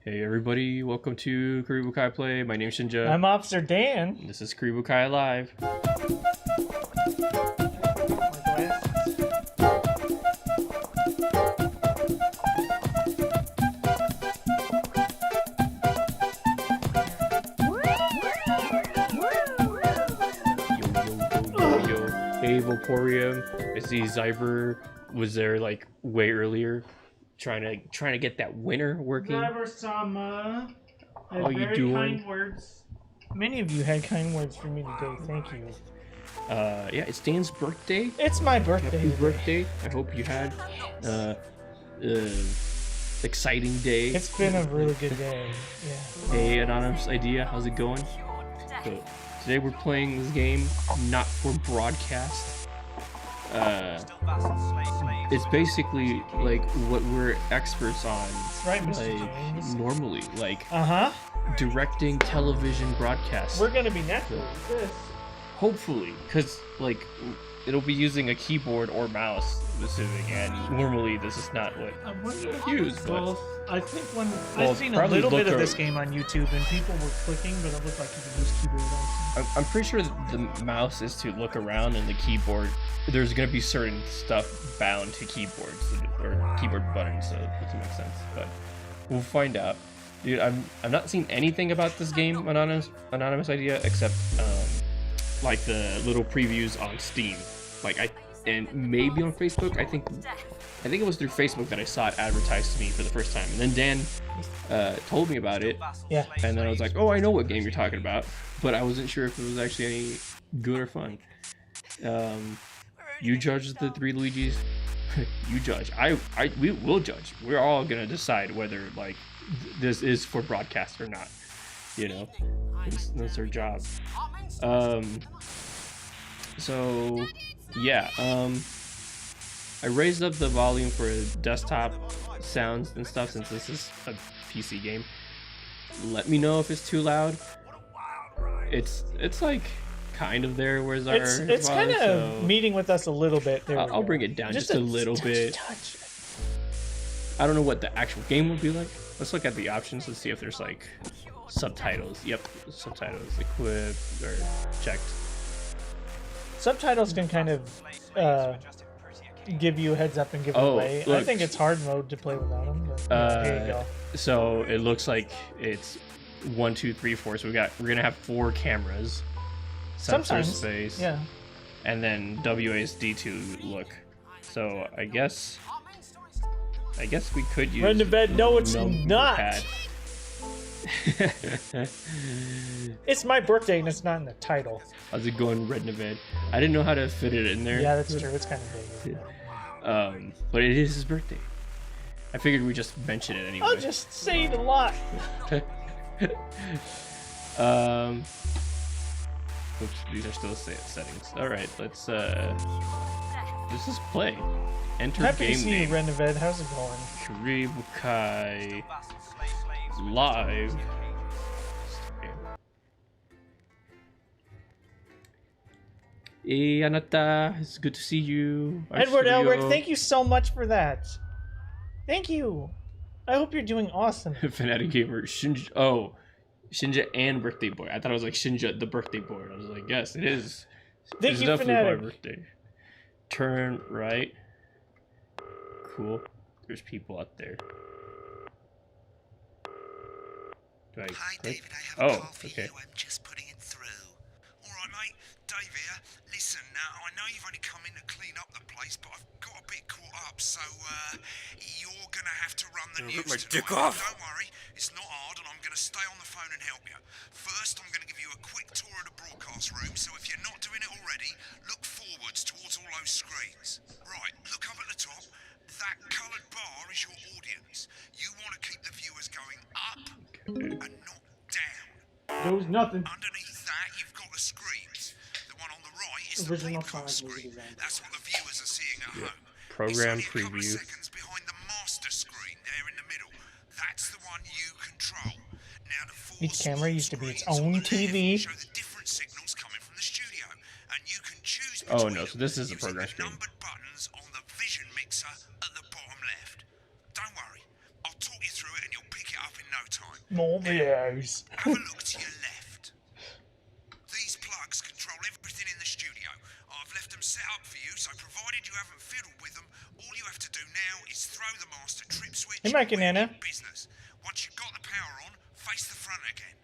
Hey everybody, welcome to Karibukai Play. My name's Shinja. I'm Officer Dan. And this is Karibukai Live. Yo. Hey Voporium. I see Zyber was there like way earlier. Trying to get that winner working. Driver-sama. How you doing? Kind words. Many of you had kind words for me today. Thank you. Yeah, it's Dan's birthday. It's my birthday. Happy birthday! I hope you had exciting day. It's been a really good day. Yeah. Hey, Anonymous Idea, how's it going? So today we're playing this game not for broadcast. It's basically like what we're experts on. That's right, Mr. James. Normally, like directing television broadcasts. We're gonna be natural with this. Hopefully, because like it'll be using a keyboard or mouse, I'm assuming, and normally this is not what I use. But I think I've seen a little bit of this game on YouTube, and people were clicking, but it looked like you could use keyboard also. I'm pretty sure the mouse is to look around, and the keyboard, there's gonna be certain stuff bound to keyboards or keyboard buttons, so it doesn't make sense. But we'll find out. Dude, I'm not seeing anything about this game, Anonymous Idea, except like the little previews on Steam, and maybe on Facebook. I think it was through Facebook that I saw it advertised to me for the first time, and then Dan told me about it. Yeah. And then I was like, oh, I know what game you're talking about, but I wasn't sure if it was actually any good or fun. You judge the three Luigis. You judge. We will judge. We're all gonna decide whether like this is for broadcast or not. You know, that's our job. So yeah. I raised up the volume for desktop sounds and stuff since this is a PC game. Let me know if it's too loud. It's like kind of there. Where's our? It's kind of meeting with us a little bit. There I'll bring it down just a little bit. I don't know what the actual game will be like. Let's look at the options and see if there's like subtitles. Yep, subtitles equipped or checked. Subtitles can kind of give you a heads up and give it away. Look, I think it's hard mode to play without them. But here you go. So it looks like it's 1, 2, 3, 4. So we're gonna have 4 cameras. Sensor space. Yeah. And then WASD to look. So I guess we could use. Run to bed. No, it's not. It's my birthday and it's not in the title. How's it going, Red Nevada? I didn't know how to fit it in there. Yeah, that's true. It's kind of big. But it is his birthday. I figured we'd just mention it anyway. I'll just say it a lot. Oops, these are still settings. All right, let's just play. Enter Happy game to see name. you, Reneved. How's it going? Karibukai Live. Hey, Anata, it's good to see you. Edward Elric, thank you so much for that. Thank you. I hope you're doing awesome. Fanatic Gamer, Shinja. Oh, Shinja and Birthday Boy. I thought it was like Shinja the Birthday Boy. I was like, yes, it is. Thank it's you, definitely Fanatic. my birthday. Turn right. Cool. There's people out there. Hi, David. I have a call for okay. you. I'm just putting it through. All right, mate. Dave here. Listen, now I know you've only come in to clean up the place, but I've got a bit caught up, so you're gonna have to run the news tonight. Dick off. Don't worry, it's not hard, and I'm gonna stay on the phone and help you. First, I'm gonna give you a quick tour of the broadcast room, so if you're not doing it already, look forwards towards all those screens. Right, look up at the top. That coloured bar is your audience. You want to keep the viewers going up and not down. There was nothing. Underneath that, you've got the screens. The one on the right is the Original podcast song screen. That's what the viewers are seeing at home. Program it's only a couple of preview. seconds behind the master screen there in the middle. That's the one you control. Now the 4 Each camera small used to be its screens on own the TV. left show the different signals coming from the studio, and you can choose Oh, between no, so them this is a using program the screen. numbered buttons on the vision mixer at the bottom left. Don't worry, I'll talk you through it and you'll pick it up in no time. More videos. Have a look to your left. These plugs control everything in the studio. I've left them set up for you, so provided you haven't fiddled with them, all you have to do now is throw the master trip switch Hey, Mike and and we're Nana. in business. Once you've got the power on, face the front again.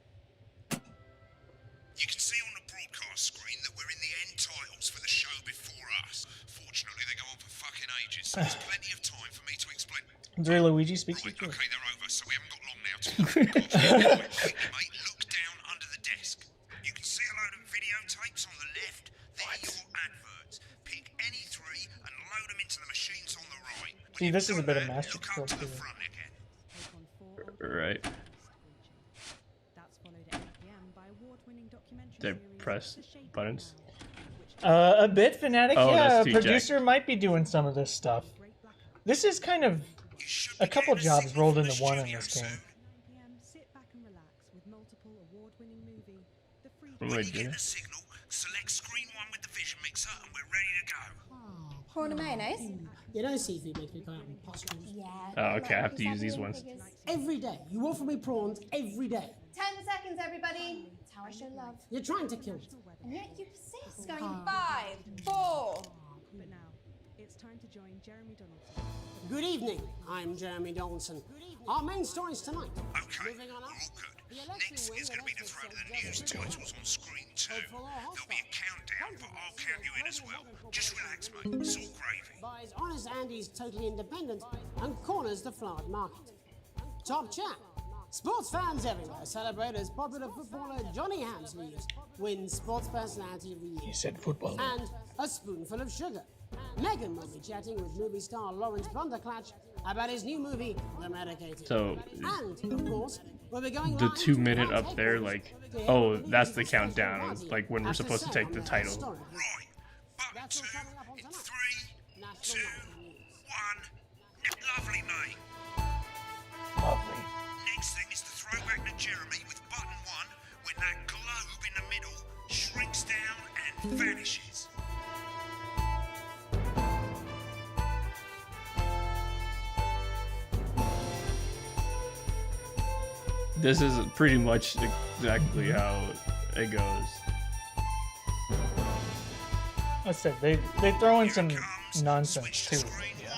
You can see on the broadcast screen that we're in the end titles for the show before us. Fortunately, they go on for fucking ages, so there's plenty of time for me to explain. Dre Luigi speaks Right, the truth. okay, they're over, so we haven't got long now to quickly, mate, look down under the desk. You can see a load of videotapes on the left. They're your adverts. Pick any three and load them into the machines on the right. When See, you've this is a done bit of that, master look control up to the too. front again. Right. Did I press buttons? A bit fanatic. Oh, Yeah, that's a too producer might be doing some of this stuff. This is kind of a couple jobs rolled into one in this game. What do I do? Get the signal, select screen 1 with the vision mixer, and we're ready to go. Prawn and mayonnaise? You know seafood makes me go out in pustules. Yeah. Oh, okay, I have to use these ones. Every day. You offer me prawns every day. 10 seconds, everybody. That's how I show love. You're trying to kill me. And yet you persist. Going in 5, 4. But now, it's time to join Jeremy Donaldson. Good evening. I'm Jeremy Donaldson. Our main stories tonight. Okay, Moving on we're up. all good. The election Next win is going to be will the throw to the also news set titles on screen 2. Hopeful or There'll be a hostile. countdown, but I'll count you in as well. Just relax, mate. It's all gravy. Buys Honest Andy's Totally Independent and corners the flowered market. Top chat. Sports fans everywhere celebrate as popular footballer Johnny Hamsleeves wins Sports Personality of the Year. He said football. And a spoonful of sugar. Megan will be chatting with movie star Lawrence Blunderclatch about his new movie, The Medicated. So, And, of course, we'll be going the live 2 to minute Round up there, Tables like, to hear oh, what that's you the discussed countdown, on of, the like when we're have to supposed to say take on the their title. story. Right. Button That's 2 all coming up on in tonight. 3, National 2, Night News. 1. Lovely, mate. Lovely. Next thing is to throw back to Jeremy with button 1 when that globe in the middle shrinks down and vanishes. This is pretty much exactly how it goes. I said they throw in some Here it comes. nonsense Switch too. to screen 1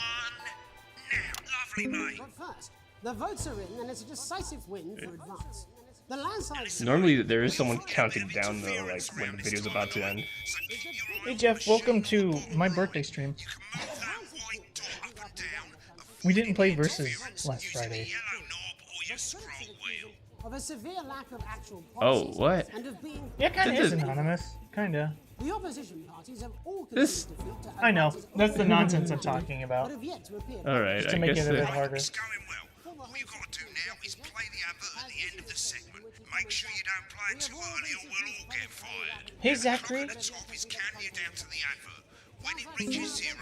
now. Lovely, mate. But first, the votes are in, and it's a decisive win for advance. The landslide. Normally there is someone counting down though, like when the video's about to end. So keep your eye Hey on Jeff, the welcome shape to on the bottom my right. birthday stream. You can move that white dot up and down. We didn't play avoiding Versus interference last using Friday. the yellow knob or your scroll wheel. Of a severe lack of actual Oh, policies what? and of being Yeah, kind of This is is- anonymous. Kinda. the opposition parties have all This- conceded defeat to I know. advances That's the all nonsense I'm the time, talking but about. have yet to appear. Alright, Just to I make guess it a bit that, harder. It's going well. All you got to do now is play the advert at the end of the segment. Make sure you don't play it too early or we'll all get fired. Hey The clock Zachary. at the top is counting you down to the advert. When it reaches 0,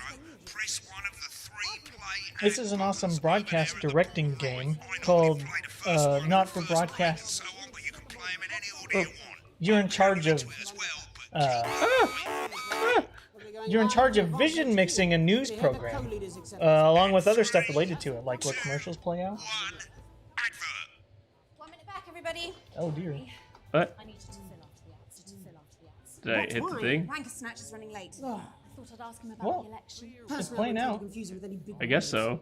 press one of the 3 play. This is an awesome broadcast directing game called Not for Broadcast. You're in charge of you're in charge of vision mixing a news program, along with other stuff related to it, like what commercials play out. 1 advert. 1 minute back, everybody. Oh dear. What? I need you to fill after the ads. To fill after the ads. Did I hit the thing? Wanker Snatch is running late. Oh, I thought I'd ask him about Well, the election. It's playing out. I guess so.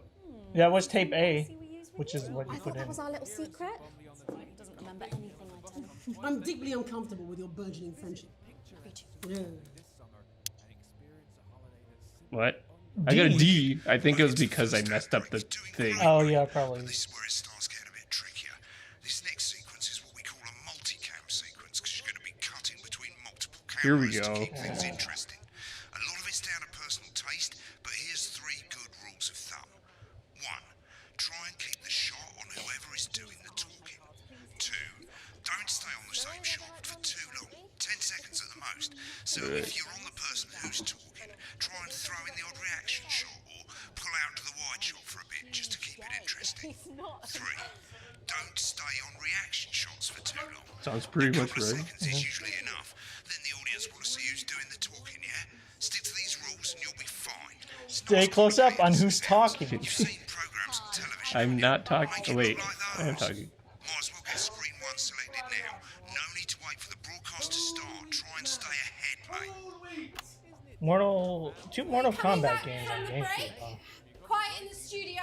That was tape A, which is what I you thought put that in. was our little secret. He doesn't remember anything I tell him. I'm deeply uncomfortable with your burgeoning friendship. Yeah. What? I got a D. I think it was because I messed up the thing. Oh yeah, probably. This is where it starts getting a bit trickier. This next sequence is what we call a multicam sequence because you're going to be cutting between multiple Here we cameras to go. keep things interesting. A lot of it's down to personal taste, but here's 3 good rules of thumb. 1. Try and keep the shot on whoever is doing the talking. 2. Don't stay on the same shot for too long, 10 seconds at the most. So if you're on the person who's talking, try and throw in the odd reaction shot or pull out to the wide shot for a bit just to keep it interesting. 3. Don't stay on reaction shots for too long. Sounds pretty A much couple of right. seconds is usually enough. Then the audience want to see who's doing the talking, yeah? Stick to these rules and you'll be fine. Stay close up on who's talking. You've seen programs on television. I'm not Make talking. it Oh, wait, look like I am those. talking. My Two Mortal Coming Kombat back games from on the GameCube. break. Huh? Quiet in the studio.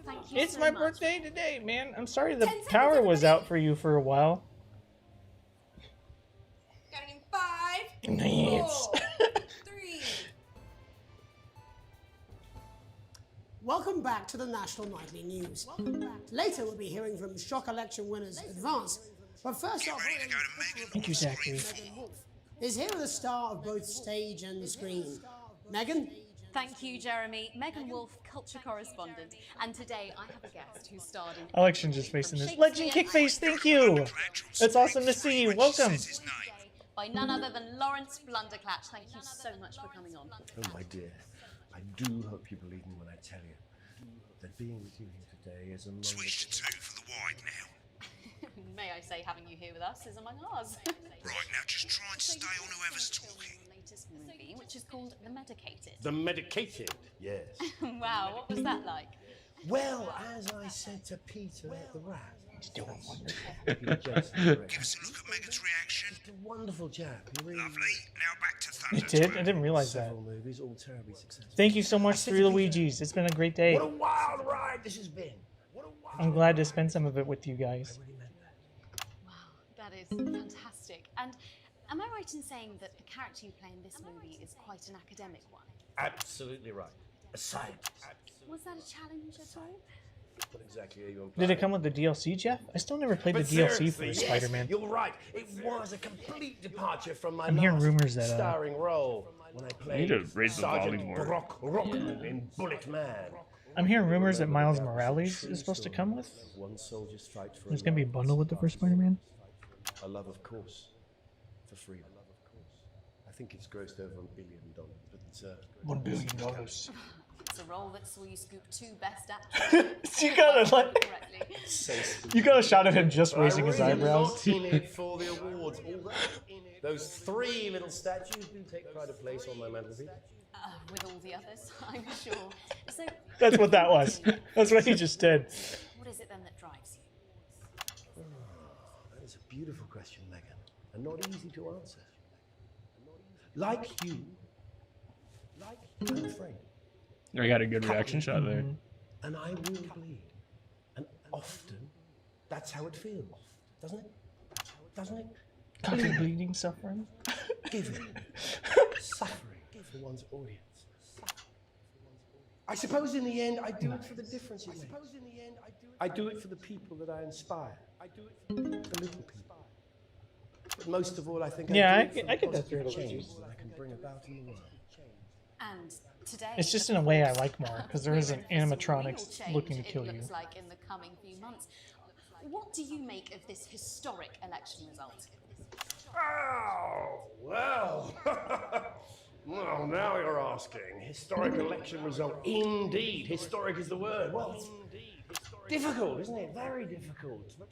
Thank you It's so my much. birthday today, man. I'm sorry the 10 seconds, power was everybody. out for you for a while. Going in 5, Nice. 4, 3. Welcome back to the National Nightly News. Later, we'll be hearing from shock election winners Advance. But first off, Ready to go to Megan? Thank you, Zachary. Megan Wolf is here at the star of both stage and screen. Megan? Thank you, Jeremy. Megan Wolf, culture correspondent. And today I have a guest who starred in... Election just facing this. Legend Kickface, thank you. It's awesome to see you. Welcome. By none other than Lawrence Blunderclatch. Thank you so much for coming on. Oh, my dear, I do hope you believe me when I tell you that being with you here today is among Switch to 2 for the wide now. May I say, having you here with us is among ours. Right, now just try and stay on whoever's talking. Latest movie, which is called The Medicated. The medicated, yes. Wow, what was that like? Well, as I said to Peter at the Rat, Give us a look at Megan's reaction. a wonderful chap. He really Lovely. Now back to You Thunder. did? I didn't realize that. several movies, all terribly successful. Thank you so much, Three Luigi's. It's been a great day. What a wild ride this has been. What a wild I'm glad to spend some of it with you guys. I really meant that. Wow, that is fantastic. And am I right in saying that the character you play in this movie is quite an academic one? Absolutely right. A scientist. Was that a challenge at all? What exactly are you implying? Did it come with the DLC, Jeff? I still never played the But DLC seriously, for yes, Spider-Man. You're right. It was a complete departure from my I'm hearing last rumors that, starring role when I played need to raise the Sergeant volume more. Brock Rockman in Bullet Man. I'm hearing rumors that Miles Morales is supposed to come with. One soldier's fight for There's gonna be a bundle with the first Spider-Man. a love, of course, for freedom. I think it's grossed over $1 billion, but $1 billion. It's a role that saw you scoop 2 Best Actors. You gotta like, correctly. you got a shot of him just I raising his really am eyebrows. not in it for the awards. Although those 3 little statues do take pride of place on my mantelpiece. With all the others, I'm sure. So, That's what that was. That's what he just did. what is it then that drives you? That is a beautiful question, Megan, and not easy to answer. Like you, I'm afraid, I got a good reaction shot there. and I will bleed. And often, that's how it feels, doesn't it? Doesn't it? Coffee bleeding, suffering. Giving, suffering for one's audience. I suppose in the end, I do it for the difference it makes. I do it for the people that I inspire. I do it for the little people. But most of all, I think Yeah, I I do it for get the that positive through. change that I can bring about in the world. And today, It's just in a way I like more, because there isn't we're in for some animatronics real change, looking to kill it you. looks like in the coming few months. What do you make of this historic election result? Oh, well. Well, now you're asking. Historic election result. Indeed. Historic is the word. Well, it's difficult, isn't it? Very difficult. But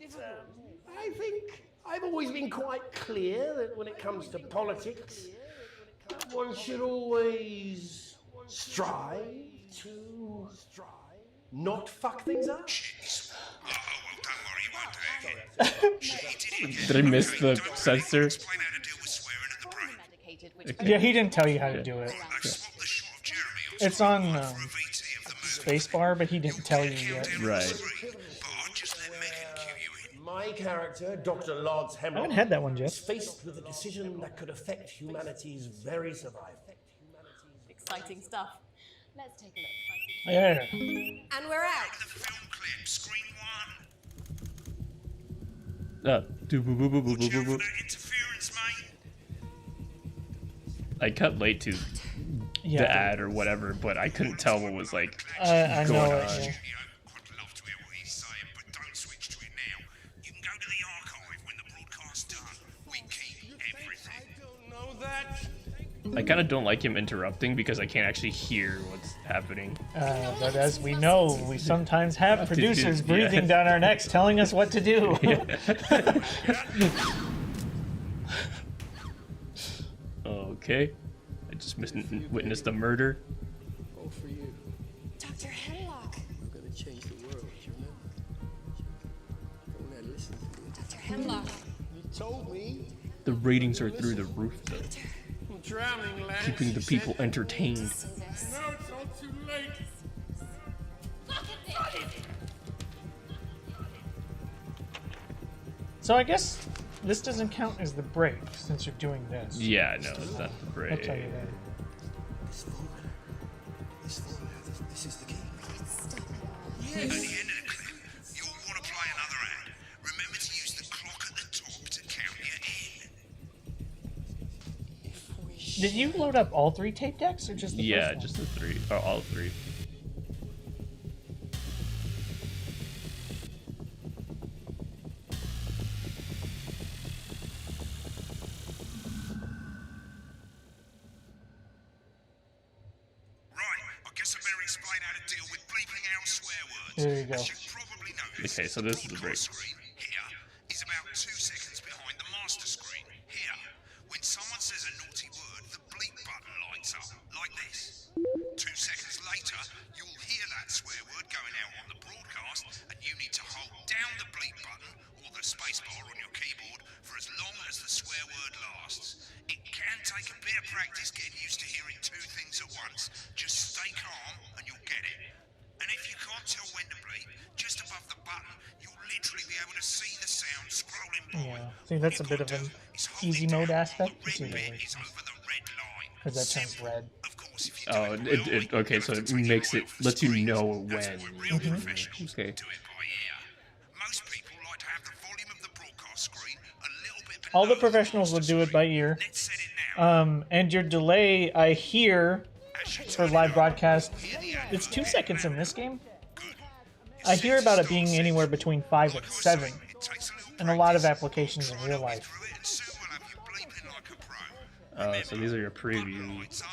I think I've always been quite clear that when it comes to politics, one should always strive to not fuck things up. Oh, well, don't worry, you won't do it again. He did it again. Did I miss Okay, the don't worry, censor? I'll explain how to deal with swearing at the break. Medicated, which Yeah, he didn't tell you how to do it. I've swapped the shot of Jeremy It's on for a VT of the movie. spacebar, but he didn't tell you yet. Countdown on the Right. screen, but I'll just let Megan cue you in. My character, Dr. Lod's I Hemlock, haven't had that one, is Jeff. faced with a decision that could affect humanity's very survival. exciting stuff. Let's take a look. Yeah. And we're out. The film clip, screen 1. Do boo boo boo boo boo Watch boo out for boo. that interference, mate. I cut late to Yeah. the ad or whatever, but I couldn't tell what was like. I know going it. on. Yeah. Studio, I'd love to hear what he's saying, but don't switch to it now. You can go to the archive when the broadcast's done. We keep everything. don't know that. I kind of don't like him interrupting because I can't actually hear what's happening. But as we know, we sometimes have producers yeah. breathing down our necks telling us what to do. Okay, I just witnessed a murder. All for you. Dr. Hemlock. I'm gonna change the world, you know? If only I listened to you. Dr. Hemlock. You told me. The ratings are through the roof, though. I'm drowning, lad. Keeping the people entertained. Now it's all too late. So I guess this doesn't count as the break since you're doing this. Yeah, no, it's not the I'll break. tell you that. This is the key. At the end of the clip, you'll want to play another ad. Remember to use the clock at the top to count you in. Did you load up all 3 tape decks or just the Yeah, first one? just the 3. Oh, all 3. There you go. Okay, so this is the break. Here is about 2 seconds behind the master screen. Here, when someone says a naughty word, the bleep button lights up, like this. 2 seconds later, you'll hear that swear word going out on the broadcast, and you need to hold down the bleep button or the space bar on your keyboard for as long as the swear word lasts. It can take a bit of practice getting used to hearing 2 things at once. Just stay calm and you'll get it. And if you can't tell when to bleep, just above the button, you'll literally be able to see the sound scrolling by. Yeah, I think that's a bit of an easy mode aspect. The red bit is over the red line. Because that turns red. Of course, if you Oh, do it well, okay, so it makes it, lets you know when. that's why real professionals Okay. do it by ear. Most people like to have the volume of the broadcast screen a little bit below All the professionals will do it by ear. Let's set it now. And your delay, I hear, for live broadcast, it's 2 seconds in this game. I hear about it being anywhere between 5 and 7 in a lot of applications in real life. So these are your previews.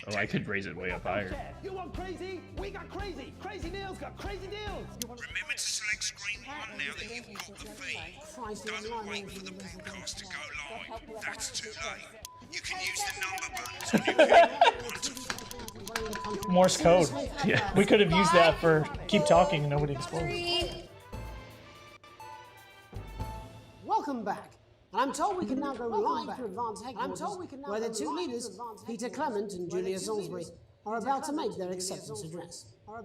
Oh, I could raise it way up higher. You want crazy? We got crazy. Crazy deals got crazy deals. Remember to select screen 1 now that you've got the feed. Don't wait for the broadcast to go live. That's too late. You can use the number buttons on your keyboard. Morse code. Yeah. We could have used that for keep talking and nobody explodes. Welcome back. And I'm told we can now go live to Advanced Headquarters, where the 2 leaders, Peter Clement and Julia Salisbury, are about to make their acceptance address. Shall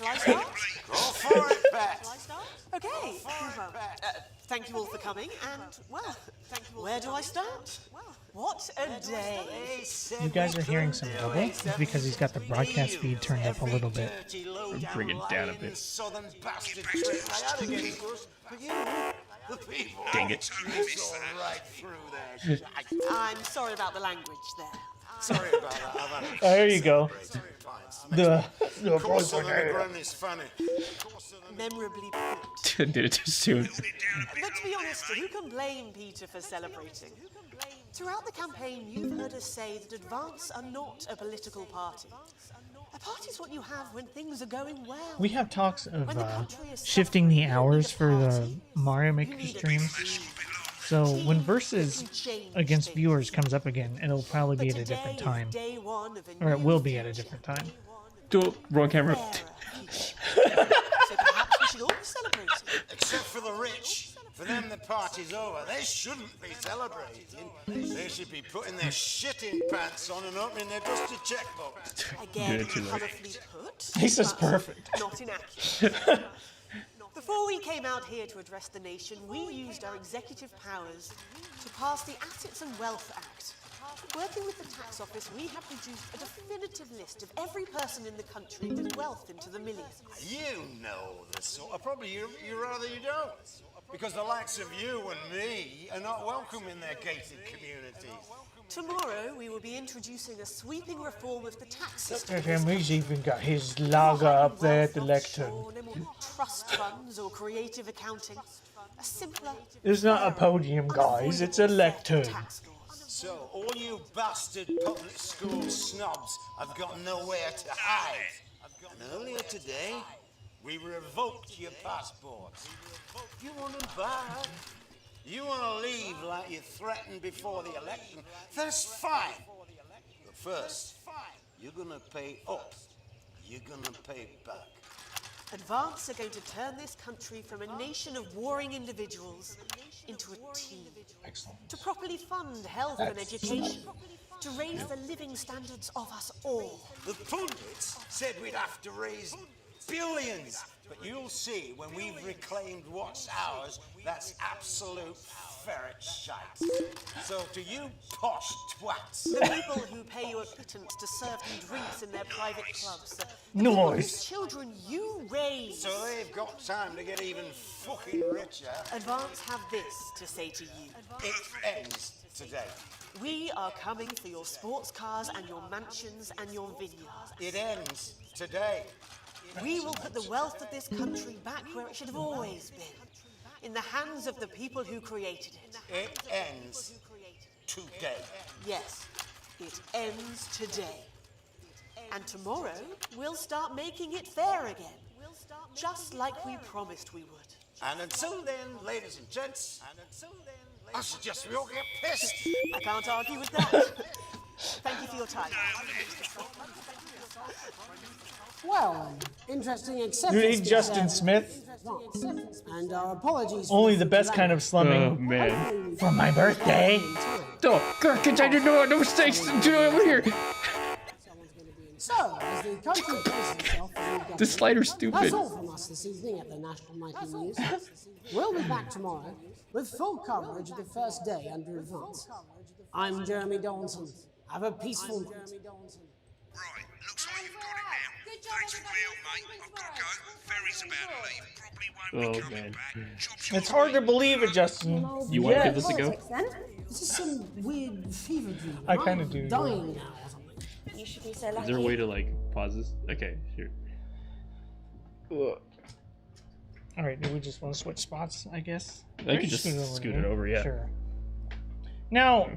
I start? Go for it, Bet. Shall I start? Okay. Well, thank you all for coming, and, well, where do I start? What a day. You guys are hearing some bubble? It's because he's got the broadcast speed turned up a little bit. Bring it down a bit. Southern bastard trick they had against us. But you know, the people. Dang it. It's all right through there. I'm sorry about the language there. Sorry about that. I've had There you go. The Of course, Southern Grim is funny. Memorably put. Did it too soon. But to be honest, who can blame Peter for celebrating? Throughout the campaign, you've heard us say that Advance are not a political party. A party's what you have when things are going well. We have talks of shifting the hours for the Mario Maker streams. So when Versus against viewers comes up again, it'll probably be at a different time. Or it will be at a different time. Wrong camera. So perhaps we should all be celebrating. Except for the rich. For them, the party's over. They shouldn't be celebrating. They should be putting their shitting pants on and opening their dusty checkbook. Again, too late. colourfully put. This is but perfect. Not inaccurate. Before we came out here to address the nation, we used our executive powers to pass the Assets and Wealth Act. Working with the tax office, we have produced a definitive list of every person in the country with wealth into the millions. You know the sort of probably you rather you don't. Because the likes of you and me are not welcome in their gated communities. Tomorrow, we will be introducing a sweeping reform of the tax system. And he's even got his lager up there at the lectern. Trust funds or creative accounting. A simpler. It's not a podium, guys. It's a lectern. So, all you bastard public school snobs have got nowhere to hide. And earlier today, we revoked your passports. You want them back? You want to leave like you threatened before the election? That's fine. But first, you're going to pay up. You're going to pay back. Advance are going to turn this country from a nation of warring individuals into a team. Excellent. To properly fund health and education. To raise the living standards of us all. The pundits said we'd have to raise billions. But you'll see, when we've reclaimed what's ours, that's absolute ferret shite. So to you posh twats. The people who pay you a pittance to serve them drinks in their private clubs. The Noise. children you raise. So they've got time to get even fucking richer. Advance have this to say to you. It ends today. We are coming for your sports cars and your mansions and your vineyards. It ends today. We will put the wealth of this country back where it should have always been. In the hands of the people who created it. It ends today. Yes, it ends today. And tomorrow, we'll start making it fair again. Just like we promised we would. And until then, ladies and gents, I suggest we all get pissed. I can't argue with that. Thank you for your time. Well, interesting except You need Justin Smith. And our apologies. Only the best kind of slumming. Oh man. For my birthday. Oh, Gherkins, I didn't know no mistakes to do over here. So, as the country places itself, This slider's stupid. that's all from us this evening at the National Nightly News. We'll be back tomorrow with full coverage of the first day under Advance. I'm Jeremy Donaldson. Have a peaceful night. Right, looks like you've got it now. Thanks for the help, mate. I've got to go. Ferry's about to leave. Probably won't be coming back. Job's It's hard to believe it, Justin. You want to give Yes. this a go? This is some weird fever dream. I kinda I'm do, dying now or something. You should be so Is lucky. there a way to like pause this? Okay, sure. All right, do we just want to switch spots, I guess? I could just scoot it over, yeah. Sure. Now,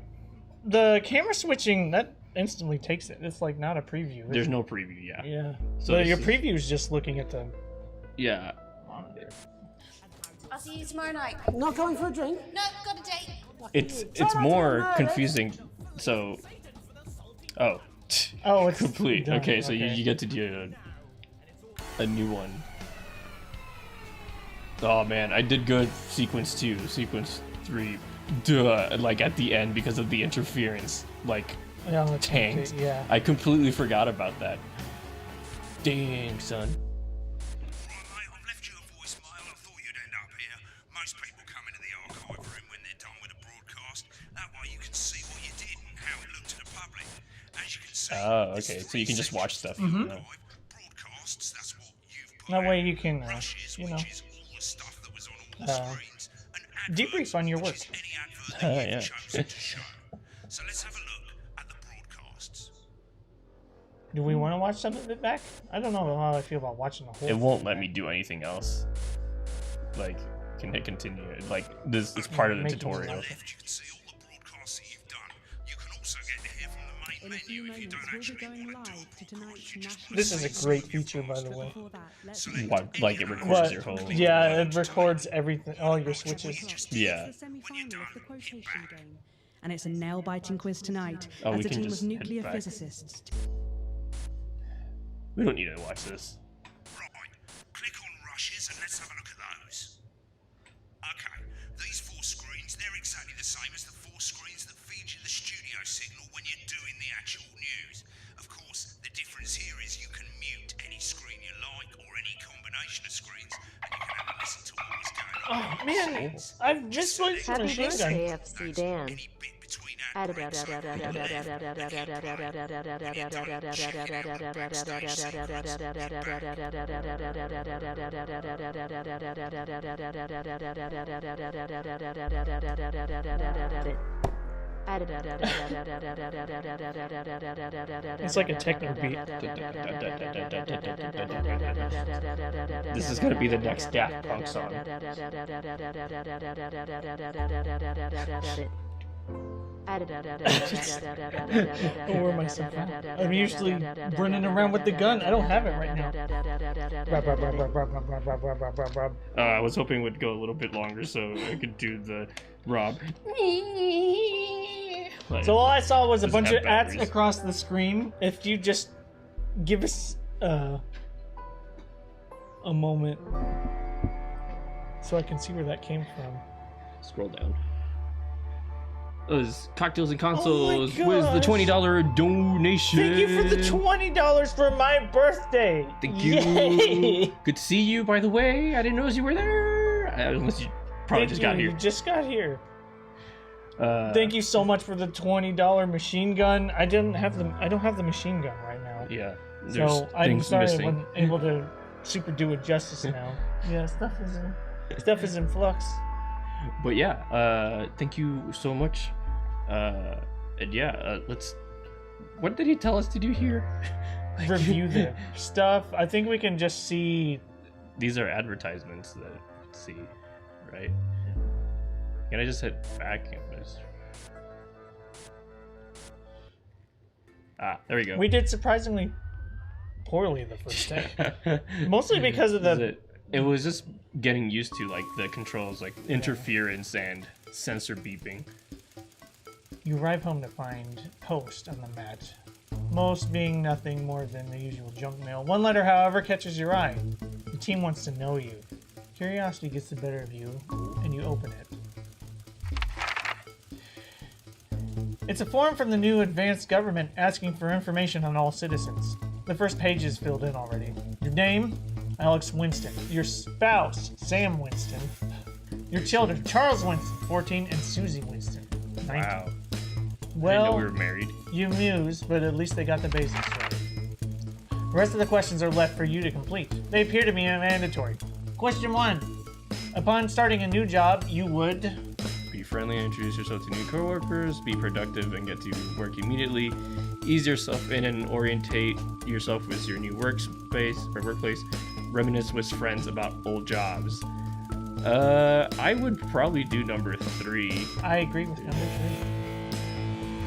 the camera switching, that instantly takes it. It's like not a preview. There's no preview, yeah. Yeah. So So this your is- preview is just looking at the Yeah. monitor. I'll see you tomorrow night. Not going for a drink? No, got a date. It's more confusing. So, oh, Oh, it's complete. done, Okay, so okay. you get to do a new one. Oh man, I did good. Sequence 2, sequence 3. Duh, like at the end because of the interference, like Yeah, let's tanked. yeah. I completely forgot about that. Dang, son. Right, mate, I've left you a voicemail. I thought you'd end up here. Most people come into the archive room when they're done with a broadcast. That way you can see what you did and how it looked to the public. As you can see, Oh, okay. So you can just watch stuff. Mhm. broadcasts, that's what you've put That out. way you can, Rushes, you know, which is all the stuff that was on all the screens. And debrief on your work. any advert that you've Yeah. chosen to show. So let's have a look at the broadcasts. Do we want to watch some of it back? I don't know how I feel about watching the whole. It won't let me do anything else. Like, can hit continue? Like, this is part of the Making tutorial. it You can see all the broadcasts that you've done. You can also get to hear from the main In a few menu if you moments, don't we'll be actually going want to do live a to tonight's national. This is a great feature, by the way. Before that, let's What, like it records But your whole. yeah, it records everything, all your switches. Yeah. It's the semi-final of the quotation game, and it's a nail-biting quiz tonight Oh, we as a can team of just head nuclear back. physicists. We don't need to watch this. Right, click on rushes and let's have a look at those. Okay, these 4 screens, they're exactly the same as the 4 screens that feed you the studio signal when you're doing the actual news. Of course, the difference here is you can mute any screen you like or any combination of screens and you can have a listen to what was going on. Oh man, I've just went for Happy machine birthday, gun. FC Dan. It's like a techno beat. This is gonna be the next Daft Punk song. Don't worry myself out. I'm usually running around with the gun. I don't have it right now. Rub, rub, rub, rub, rub, rub, rub, rub, rub, rub, rub. I was hoping it would go a little bit longer so I could do the Rob. So all I saw was a Does it bunch have of ads batteries? across the screen. If you just give us a moment so I can see where that came from. Scroll down. Those cocktails and consoles Oh my with the gosh. $20 donation. Thank you for the $20 for my birthday. Thank you. Yay. Good to see you, by the way. I didn't notice you were there. Unless you probably just got here. You just got here. Thank you so much for the $20 machine gun. I don't have the machine gun right now. Yeah. So I'm sorry missing. I wasn't able to super do it justice now. Yeah, stuff is in flux. But yeah, thank you so much. And yeah, let's. What did he tell us to do here? Review the stuff. I think we can just see. These are advertisements that let's see, right? Can I just hit back? There we go. We did surprisingly poorly the first day, mostly because of the. It was just getting used to like the controls, like interference and sensor beeping. You arrive home to find post on the mat. Most being nothing more than the usual junk mail. One letter, however, catches your eye. The team wants to know you. Curiosity gets the better of you, and you open it. It's a form from the new advanced government asking for information on all citizens. The first page is filled in already. Your name, Alex Winston. Your spouse, Sam Winston. Your children, Charles Winston, 14, and Susie Winston, 19. Wow. Well, I didn't know we were married. You muse, but at least they got the basics right. The rest of the questions are left for you to complete. They appear to be mandatory. Question 1. Upon starting a new job, you would... Be friendly and introduce yourself to new coworkers. Be productive and get to work immediately. Ease yourself in and orientate yourself with your new workspace or workplace. Reminisce with friends about old jobs. I would probably do number 3. I agree with number 3.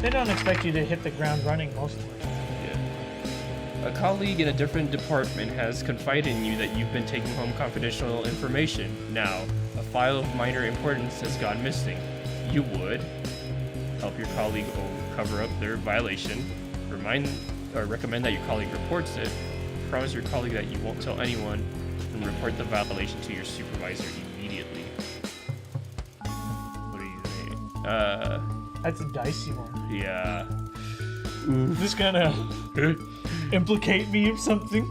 They don't expect you to hit the ground running most of the time. Yeah. A colleague in a different department has confided in you that you've been taking home confidential information. Now, a file of minor importance has gone missing. You would help your colleague cover up their violation. Recommend that your colleague reports it. Promise your colleague that you won't tell anyone and report the violation to your supervisor immediately. What do you think? That's a dicey one. Yeah. Is this gonna implicate me in something?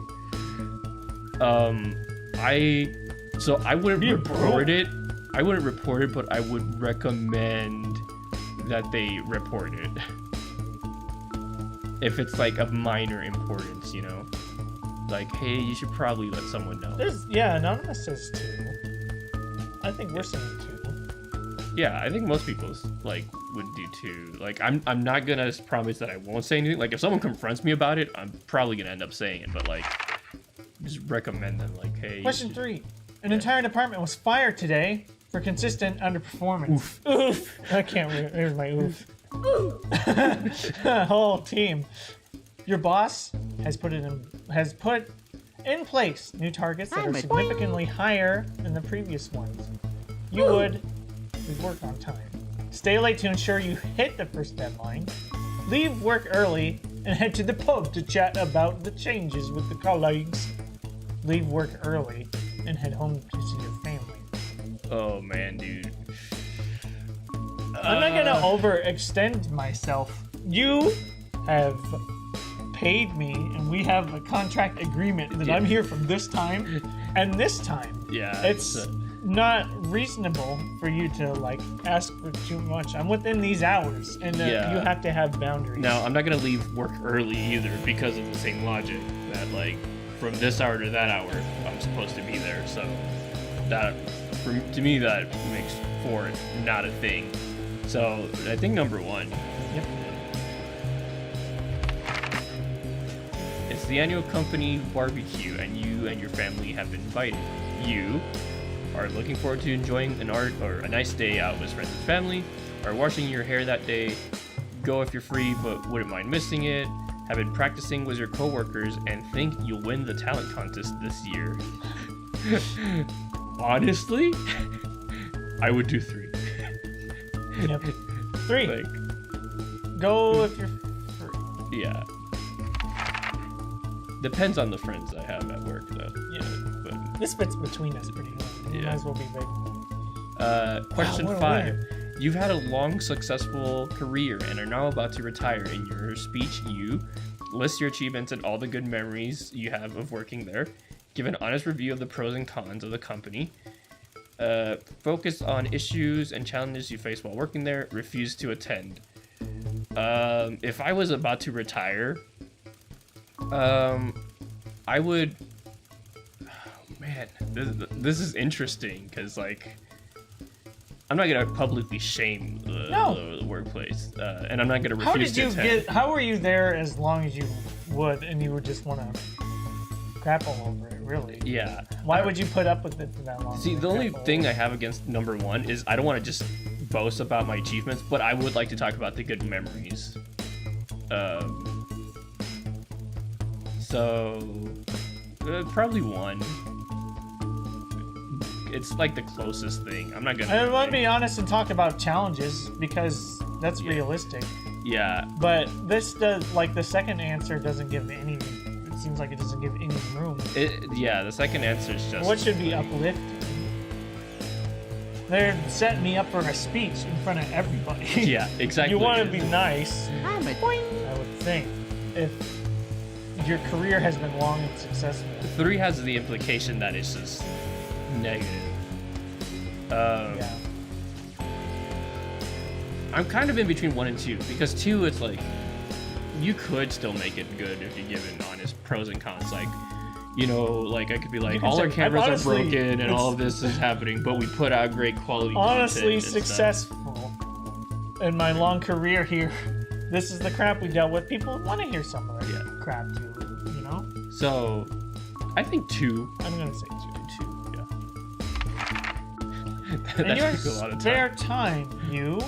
I wouldn't report it. I wouldn't report it, but I would recommend that they report it. If it's like of minor importance, you know? Like, hey, you should probably let someone know. Anonymous says 2. I think we're saying 2. Yeah, I think most people like would do 2. Like, I'm not gonna promise that I won't say anything. Like, if someone confronts me about it, I'm probably gonna end up saying it. But like, just recommend them. Like, hey. Question 3. An entire department was fired today for consistent underperformance. Oof. I can't. There's my oof. Whole team. Your boss has put in place new targets that are significantly higher than the previous ones. You would work on time. Stay late to ensure you hit the first deadline. Leave work early and head to the pub to chat about the changes with the colleagues. Leave work early and head home to see your family. Oh man, dude. I'm not gonna overextend myself. You have paid me, and we have a contract agreement that I'm here from this time and this time. Yeah. It's not reasonable for you to like ask for too much. I'm within these hours, and you have to have boundaries. Now, I'm not gonna leave work early either because of the same logic that like from this hour to that hour I'm supposed to be there. So that to me that makes for it not a thing. So I think number 1. Yep. It's the annual company barbecue, and you and your family have been invited. You are looking forward to enjoying a nice day out with friends and family, are washing your hair that day. Go if you're free, but wouldn't mind missing it. Have been practicing with your coworkers and think you'll win the talent contest this year. Honestly, I would do 3. Yep. 3. Like, go if you're free. Yeah. Depends on the friends I have at work, though. Yeah. But This fits between us pretty well. It might as well be big. Question what a 5. winner. You've had a long, successful career and are now about to retire. In your speech, you list your achievements and all the good memories you have of working there. Give an honest review of the pros and cons of the company. Focus on issues and challenges you face while working there. Refuse to attend. If I was about to retire, I would... Oh, man, this is interesting, because, like, I'm not going to publicly shame the workplace, and I'm not going to refuse to attend. How were you there as long as you would, and you would just want to crap all over it, really? Yeah. Why would you put up with it for that long? See, the only thing I have against number 1 is I don't want to just boast about my achievements, but I would like to talk about the good memories. Probably 1. It's like the closest thing. I'm not gonna. I want to be honest and talk about challenges because that's realistic. Yeah. But this does, like, the second answer doesn't give any. It seems like it doesn't give any room. Yeah, the second answer is just. What should be uplifting? They're setting me up for a speech in front of everybody. Yeah, exactly. You want to be nice. I would think if your career has been long and successful. 3 has the implication that it's just negative. Yeah. I'm kind of in between 1 and 2 because 2, it's like you could still make it good if you give an honest pros and cons. Like, you know, like I could be like, all our cameras are broken and all of this is happening, but we put out great quality. Honestly, content and successful in my long career here. This is the crap we dealt with. People want to hear some of that crap too, you know? So, I think 2. I'm gonna say 2. That In your took a lot of spare time, you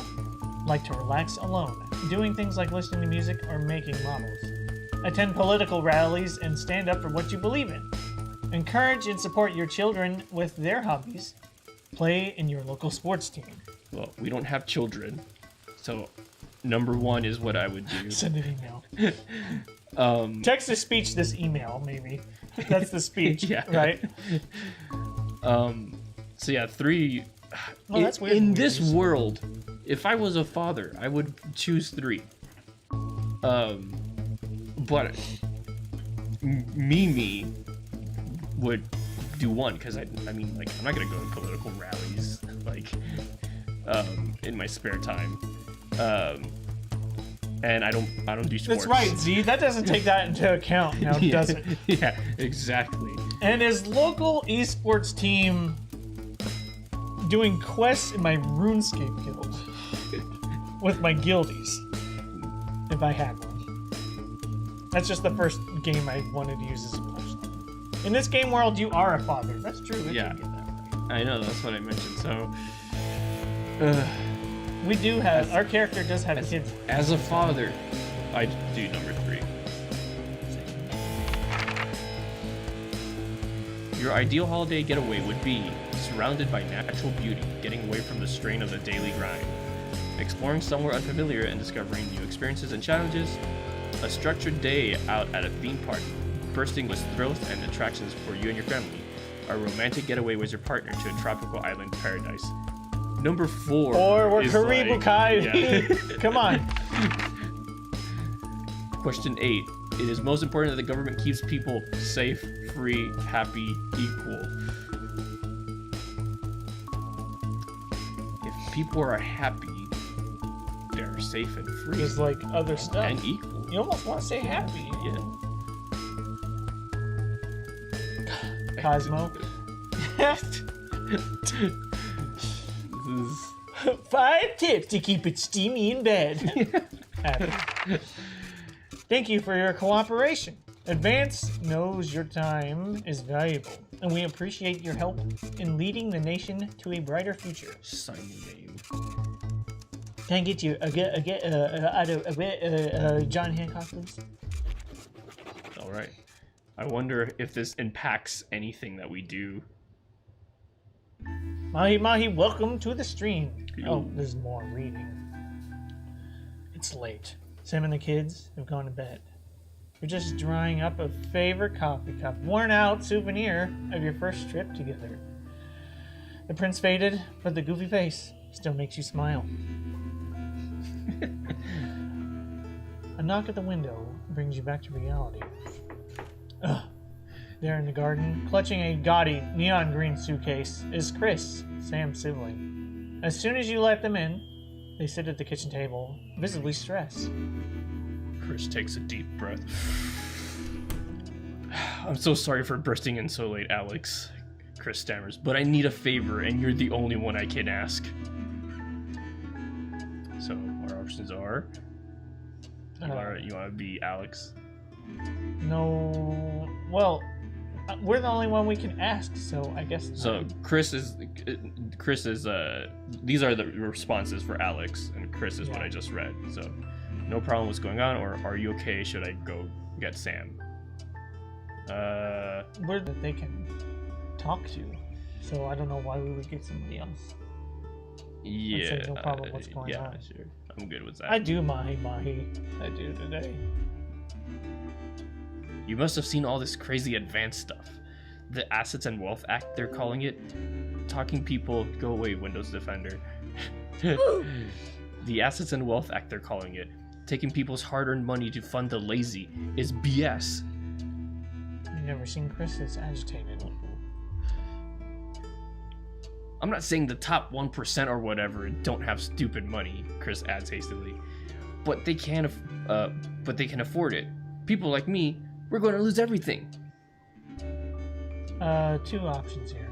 like to relax alone, doing things like listening to music or making models. Attend political rallies and stand up for what you believe in. Encourage and support your children with their hobbies. Play in your local sports team. Well, we don't have children, so number 1 is what I would do. Send an email. Text to speech this email, maybe. That's the speech, yeah. Right? So yeah, 3. Well, that's weird. In this world, if I was a father, I would choose 3. But me would do 1 because I mean, like, I'm not gonna go to political rallies like in my spare time. And I don't do sports. That's right, Z. That doesn't take that into account now, does it? Yeah, exactly. And his local esports team doing quests in my RuneScape guild with my guildies, if I had one. That's just the first game I wanted to use as a flashlight. In this game world, you are a father. That's true. Yeah, get that right. I know. That's what I mentioned. So, we do have our character does have kids. As a father, I do number 3. Your ideal holiday getaway would be surrounded by natural beauty, getting away from the strain of the daily grind, exploring somewhere unfamiliar and discovering new experiences and challenges, a structured day out at a theme park, bursting with thrills and attractions for you and your family, a romantic getaway with your partner to a tropical island paradise. Number 4. Or we're is Karibukai. Like, yeah. Come on. Question 8. It is most important that the government keeps people safe, free, happy, equal. If people are happy, they're safe and free. There's like other stuff. And equal. You almost want to say happy. Yeah. Cosmo. This is... 5 tips to keep it steamy in bed. Happy. Thank you for your cooperation. Advance knows your time is valuable, and we appreciate your help in leading the nation to a brighter future. Sign your name. Can I get you John Hancock, please? All right. I wonder if this impacts anything that we do. Mahi, welcome to the stream. Yo. Oh, there's more reading. It's late. Sam and the kids have gone to bed. for just drying up a favorite coffee cup, worn out souvenir of your first trip together. The prints faded, but the goofy face still makes you smile. A knock at the window brings you back to reality. Ugh. There in the garden, clutching a gaudy neon green suitcase, is Chris, Sam's sibling. As soon as you let them in, they sit at the kitchen table, visibly stressed. Chris takes a deep breath. I'm so sorry for bursting in so late, Alex. Chris stammers, but I need a favor, and you're the only one I can ask. So our options are: you want to be Alex? No. Well, we're the only one we can ask, so I guess. So Chris is. These are the responses for Alex, and Chris is what I just read. So, no problem. What's going on, or are you okay? Should I go get Sam? Where that they can talk to, so I don't know why we would get somebody else. Yeah. Say, no problem. What's going on? Yeah, sure. I'm good with that. I do mahi. I do today. You must have seen all this crazy advanced stuff. The Assets and Wealth Act, they're calling it. Talking people, go away, Windows Defender. The Assets and Wealth Act, they're calling it. Taking people's hard-earned money to fund the lazy is BS. You've never seen Chris this agitated. I'm not saying the top 1% or whatever don't have stupid money, Chris adds hastily. But they can afford it. People like me, we're going to lose everything. Two options here.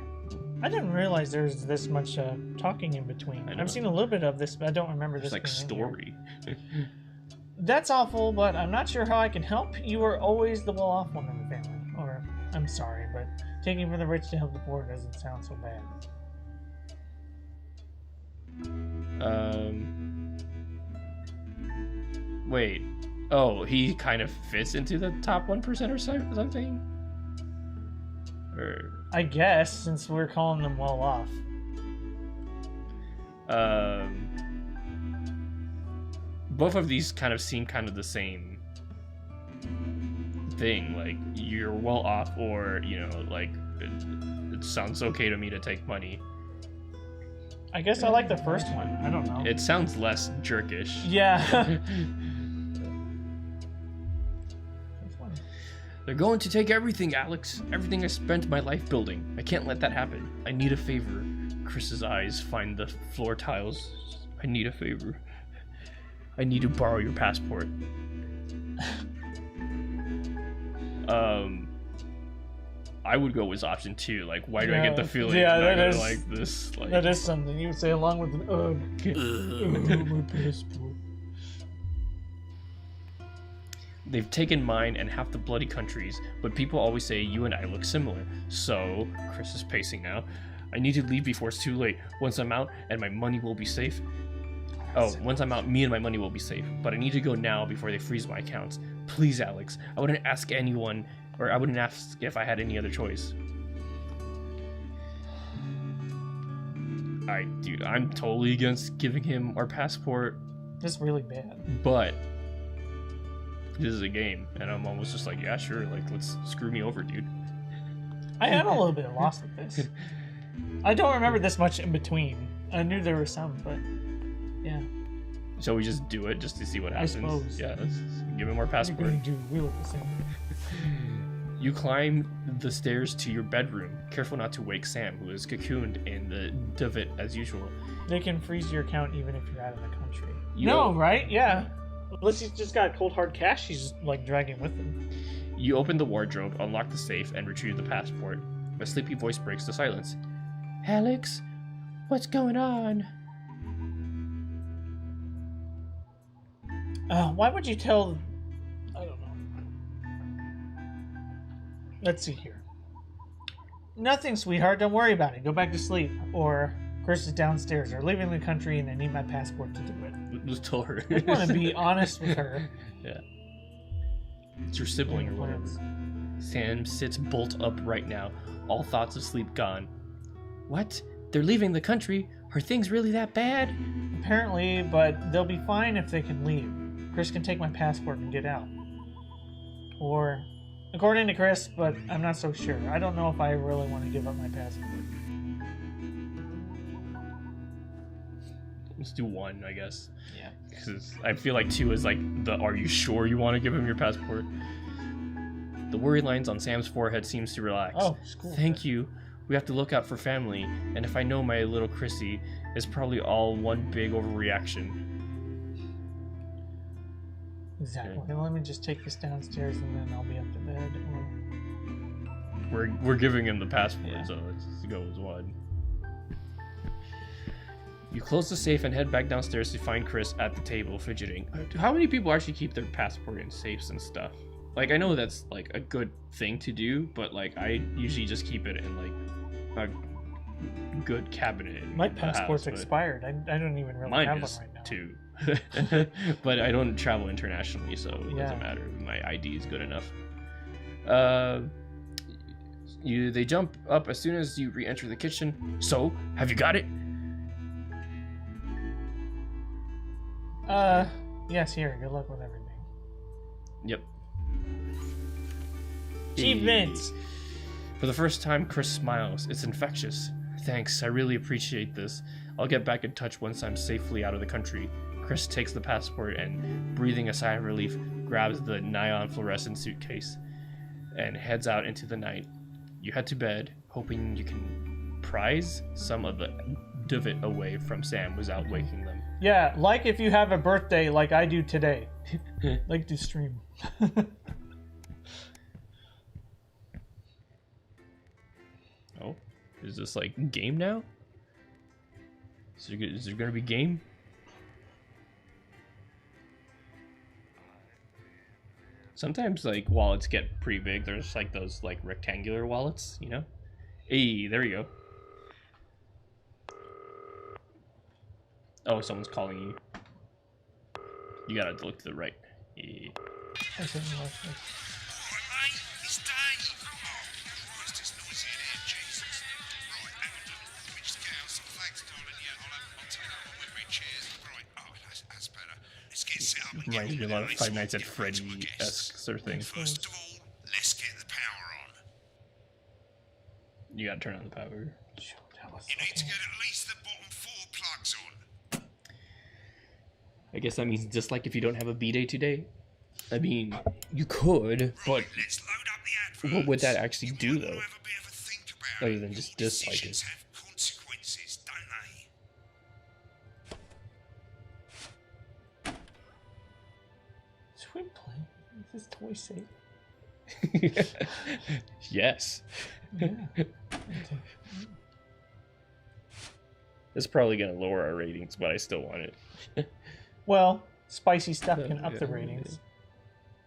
I didn't realize there's this much talking in between. I've seen a little bit of this, but I don't remember this. It's like story. That's awful, but I'm not sure how I can help. You are always the well-off one in the family. Or, I'm sorry, but taking from the rich to help the poor doesn't sound so bad. Wait. Oh, he kind of fits into the top 1% or something? Or... I guess, since we're calling them well off. Both of these kind of seem kind of the same thing. Like, you're well off, or, you know, like, it sounds okay to me to take money. I guess I like the first one. I don't know. It sounds less jerkish. Yeah. They're going to take everything, Alex. Everything I spent my life building. I can't let that happen. I need a favor. Chris's eyes find the floor tiles. I need a favor. I need to borrow your passport. I would go with option 2. Like, why do I get the feeling that is like this? Like, that is something you would say along with an my passport. They've taken mine and half the bloody countries, but people always say you and I look similar. So, Chris is pacing now. I need to leave before it's too late. Once I'm out, and my money will be safe. Oh, once I'm out, me and my money will be safe. But I need to go now before they freeze my accounts. Please, Alex. I wouldn't ask anyone, or I wouldn't ask if I had any other choice. Dude, I'm totally against giving him our passport. That's really bad. But this is a game, and I'm almost just like, yeah, sure, like, let's screw me over, dude. I am a little bit lost with this. I don't remember this much in between. I knew there was some, but yeah. So we just do it just to see what happens? I suppose. Yeah, let's give him our passport. We look the same. You climb the stairs to your bedroom, careful not to wake Sam, who is cocooned in the divot as usual. They can freeze your account even if you're out of the country. You know, right? Yeah. Unless he's just got cold hard cash he's like dragging with him. You open the wardrobe, unlock the safe, and retrieve the passport. A sleepy voice breaks the silence. Alex, what's going on? Why would you tell... I don't know. Let's see here. Nothing, sweetheart. Don't worry about it. Go back to sleep. Or Chris is downstairs. Or leaving the country and I need my passport to do it. Just tell her. I want to be honest with her. Yeah. It's your sibling or whatever. Sam sits bolt upright now, all thoughts of sleep gone. What? They're leaving the country? Are things really that bad? Apparently, but they'll be fine if they can leave. Chris can take my passport and get out. Or, according to Chris, but I'm not so sure. I don't know if I really want to give up my passport. Let's do 1, I guess. Yeah. Because I feel like 2 is like the "Are you sure you want to give him your passport?" The worry lines on Sam's forehead seems to relax. Oh, cool. Thank you. We have to look out for family, and if I know my little Chrissy is probably all one big overreaction. Exactly. Okay. Let me just take this downstairs and then I'll be up to bed. Or... We're giving him the passport, so let's go as 1. You close the safe and head back downstairs to find Chris at the table fidgeting. How many people actually keep their passport in safes and stuff? Like, I know that's like a good thing to do, but like I usually just keep it in like a good cabinet. In my the passport's house, expired. I don't even really mine have one is right now. too. But I don't travel internationally, so it doesn't matter. My ID is good enough. They jump up as soon as you re-enter the kitchen. So, have you got it? Yes, here. Good luck with everything. Yep. Achievements! For the first time, Chris smiles. It's infectious. Thanks, I really appreciate this. I'll get back in touch once I'm safely out of the country. Chris takes the passport and, breathing a sigh of relief, grabs the neon fluorescent suitcase and heads out into the night. You head to bed, hoping you can prize some of the it away from Sam without waking them. Yeah, like if you have a birthday like I do today. Like to stream. Oh, is this like game now? Is there gonna be game? Sometimes like wallets get pretty big. There's like those like rectangular wallets, you know? Hey, there you go. Oh, someone's calling you. You gotta look to the right. Yeah. Reminds me a lot of Five Nights at Freddy-esque sort of thing. First of all, let's get the power on. You gotta turn on the power. You need to get at least the bottom 4 plugs on. I guess that means just like if you don't have a B-Day today. I mean, you could, but what would that actually do though? Other than just dislike it. Consequences, don't they? Should we play? Is this toy safe? Yes. Yeah. It's probably gonna lower our ratings, but I still want it. Well, spicy stuff can up the ratings.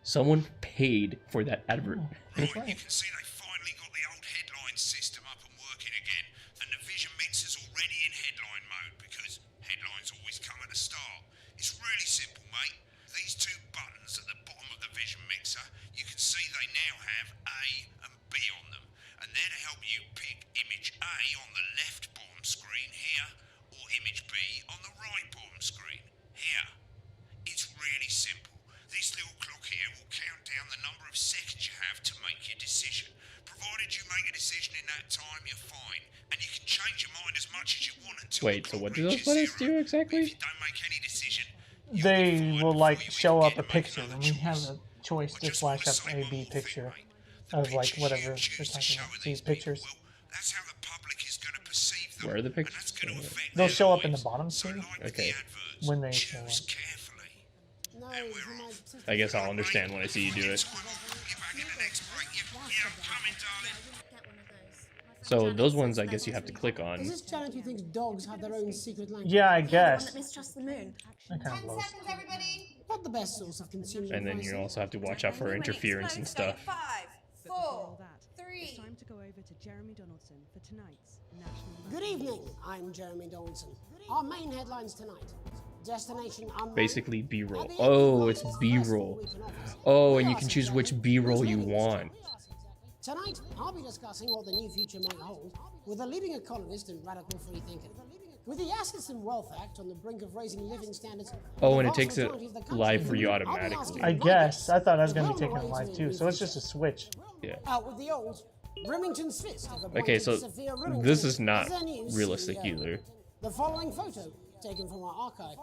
Someone paid for that advert. Right, you can see they finally got the old headline system up and working again, and the vision mixer's already in headline mode because headlines always come at the start. It's really simple, mate. These 2 buttons at the bottom of the vision mixer, you can see they now have A and B on them, and they're to help you pick image A on the left bottom screen here, or image B on the right bottom screen here. It's really simple. This little clock here will count down the number of seconds you have to make your decision. Provided you make a decision in that time, you're fine. And you can change your mind as much as you want until Wait, so what do those letters do exactly? If you don't make any decision, They will like show up a picture, and we have a choice to flash up a B picture of like whatever we're talking about. These pictures. that's how the public is going to perceive them. Where are the pictures? They'll show up in the bottom screen Okay. when they show up. I guess I'll understand when I see you do it. So those ones, I guess you have to click on. Does this challenge you think dogs have their own secret language? Yeah, I guess. Mistrust the moon. That kind of blows. Not the best source of consumer And then you also have to watch out for interference and stuff. 5, 4, It's 3. time to go over to Jeremy Donaldson for tonight's National. Good evening, I'm Jeremy Donaldson. Our main headlines tonight. Destination unknown. Basically B-roll. Oh, it's B-roll. Oh, and you can choose which B-roll you want. Tonight, I'll be discussing what the new future might hold with a leading economist and radical free thinker. With the Assets and Wealth Act on the brink of raising living standards, Oh, the and it vast takes it majority of the country, live for you I'll be automatically. asking I my guess. guests I thought I was to going to be go on taking the it way live to a too, new so it's just future. a switch. Yeah. Out with the old. Remington's Fist have appointed Okay, so Sophia Remington this is not as their new realistic CEO. either. The following photo, taken from our archive,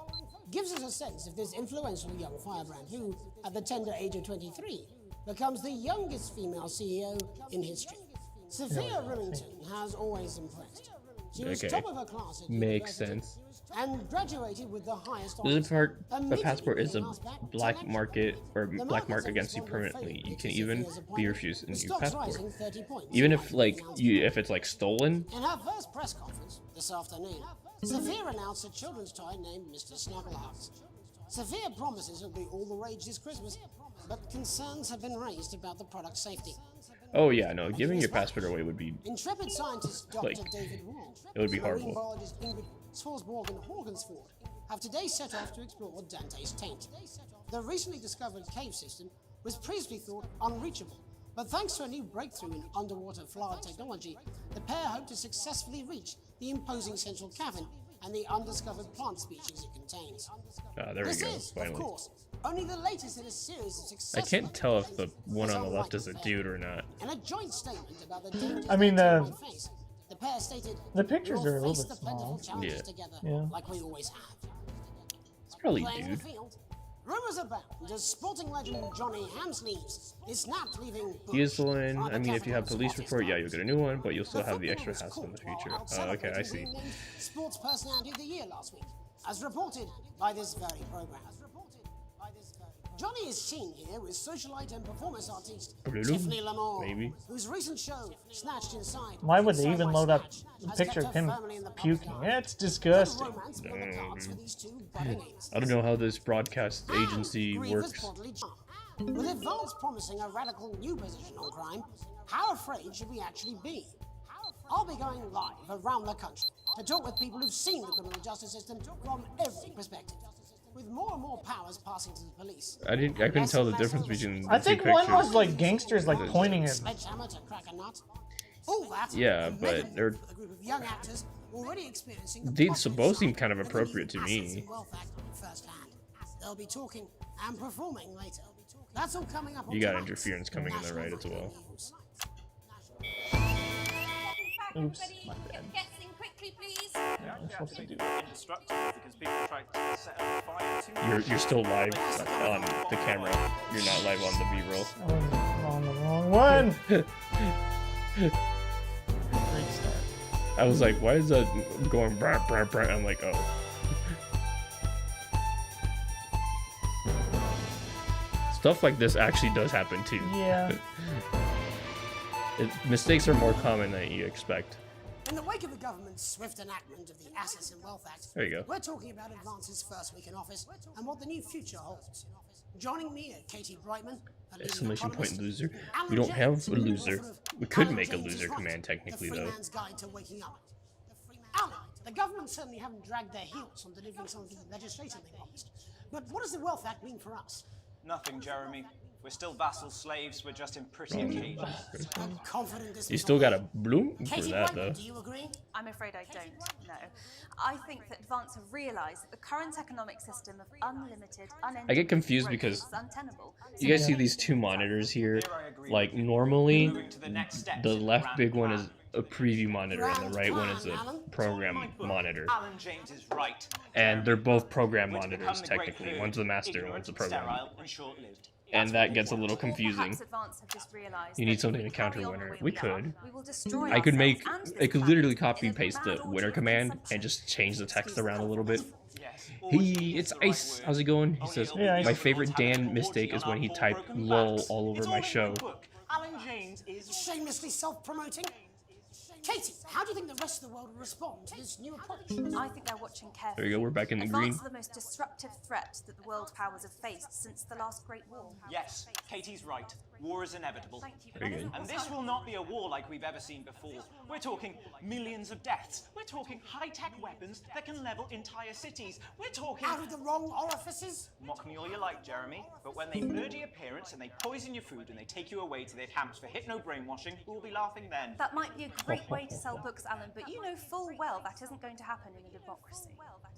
gives us a sense of this influential young firebrand who, at the tender age of 23, becomes the youngest female CEO in history. Sophia Remington has always impressed. She was Okay. top of her class at Makes university sense. and graduated with the highest The other honors. part, the Immediately passport is a being asked back to black lecture. market or The black mark markets against you have responded permanently. You favorably can to even Sophia's be appointment, refused a with new stocks passport. rising 30 points Even in if one like announcement. if it's like stolen. In her first press conference this afternoon, Sophia announced a children's toy named Mr. Snugglehearts. Sophia promises it'll be all the rage this Christmas, but concerns have been raised about the product's safety. Oh yeah, no, giving your passport away would be Intrepid scientist Dr. Like, David Wall it would be and marine horrible. biologist Ingrid Swarsborg and Horgensford have today set off to explore Dante's taint. The recently discovered cave system was previously thought unreachable, but thanks to a new breakthrough in underwater flower technology, the pair hope to successfully reach the imposing central cavern and the undiscovered plant species it contains. Ah, there we This go. is, of Finally. course, only the latest in a series of I successful can't tell if the one on the left is a dude or not. in a joint statement about the dangers I mean, they face, the pair stated, the pictures "We'll are a little face bit the plentiful small. challenges Yeah. together, Yeah. like we always have." It's probably Playing the dude. field, rumors abound as sporting legend Johnny Hamsleeves is snapped leaving. He is the one. Bush I mean, if you have undercover police Scottish report, yeah, times. you'll get a new one, but you'll still The have the extra footballer was hassle in the caught future. while Oh, okay, I celebrating see. being named Sports Personality of the Year last week, as reported by this very program. Johnny is seen here with socialite and performance artist Tiffany Lamore, Maybe. whose recent show, Snatched Inside, Why would they Side even by load up Snatch, a has picture kept of her him firmly in the public puking? eye. That's Good disgusting. romance put on the cards for these two budding aces. I don't know how this broadcast And agency grievous works. bodily harm. With advance promising a radical new position on crime, how afraid should we actually be? I'll be going live around the country to talk with people who've seen the criminal justice system from every perspective. With more and more powers passing to the police. I couldn't tell the difference between the I two think one was pictures. like gangsters like pointing at Sledgehammer to crack a nut. All that. Yeah, and but make it they're- with a group of young actors already experiencing the They positive both seem side kind of of the appropriate new to Assets me. and Wealth Act firsthand. They'll be talking and performing later. That's all coming up on You got tonight's interference coming in the National right as well. News. Oops, Everybody, my bad. get in quickly, please. I'm supposed to do Indestructible because people tried to set it on fire too. You're still live on the camera. You're not live on the B-roll. on the wrong one. Great start. I was like, why is that going brr, brr, brr? I'm like, oh. Stuff like this actually does happen too. Yeah. Mistakes are more common than you expect. In the wake of the government's swift enactment of the Assets and Wealth Act, There you go. we're talking about Advance's first week in office and what the new future holds. Joining me are Katie Brightman, a leading Exclamation point economist, loser. Alan We don't have James, a loser. author of We could Alan make a James' loser Right, command technically The though. Free Man's Guide to Waking Up. Alan, the government certainly haven't dragged their heels on delivering some of the legislation they promised. But what does the Wealth Act mean for us? Nothing, Jeremy. We're still vassal slaves. We're just in prettier cages. I'm confident this You is still all got right. a bloom for Katie that Brightman, though. do you agree? I'm afraid I don't, no. I think that Advance have realised that the current economic system of unlimited, unending I get confused growth because is untenable. You guys see these two monitors here? Like normally, the left big one is a preview monitor and the right one is a program monitor. Alan James is right. And they're both program We're to monitors become the great technically. herd, One's the master, ignorant, one's the program. sterile, and short-lived. And that gets a little confusing. Perhaps Advance have just realised You need that something if to counter carry on the winner. way We are, could. we will destroy I could make, ourselves and I this could planet literally in copy a paste the mad winner orgy of command consumption. and just change the text around a little bit. Yes, Hey, it's Ice. How's it going? He says, Hey, Ice. my favorite Dan mistake is when he typed LOL all over my show. Alan James is Shamelessly self-promoting? Katie, how do you think the rest of the world will respond to this new approach? I think they're watching carefully. There you go, we're back in the green. Advance are the most disruptive threat that the world powers have faced since the last Great War. Yes, Katie's right. War is inevitable. Thank you. Very good. And this will not be a war like we've ever seen before. We're talking millions of deaths. We're talking high-tech weapons that can level entire cities. We're talking... Out of the wrong orifices? Mock me all you like, Jeremy, but when they murder your parents and they poison your food and they take you away to their camps for hypno-brainwashing, who will be laughing then? That might be a great way to sell books, Alan, but you know full well that isn't going to happen in a democracy.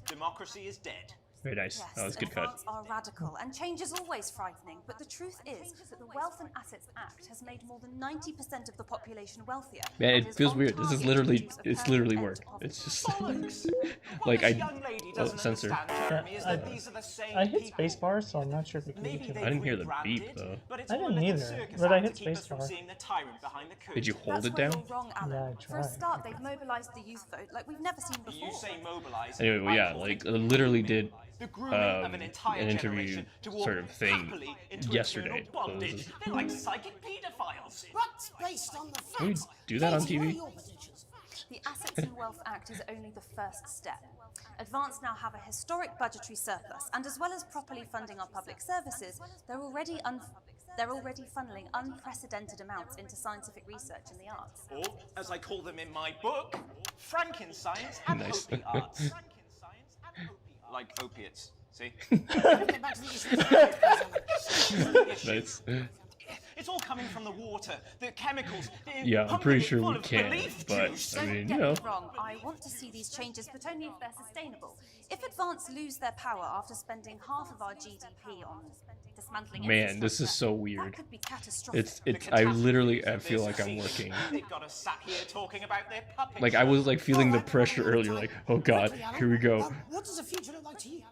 Democracy is dead. Very nice. Yes, That was a good cut. advance are radical, and change is always frightening, but the truth is that the Wealth and Assets Act has made more than 90% of the population wealthier. Man, and it is feels on weird. This is target to literally, produce a it's literally permanent work. end to It's just Bollocks! like What I this young lady doesn't censor. understand, Jeremy, is that these are the same I hit people. spacebar, so I'm not sure if it can be Maybe too they've I didn't hear the rebranded, beep though. but it's I all a didn't little either, circus but I act hit to keep us from spacebar. seeing the tyrant behind the curtain. Did you hold That's it where down? you're wrong, Alan. Yeah, I For a tried. start, they've mobilised the youth vote like we've never seen before. You say mobilise. Anyway, well, yeah, like I literally did The grooming of an entire an interview generation to walk sort of thing happily into yesterday. eternal So this bondage. is- They're like psychic paedophiles. But based on the Can we facts, do that on Katie, what are TV? your predictions? The Assets and Wealth Act is only the first step. Advance now have a historic budgetary surplus, and as well as properly funding our public services, they're already funneling unprecedented amounts into scientific research in the arts. Or, as I call them in my book, Frankensteins and Nice. opiates. Like opiates, see? Get back to the issue. Nice. It's all coming from the water, the chemicals. Yeah, I'm pumping pretty it sure full we of can, belief but juice. I Don't mean, get you know. me wrong, I want to see these changes, but only if they're sustainable. If Advance lose their power after spending half of our GDP on dismantling Man, this is infrastructure, so that weird. could be catastrophic. It's I literally I feel like I'm working. They've got us sat here talking about their puppet Like I was show. like feeling the pressure earlier, like, oh god, here we go. What does the future look like to you, Alan?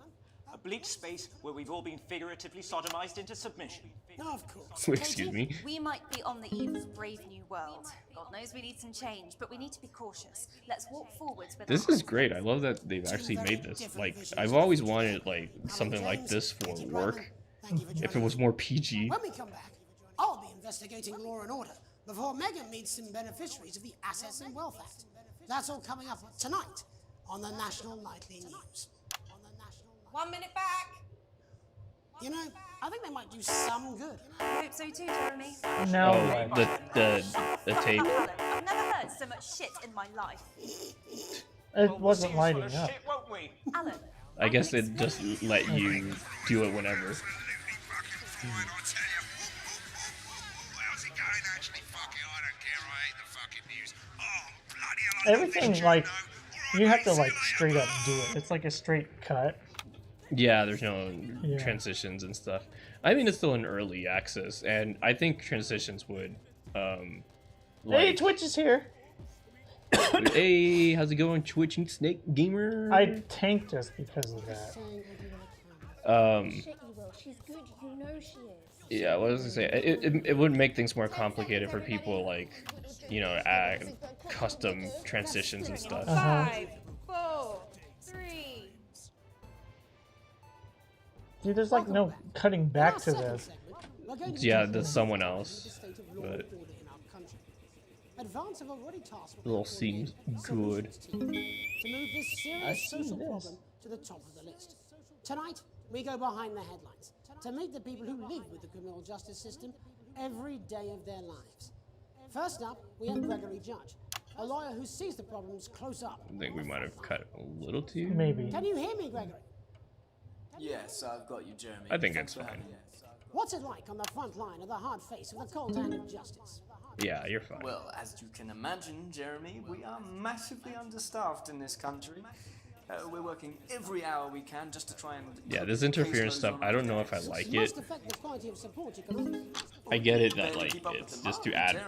A bleak space where we've all been figuratively sodomized into submission. No, of course. Excuse me. We might be on the eve of a brave new world. God knows we need some change, but we need to be cautious. Let's walk forwards with This our is great. I love that they've actually made this. Like I've always wanted like something like this for work. If it was more PG. When we come back, I'll be investigating law and order before Megan meets some beneficiaries of the Assets and Wealth Act. That's all coming up tonight on the National Nightly News. 1 minute back. You know, I think they might do some good. I hope so too, Jeremy. No Oh, way. the tape. Alan, I've never heard so much shit in my life. It wasn't lighting Full of up. shit, won't we? Alan. I guess it just let you do it whenever. Absolutely fucking fine, I tell you. How's it going? Actually, fuck it, I don't care. I hate the fucking news. Oh, bloody hell, I love Everything this like joke, though. you Alright, have to mate, like see you straight later. up do it. It's like a straight cut. Yeah, there's no Yeah. transitions and stuff. I mean, it's still in early access, and I think transitions would, Hey, like, Twitch is here. hey, how's it going, Twitch and Snake Gamer? I tanked us because of that. Shit, you will. She's good. You know she is. Yeah, what was I gonna say? It would make things more complicated for people, like, you know, add custom transitions and stuff. 5, 4, 3. Dude, there's like no cutting back to this. Yeah, there's someone else, but Advance have already tasked it all seems good. to move this serious seen social this. problem to the top of the list. Tonight, we go behind the headlines to meet the people who live with the criminal justice system every day of their lives. First up, we have Gregory Judge, a lawyer who sees the problems close up. I think we might have cut a little too. Maybe. Can you hear me, Gregory? Yes, I've got you, Jeremy. I think Thanks it's for fine. having me. What's it like on the front line of the hard face with the cold hand of justice? Yeah, you're fine. Well, as you can imagine, Jeremy, we are massively understaffed in this country. We're working every hour we can just to try and... Yeah, this interference stuff, I don't know if I like it. Must affect the quality of support you can offer. I get it that, like, it's just to add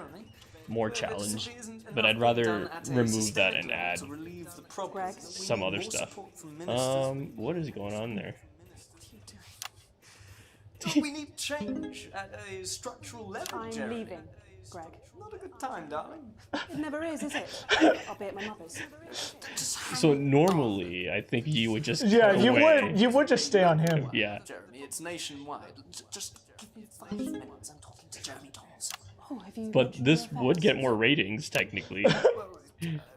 more challenge, but I'd rather remove that and add some other stuff. What is going on there? We need change at a structural level, I'm Jeremy. leaving, Greg. Not a good time, darling. It never is it? I'll be at my mother's. So normally, I think you would just Yeah, cut you away. would just stay on him. Yeah. Jeremy, it's nationwide. Just give me 5 minutes. I'm talking to Jeremy Donaldson. Oh, have you But this would get more ratings, technically.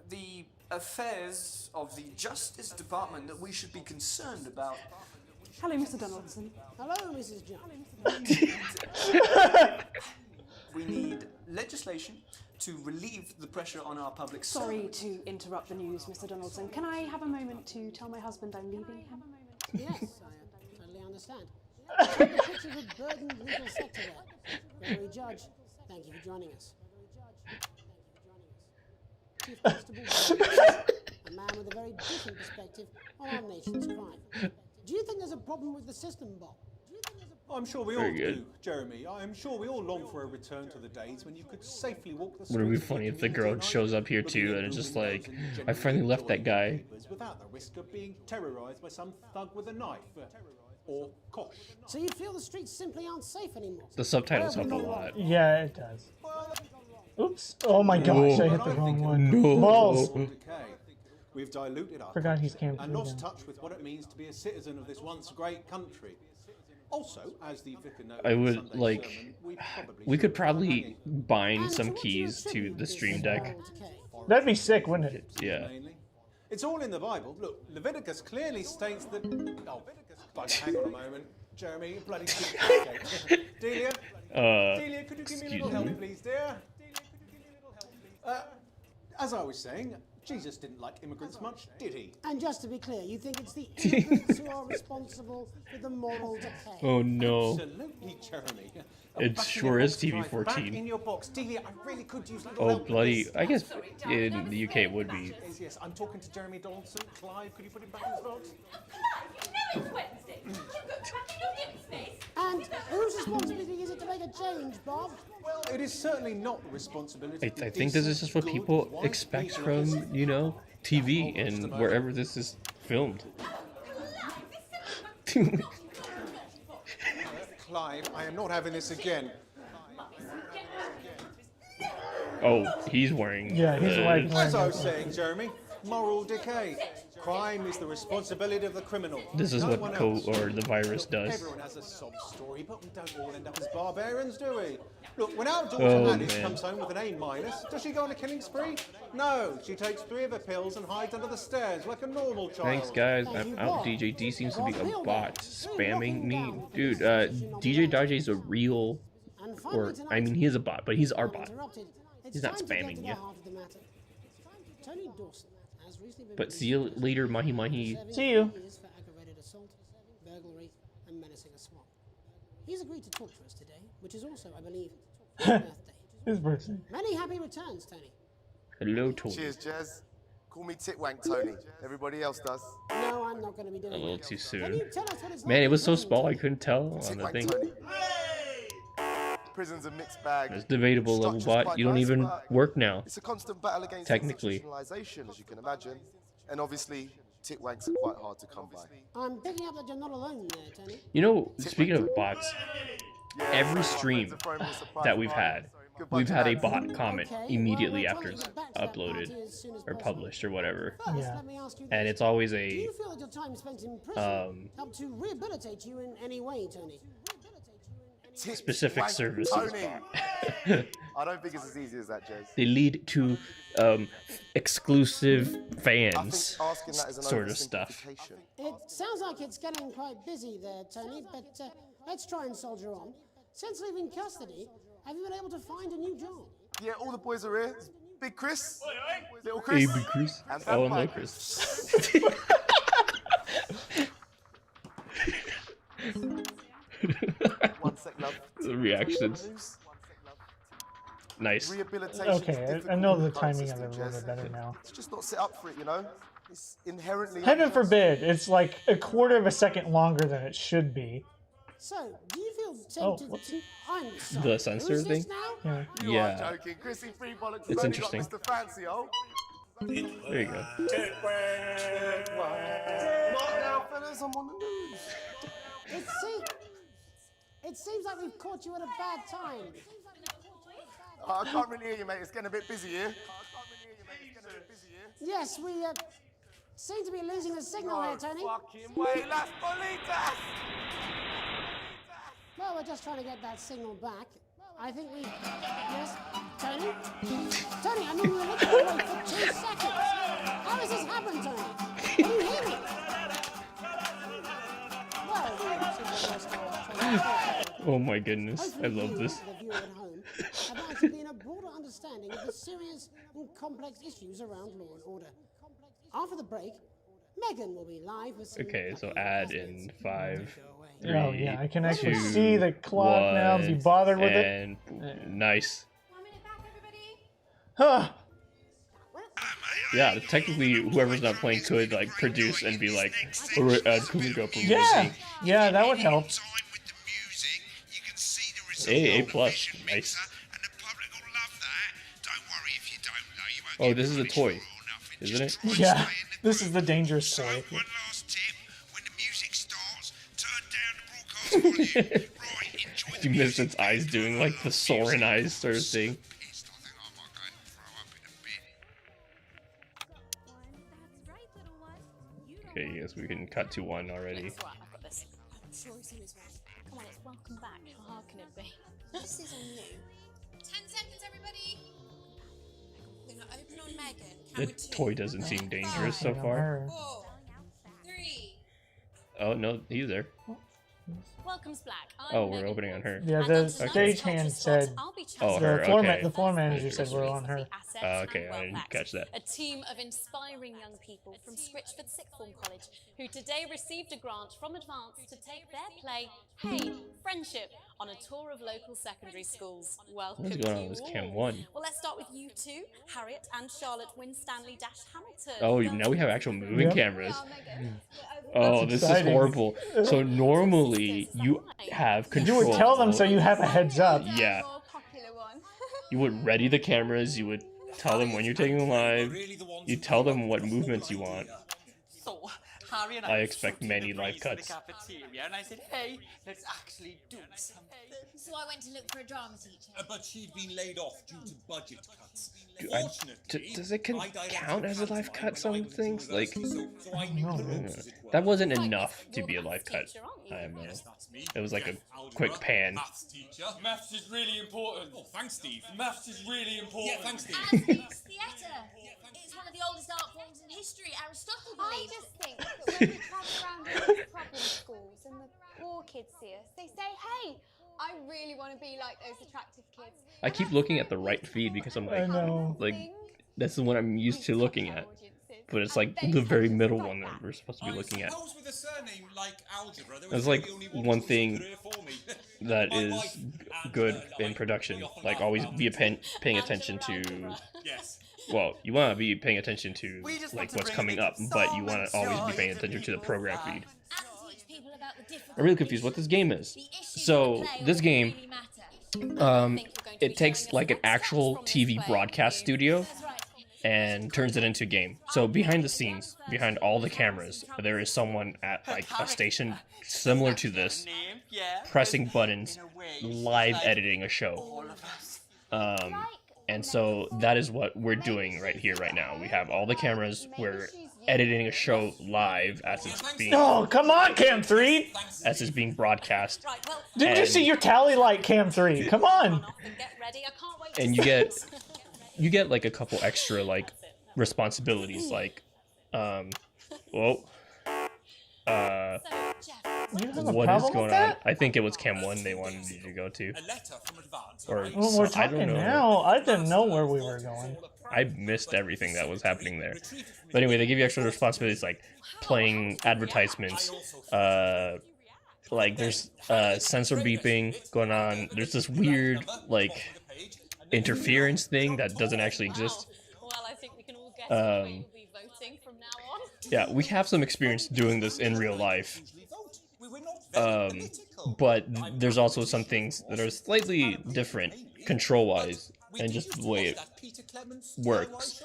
The affairs of the Justice Department that we should be concerned about. Hello, Mr. Donaldson. Hello, Mrs. John. We need legislation to relieve the pressure on our public Sorry servants. to interrupt the news, Mr. Donaldson. Can I have a moment to tell my husband I'm leaving him? Yes, I totally understand. Take a picture of a burdened legal sector there. Gregory Judge, thank you for joining us. Chief Constable, a man with a very different perspective on our nation's crime. Do you think there's a problem with the system, Bob? I'm sure we all Very good. do, Jeremy. I'm sure we all long for a return to the days when you could safely walk the streets. Would it be of your funny if the community girl shows up here too and it's just like, I finally left that guy. without the risk of being terrorised by some thug with a knife or kosh. So you feel the streets simply aren't safe anymore? The subtitles help a lot. Yeah, it does. Oops. Oh my gosh, I hit the wrong one. No. Balls. We've diluted our Forgot he's culture camping and lost again. touch with what it means to be a citizen of this once great country. Also, as the vicar noted I in would Sunday's like. sermon, We could probably bind some keys to the stream deck. That'd be sick, wouldn't it? Yeah. It's all in the Bible. Look, Leviticus clearly states that. Oh, but hang on a moment, Jeremy, you bloody Delia. Delia, could you give me a little help, please, dear? As I was saying, Jesus didn't like immigrants much, did he? And just to be clear, you think it's the immigrants who are responsible for the moral decay? Oh no. Absolutely, Jeremy. It sure is Back in TV-14. your box, Delia. I really could use a little Oh help with bloody! this. I guess in the UK it would be. Yes, I'm talking to Jeremy Donaldson. Clive, could you put him back in his box? And whose responsibility is it to make a change, Bob? Well, it is certainly not the responsibility. I think this is just what people expect from, you know, TV and wherever this is filmed. Clive, I am not having this again. Oh, he's wearing. Yeah, he's wearing As I was saying, Jeremy, moral decay. Crime is the responsibility of the criminal. This is no what one the else. virus does. Everyone has a sob story, but we don't all end up as barbarians, do we? Look, when our daughter Oh, Alice man. comes home with an A-, does she go on a killing spree? No, she takes 3 of her pills and hides under the stairs like a normal child. Thanks, guys. I'm out. DJ D seems to be a bot spamming me, dude. DJ Daj's a real, or I mean, he is a bot, but he's our bot. He's not spamming you. Tony Dawson has recently been But see you later, Mahi Mahi. See you. for aggravated assault, burglary, and menacing a swamp. He's agreed to talk to us today, which is also, I believe, his birthday. His birthday. Many happy returns, Tony. Hello, Tony. Cheers, Jez. Call me Titwank Tony. Everybody else does. No, I'm not going to be doing A little that. too Can soon. you tell us what it's Man, like it was so in small I couldn't tell on the Titwank thing. Tony. Prison's a mixed bag. It's debatable, level Structure's bot. quite You don't nice, even but work now. It's a constant battle against Technically. institutionalization, as you can imagine. And obviously, Titwanks are quite hard to come by. I'm picking up that you're not alone there, Tony. You know, speaking of bots, every stream that we've had a bot comment immediately after it's uploaded or published or whatever. Yeah. And it's always Do a you feel that your time spent in prison helped to rehabilitate you in any way, Tony? specific services Tony. bot. I don't think it's as easy as that, Jez. They lead to exclusive fans, asking that is an sort of stuff. It sounds like it's getting quite busy there, Tony, but let's try and soldier on. Since leaving custody, have you been able to find a new job? Yeah, all the boys are here. Big Chris, little Hey, Chris, Big Chris. and Oh, I Vampire know Chris. One sec, love. The reactions. Nice. Rehabilitation Okay, I know the timing of it a little bit better now. It's just not set up for it, you know? It's inherently... Heaven forbid, it's like a quarter of a second longer than it should be. So, do you feel Oh, tempted whoops. to... I'm sorry, The censor who's this thing? now? Yeah. You Yeah. are joking. Chrissy Free Bollocks has It's only interesting. got Mr. Fancy, oh. There you go. Not now, fellas, I'm on the news. It seems like we've caught you at a bad time. I can't really hear you, mate. It's getting a bit busy here. Yes, we seem to be losing the signal here, Tony. Fucking way, las bolitas! Well, we're just trying to get that signal back. I think we... Yes? Tony? Tony, I mean, we were looking away for 2 seconds. How has this happened, Tony? Can you hear me? Oh my goodness, I love this. The viewer at home about to be in a broader understanding of the serious and complex issues around law and order. After the break, Megan will be live with some... Okay, so add in 5, 3, Oh yeah, I can actually 2, see the clock now. Be bothered with it. and nice. Huh. Am I Yeah, technically, whoever's not playing could like produce and be like, alright, add coming up. Yeah, yeah, that would help. A plus, nice. Oh, this is a toy, isn't it? Yeah, this is the dangerous toy. You missed its eyes doing like the Soren eyes sort of thing. Okay, yes, we can cut to one already. It's alright, I've got this. I'm sure it's always right. Come on, it's welcome back. How hard can it be? This is on you. 10 seconds, everybody. We're gonna open on Megan. The toy doesn't seem dangerous so far. 4, 3. Oh no, he's there. Welcome's Black. Oh, we're opening on her. Yeah, the stagehand said. Oh, her. Okay. The floor manager said we're on her. Okay, I didn't catch that. A team of inspiring young people from Scritchford Sixth Form College who today received a grant from Advance to take their play, Hey, Friendship, on a tour of local secondary schools. Welcome What's going on with Cam 1? Well, let's start with you two, Harriet and Charlotte Winstanley-Hamilton. Oh, now we have actual moving cameras. That's Oh, this exciting. is horrible. So normally you have control. You would tell them so you have a heads up. Yeah. You would ready the cameras. You would tell them when you're taking them live. You tell them what movements you want. So, Harry and I expect many live cuts. cafeteria, and I said, hey, let's actually do something. So I went to look for a drama teacher. But she'd been laid off due to budget cuts. Does it count as a live cut? Some things like I know. that wasn't enough to be a live cut. I don't know. It was like a quick pan. Maths teacher. Maths is really important. Oh, thanks, Steve. Maths is really important. Yeah, thanks, Steve. It's theatre. It's one of the oldest art forms in history. Aristotle I believed. just think that when we travel around these problem schools and the poor kids see us, they say, hey, I really want to be like those attractive kids. I keep looking at the right feed because I'm I know. like that's the one I'm used to looking at. But it's like the very middle one that we're supposed to be looking at. Those with a surname like algebra. There's like one thing that is good in production. Like always be paying attention to. Well, you want to be paying attention to like what's coming up, but you want to always be paying attention to the program feed. I'm really confused what this game is. So this game, it takes like an actual TV broadcast studio and turns it into a game. So behind the scenes, behind all the cameras, there is someone at like a station similar to this, pressing buttons, live editing a show. And so that is what we're doing right here, right now. We have all the cameras. We're editing a show live as it's being. Oh, come on, Cam 3! As it's being broadcast. Didn't you see your tally light, Cam 3? Come on! And you get like a couple extra like responsibilities, like what is going on? I think it was Cam 1 they wanted you to go to. Or Well, we're I don't talking know. now. I didn't know where we were going. I missed everything that was happening there. But anyway, they give you extra responsibilities like playing advertisements, like there's sensor beeping going on. There's this weird like interference thing that doesn't actually exist. Yeah, we have some experience doing this in real life. But there's also some things that are slightly different control-wise and just the way it works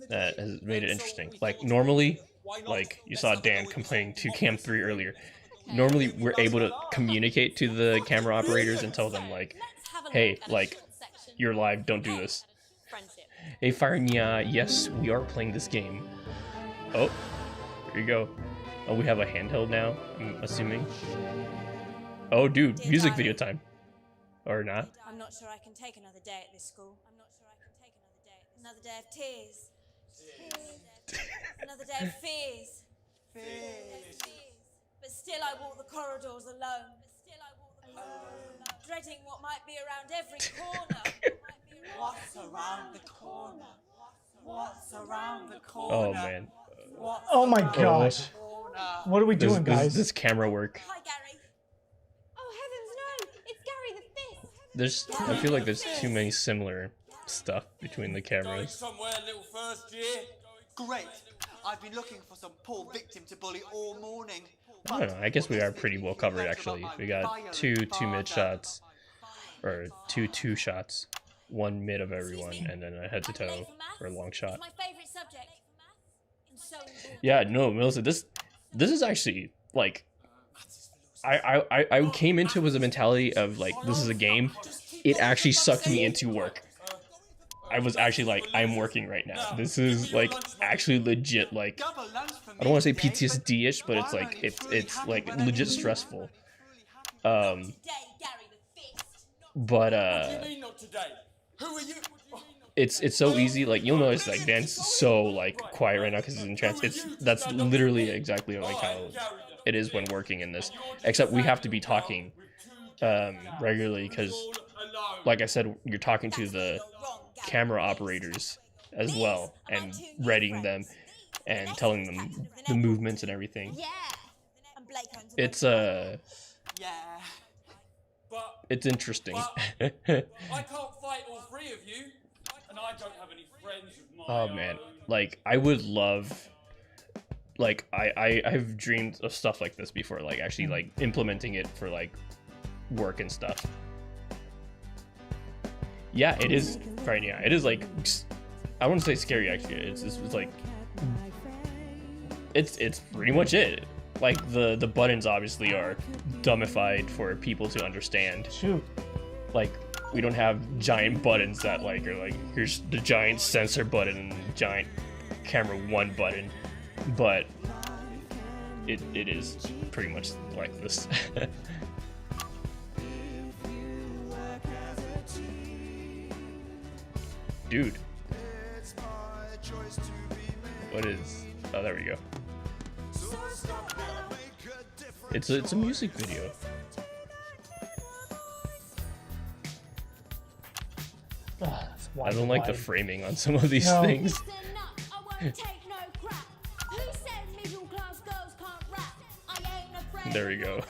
that has made it interesting. Like normally, like you saw Dan complaining to Cam 3 earlier, normally we're able to communicate to the camera operators and tell them like, hey, like, you're live, don't do this. Hey, Farnya, yes, we are playing this game. Oh, here you go. Oh, we have a handheld now, I'm assuming. Oh, dude, music video time. Or not. I'm not sure I can take another day at this school. Another day of tears. Another day of fears. But still I walk the corridors alone. Dreading what might be around every corner. What's around the corner? What's around the corner? Oh, man. Oh my gosh. What are we doing, guys? This camera work. Hi, Gary. Oh, heavens, no! It's Gary the Fifth! I feel like there's too many similar stuff between the cameras. Somewhere, little first year. Great. I've been looking for some poor victim to bully all morning. I don't know. I guess we are pretty well covered actually. We got two mid shots, or two shots, one mid of everyone, and then a head to toe for a long shot. My favorite subject. And so Yeah, no, Melissa, this is actually like, I came into it with a mentality of like, this is a game. It actually sucked me into work. I was actually like, I'm working right now. This is like actually legit. Like, I don't want to say PTSD-ish, but it's like it's like legit stressful. But it's so easy. Like, you'll notice like Dan's so like quiet right now because he's in trance. That's literally exactly like how it is when working in this. Except we have to be talking regularly because, like I said, you're talking to the camera operators as well and readying them and telling them the movements and everything. It's it's interesting. I can't fight all three of you, and I don't have any friends of my Oh man, like I would love, like I've dreamed of stuff like this before, like actually like implementing it for like work and stuff. Yeah, it is frightening. Yeah, it is like, I wouldn't say scary actually. It's like, it's pretty much it. Like the buttons obviously are dumbified for people to understand. Shoot. Like we don't have giant buttons that like are like, here's the giant sensor button and the giant camera 1 button, but it is pretty much like this. Dude. What is... Oh, there we go. It's a music video. I don't like the framing on some of these things. There we go.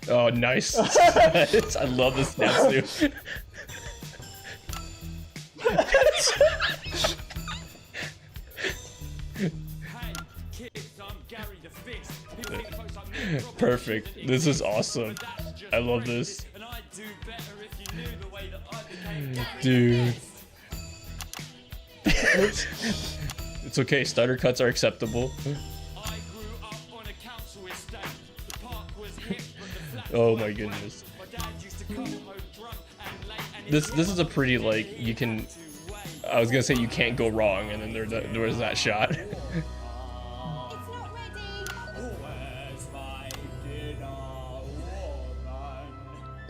Oh, nice. I love this Natsu. Perfect. This is awesome. I love this. Dude. It's okay. Stutter cuts are acceptable. Oh my goodness. This is a pretty, like, you can, I was gonna say you can't go wrong, and then there was that shot.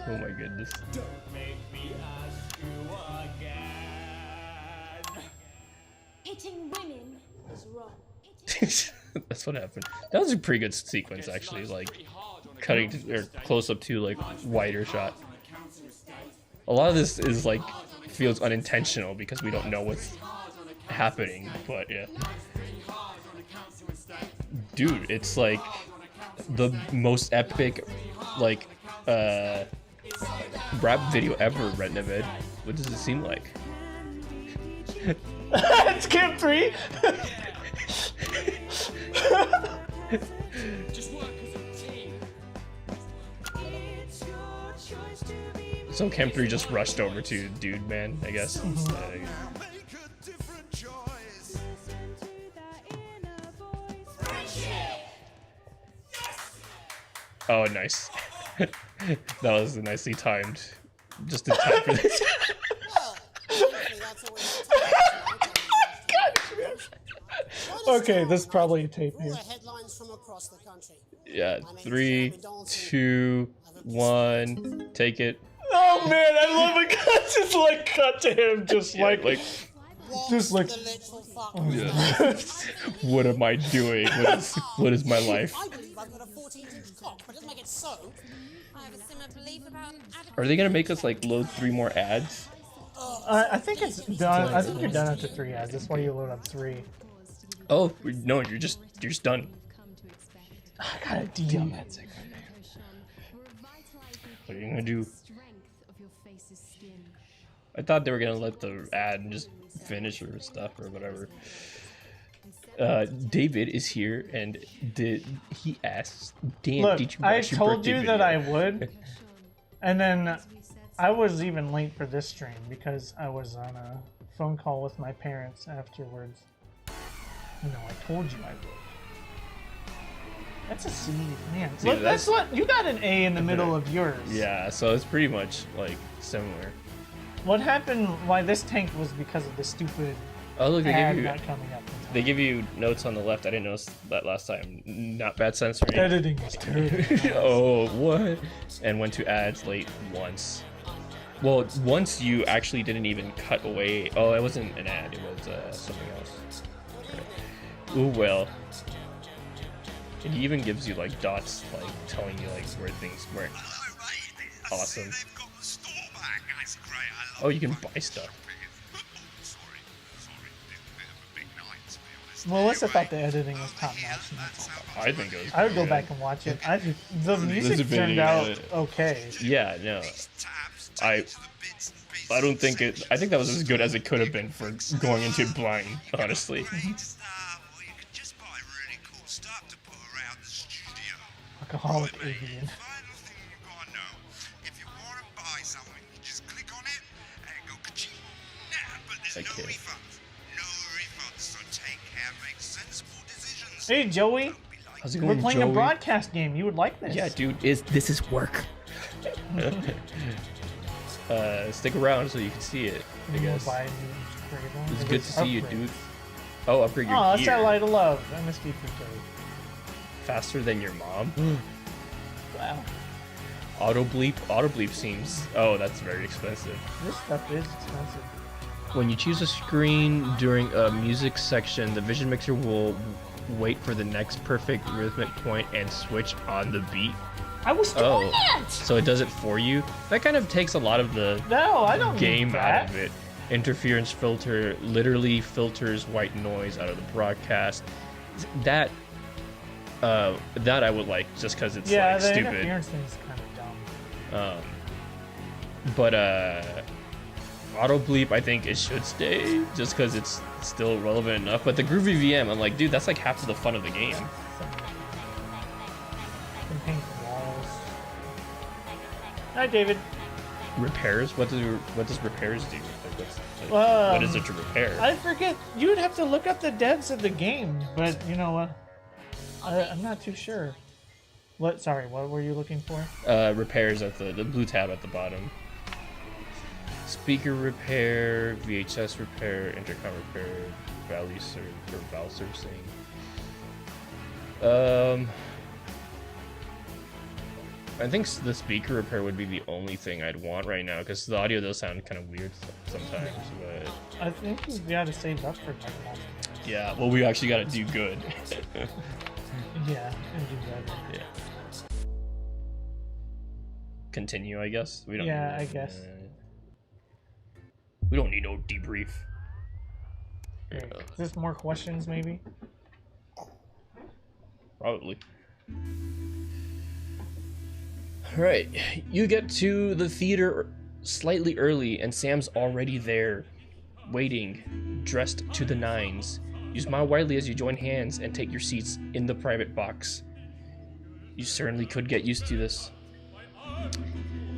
Oh my goodness. Hitting women is wrong. That's what happened. That was a pretty good sequence actually, like cutting to, or close up to like wider shot. A lot of this is like feels unintentional because we don't know what's happening, but yeah. Dude, it's like the most epic like rap video ever, Retnevid. What does it seem like? It's Camp 3. So Camp 3 just rushed over to Dude Man, I guess. Oh, nice. That was nicely timed. Just in time for this. Okay, this is probably a tape here. Yeah, 3, 2, 1, take it. Oh man, I love it. Just like cut to him, just Yeah, like yeah. What am I doing? What is my life? I believe I've got a 14-inch cock, but doesn't make it so. I have a similar belief about Are they gonna make us like load 3 more ads? I think it's done. I think you're done after 3 ads. That's why you load up 3. Oh no, you're just done. I got a D on that segment. What are you gonna do? I thought they were gonna let the ad just finish or stuff or whatever. David is here, and he asks, "Damn, Look, did you I watch your told birthday you video?" that I would, and then I was even late for this stream because I was on a phone call with my parents afterwards. No, I told you I would. That's a C, man. Dude, Look, that's what you got an A in the middle of yours. Yeah, so it's pretty much like similar. What happened? Why this tanked was because of the stupid Oh look, they ad give you not coming up. they give you notes on the left. I didn't notice that last time. Not bad censoring. Editing is terrible. Oh what? And went to ads late once. Well, once you actually didn't even cut away. Oh, it wasn't an ad. It was something else. Right. Ooh well. It even gives you like dots, like telling you like where things were. Awesome. Oh, you can buy stuff. Melissa thought the editing was top notch. I think it was. I would go pretty back good. and watch it. The This music video, turned out okay. Yeah, no. I don't think it. I think that was as good as it could have been for going into it blind, honestly. Alcoholic avian. Okay. Hey Joey, How's it we're going, playing a Joey? broadcast game. You would like this. Yeah, dude. This is work? Stick around so you can see it. I guess. It's good to see you, dude. Oh, upgrade your Oh, gear. Satellite of Love. MSD for Faster than your mom. Wow. Auto bleep seems. Oh, that's very expensive. This stuff is expensive. When you choose a screen during a music section, the vision mixer will wait for the next perfect rhythmic point and switch on the beat. I was doing it! So it does it for you? That kind of takes a lot of the No, I don't game need out that. of it. Interference filter literally filters white noise out of the broadcast. That I would like just because it's Yeah, like the stupid. interference thing's kind of dumb. But auto bleep, I think it should stay just because it's still relevant enough. But the groovy VM, I'm like, dude, that's like half of the fun of the game. Can paint the walls. Hi, David. Repairs? What does repairs do? Like, what is it to repair? I forget. You would have to look up the devs of the game, but you know, I'm not too sure. What? Sorry, what were you looking for? Repairs at the blue tab at the bottom. Speaker repair, VHS repair, intercom repair, valve servicing. I think the speaker repair would be the only thing I'd want right now because the audio does sound kind of weird sometimes. But I think you gotta save up for that. yeah, well, we actually got to do good. Yeah, and do better. Yeah. Continue, I guess. We don't. Yeah, need I guess. We don't need no debrief. Is this more questions, maybe? Probably. Alright, you get to the theater slightly early, and Sam's already there, waiting, dressed to the nines. You smile widely as you join hands and take your seats in the private box. You certainly could get used to this.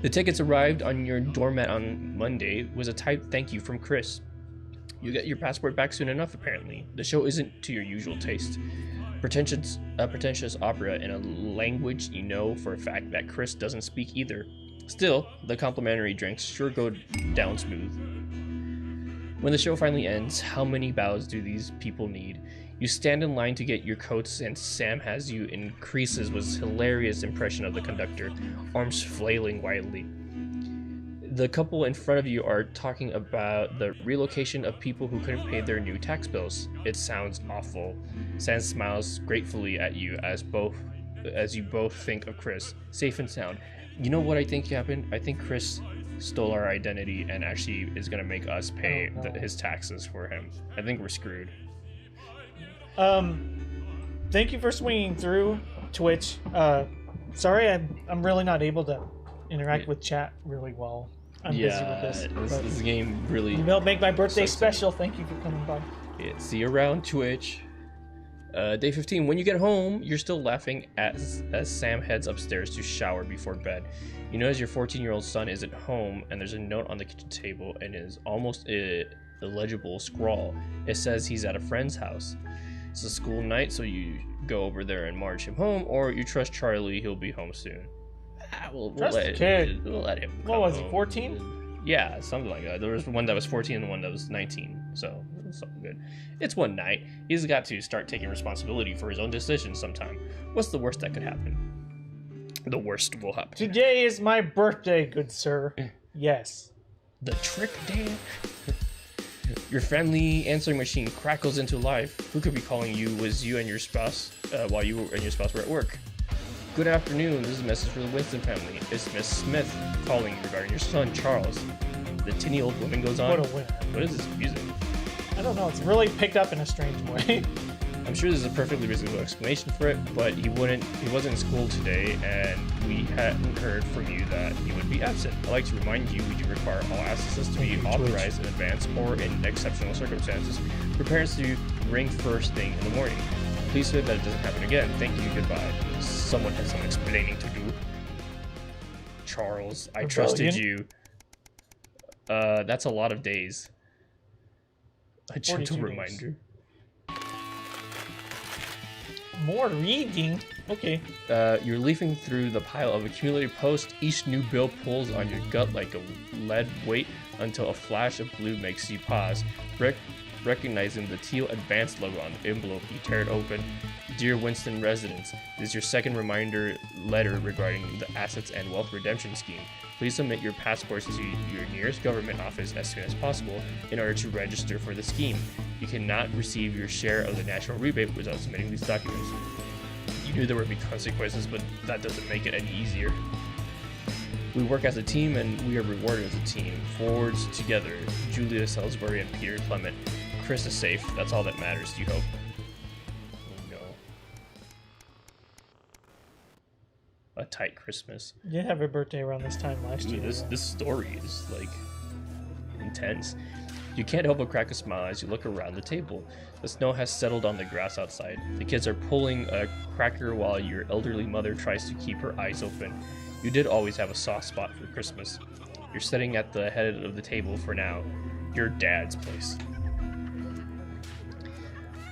The tickets arrived on your doormat on Monday was a typed thank you from Chris. You get your passport back soon enough, apparently. The show isn't to your usual taste. Pretentious opera in a language you know for a fact that Chris doesn't speak either. Still, the complimentary drinks sure go down smooth. When the show finally ends, how many bows do these people need? You stand in line to get your coats and Sam has you in creases with his hilarious impression of the conductor, arms flailing wildly. The couple in front of you are talking about the relocation of people who couldn't pay their new tax bills. It sounds awful. Sam smiles gratefully at you as you both think of Chris, safe and sound. You know what I think happened? I think Chris stole our identity and actually is gonna make us pay his taxes for him. I think we're screwed. Thank you for swinging through Twitch. Sorry, I'm really not able to interact with chat really well. I'm busy with this. This game really. You helped make my birthday special. Thank you for coming by. Yeah, see you around Twitch. Day 15. When you get home, you're still laughing as Sam heads upstairs to shower before bed. You notice your 14-year-old son isn't home, and there's a note on the kitchen table and is almost illegible scrawl. It says he's at a friend's house. It's a school night, so you go over there and march him home, or you trust Charlie, he'll be home soon. We'll let him. What was he, home. 14? Yeah, something like that. There was one that was 14 and one that was 19, so it's something good. It's one night. He's got to start taking responsibility for his own decisions sometime. What's the worst that could happen? The worst will happen. Today is my birthday, good sir. Yes. The trick, Dan. Your family answering machine crackles into life. Who could be calling you? Was you and your spouse while you and your spouse were at work? Good afternoon. This is a message for the Winston family. It's Miss Smith calling regarding your son, Charles. The tinny old woman goes on. What a winner. What is this music? I don't know. It's really picked up in a strange way. I'm sure there's a perfectly reasonable explanation for it, but he wasn't in school today, and we hadn't heard from you that he would be absent. I'd like to remind you we do require all absences to be authorized in advance or in exceptional circumstances for parents to ring first thing in the morning. Please hope that it doesn't happen again. Thank you. Goodbye. Someone has some explaining to do. Charles, I trusted you. That's a lot of days. A gentle reminder. More reading. Okay. You're leafing through the pile of accumulated posts. Each new bill pulls on your gut like a lead weight until a flash of blue makes you pause. Recognizing the teal advanced logo on the envelope, you tear it open. Dear Winston residents, this is your second reminder letter regarding the Assets and Wealth Redemption Scheme. Please submit your passports to your nearest government office as soon as possible in order to register for the scheme. You cannot receive your share of the national rebate without submitting these documents. You knew there would be consequences, but that doesn't make it any easier. We work as a team, and we are rewarded as a team. Forwards together, Julia Salisbury and Peter Clement. Chris is safe. That's all that matters, you hope. Oh, no. A tight Christmas. You did have a birthday around this time last year. This story is, like, intense. You can't help but crack a smile as you look around the table. The snow has settled on the grass outside. The kids are pulling a cracker while your elderly mother tries to keep her eyes open. You did always have a soft spot for Christmas. You're sitting at the head of the table for now. Your dad's place.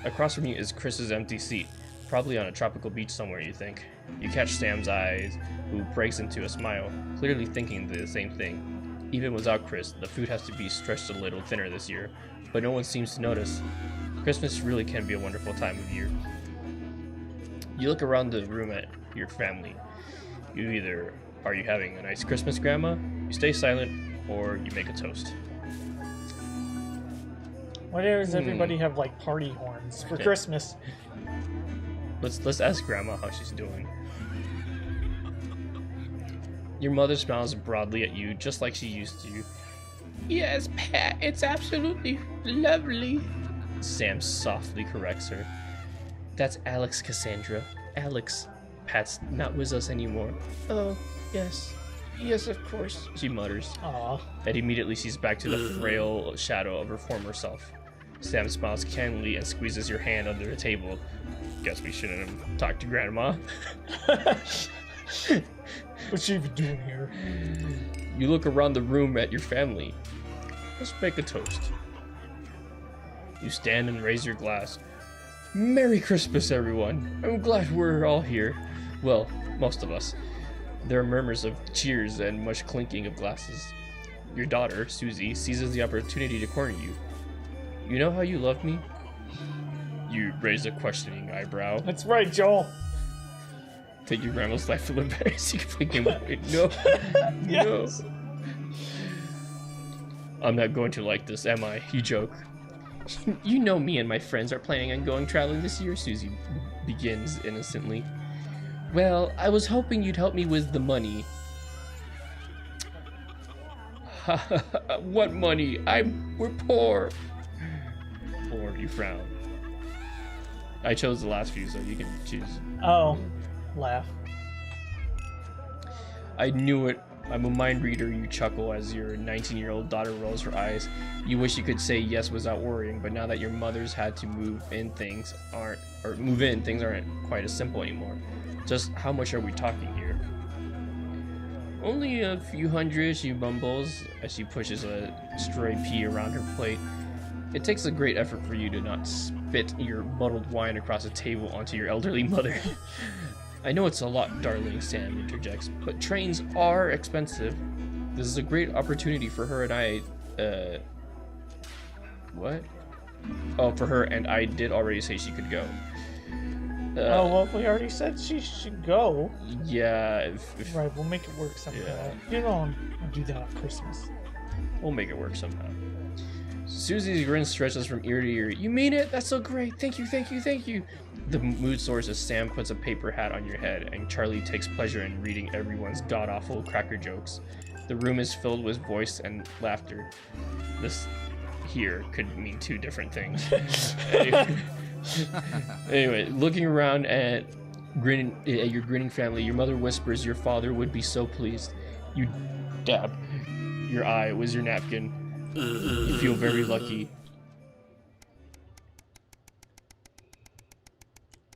Across from you is Chris's empty seat, probably on a tropical beach somewhere, you think. You catch Sam's eyes, who breaks into a smile, clearly thinking the same thing. Even without Chris, the food has to be stretched a little thinner this year, but no one seems to notice. Christmas really can be a wonderful time of year. You look around the room at your family. You either are you having a nice Christmas, Grandma? You stay silent, or you make a toast. Why does everybody have like party horns for Christmas? Let's ask Grandma how she's doing. Your mother smiles broadly at you, just like she used to. Yes, Pat, it's absolutely lovely. Sam softly corrects her. That's Alex, Cassandra. Alex. Pat's not with us anymore. Oh, yes. Yes, of course, she mutters. Aww. And immediately she's back to the frail shadow of her former self. Sam smiles candidly and squeezes your hand under the table. Guess we shouldn't have talked to Grandma. What's she even doing here? You look around the room at your family. Let's make a toast. You stand and raise your glass. Merry Christmas, everyone. I'm glad we're all here. Well, most of us. There are murmurs of cheers and much clinking of glasses. Your daughter, Susie, seizes the opportunity to corner you. You know how you love me? You raise a questioning eyebrow. That's right, Joel. Take your grandma's life full of berries. You can fling him away. No. Yes. No. I'm not going to like this, am I? You joke. You know me and my friends are planning on going traveling this year, Susie begins innocently. Well, I was hoping you'd help me with the money. What money? We're poor. Poor, you frown. I chose the last few, so you can choose. Oh, laugh. I knew it I'm a mind reader, you chuckle as your 19-year-old daughter rolls her eyes. You wish you could say yes without worrying, but now that your mother's had to move in, things aren't quite as simple anymore. Just how much are we talking here? Only a few hundred, she mumbles as she pushes a stray pea around her plate. It takes a great effort for you to not spit your muddled wine across the table onto your elderly mother. I know it's a lot, darling, Sam interjects, but trains are expensive. This is a great opportunity for her and I, what? Oh, for her, and I did already say she could go. Oh, well, we already said she should go. Yeah. Right, we'll make it work somehow. Yeah. You don't do that on Christmas. We'll make it work somehow. Susie's grin stretches from ear to ear. You mean it? That's so great. Thank you, thank you, thank you. The mood soars as Sam puts a paper hat on your head, and Charlie takes pleasure in reading everyone's god-awful cracker jokes. The room is filled with voice and laughter. This here could mean two different things. Anyway, looking around at your grinning family, your mother whispers your father would be so pleased. You dab your eye with your napkin. You feel very lucky.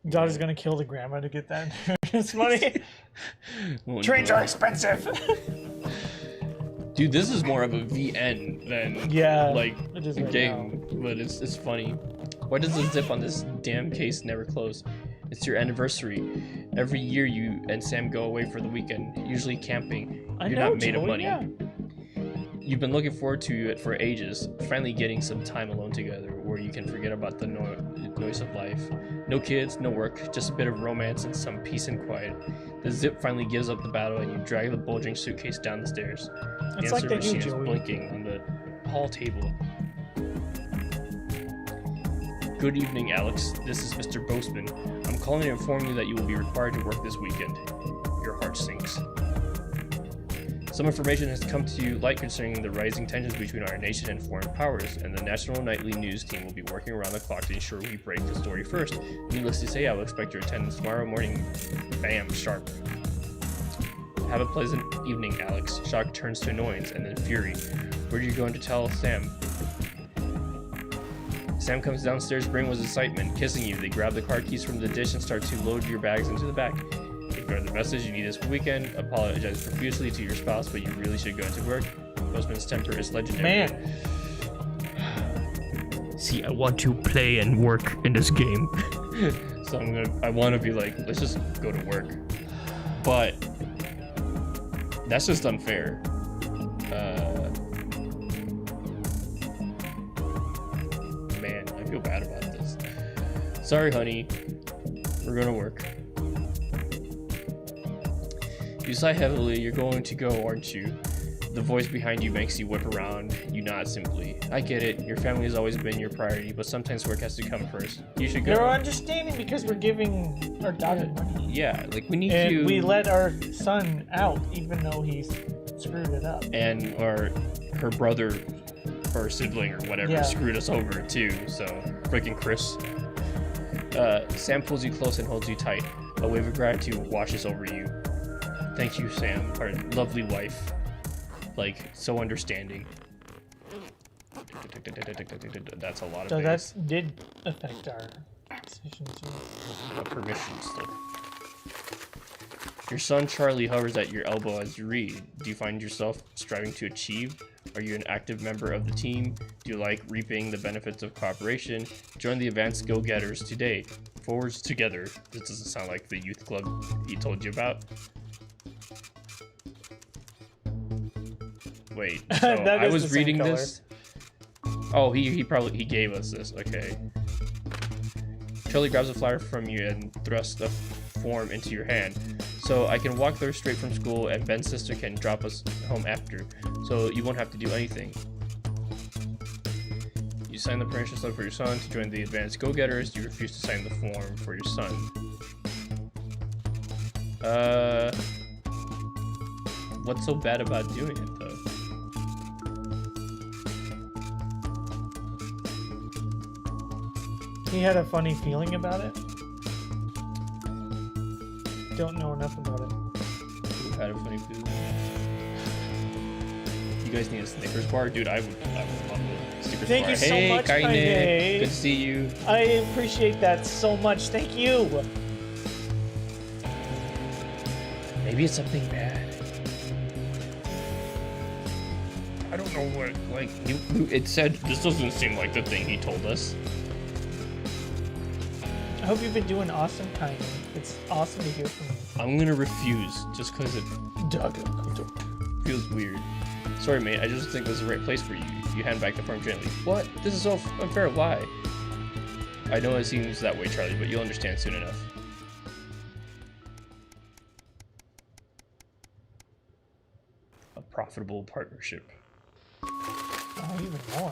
Daughter's gonna kill the grandma to get that. It's money. Trains are expensive. Dude, this is more of a VN than like it is a right game, but it's funny. Why does the zip on this damn case never close? It's your anniversary. Every year you and Sam go away for the weekend, usually camping. You're not made of money. Yeah. You've been looking forward to it for ages, finally getting some time alone together where you can forget about the noise of life. No kids, no work, just a bit of romance and some peace and quiet. The zip finally gives up the battle and you drag the bulging suitcase down the stairs. The It's like answer they do, machine is Joey. blinking on the hall table. Good evening, Alex. This is Mr. Boastman. I'm calling to inform you that you will be required to work this weekend. Your heart sinks. Some information has come to light concerning the rising tensions between our nation and foreign powers, and the National Nightly News team will be working around the clock to ensure we break the story first. Needless to say, I will expect your attendance tomorrow morning. Bam, sharp. Have a pleasant evening, Alex. Shock turns to annoyance and then fury. Where are you going to tell Sam? Sam comes downstairs brimming with excitement, kissing you. They grab the car keys from the dish and start to load your bags into the back. Ignore the message, you need this weekend. Apologize profusely to your spouse, but you really should go into work. Postman's temper is legendary. Man. See, I want to play and work in this game. So I want to be like, let's just go to work. But that's just unfair. Man, I feel bad about this. Sorry, honey. We're gonna work. You sigh heavily. You're going to go, aren't you? The voice behind you makes you whip around. You nod simply. I get it. Your family has always been your priority, but sometimes work has to come first. You should go. They're understanding because we're giving our daughter money. Yeah, like we need and to. we let our son out even though he's screwed it up. And her brother or sibling or whatever screwed us over too. So freaking Chris. Sam pulls you close and holds you tight. A wave of gratitude washes over you. Thank you, Sam, our lovely wife. Like, so understanding. That's a lot of So bass. that did affect our decision too. Permissions, though. Your son Charlie hovers at your elbow as you read. Do you find yourself striving to achieve? Are you an active member of the team? Do you like reaping the benefits of cooperation? Join the Advanced Go-Getters today. Forwards together. This doesn't sound like the youth club he told you about. Wait, so I was reading this. Oh, he gave us this. Okay. Charlie grabs a flyer from you and thrusts the form into your hand. So I can walk there straight from school, and Ben's sister can drop us home after, so you won't have to do anything. You sign the permission slip for your son to join the Advanced Go-Getters. You refuse to sign the form for your son. What's so bad about doing it, though? He had a funny feeling about it. Don't know enough about it. Who had a funny feeling? guys need a Snickers bar? Dude, I would love a Snickers Thank bar. you so Hey, much, Kaine. Good to see you. I appreciate that so much. Thank you. Maybe it's something bad. I don't know what, like, it said, this doesn't seem like the thing he told us. I hope you've been doing awesome, Kaine. It's awesome to hear from you. I'm gonna refuse, just because it feels weird. Sorry, mate, I just think this is the right place for you. You hand back the form gently. What? This is so unfair, why? I know it seems that way, Charlie, but you'll understand soon enough. A profitable partnership. Oh, even more.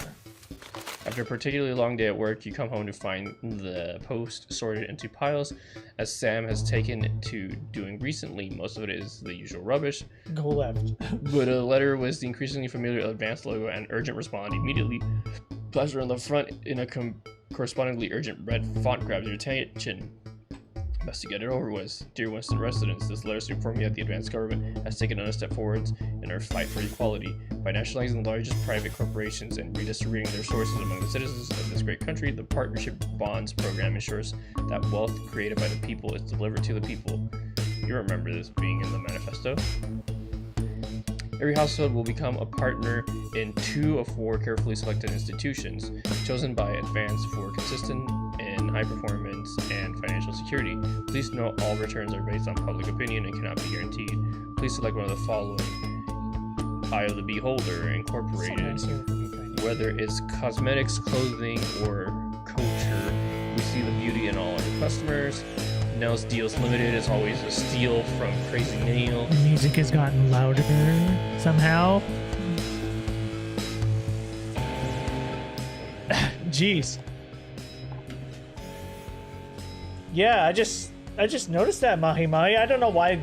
After a particularly long day at work, you come home to find the post sorted into piles, as Sam has taken to doing recently. Most of it is the usual rubbish. Go left. But a letter with the increasingly familiar advanced logo and urgent respond immediately plastered on the front in a correspondingly urgent red font grabs your attention. Best to get it over with. Dear Winston residents, this letter is to inform you that the advanced government has taken another step forwards in our fight for equality. By nationalizing the largest private corporations and redistributing their sources among the citizens of this great country, the Partnership Bonds program ensures that wealth created by the people is delivered to the people. You remember this being in the manifesto? Every household will become a partner in 2 of 4 carefully selected institutions, chosen by Advance for consistent and high performance and financial security. Please note all returns are based on public opinion and cannot be guaranteed. Please select one of the following. Eye of the Beholder, Incorporated. Whether it's cosmetics, clothing, or culture, we see the beauty in all our customers. Nels Deals Limited is always a steal from Crazy Nail. The music has gotten louder somehow. Jeez. Yeah, I just noticed that, Mahi Mahi. I don't know why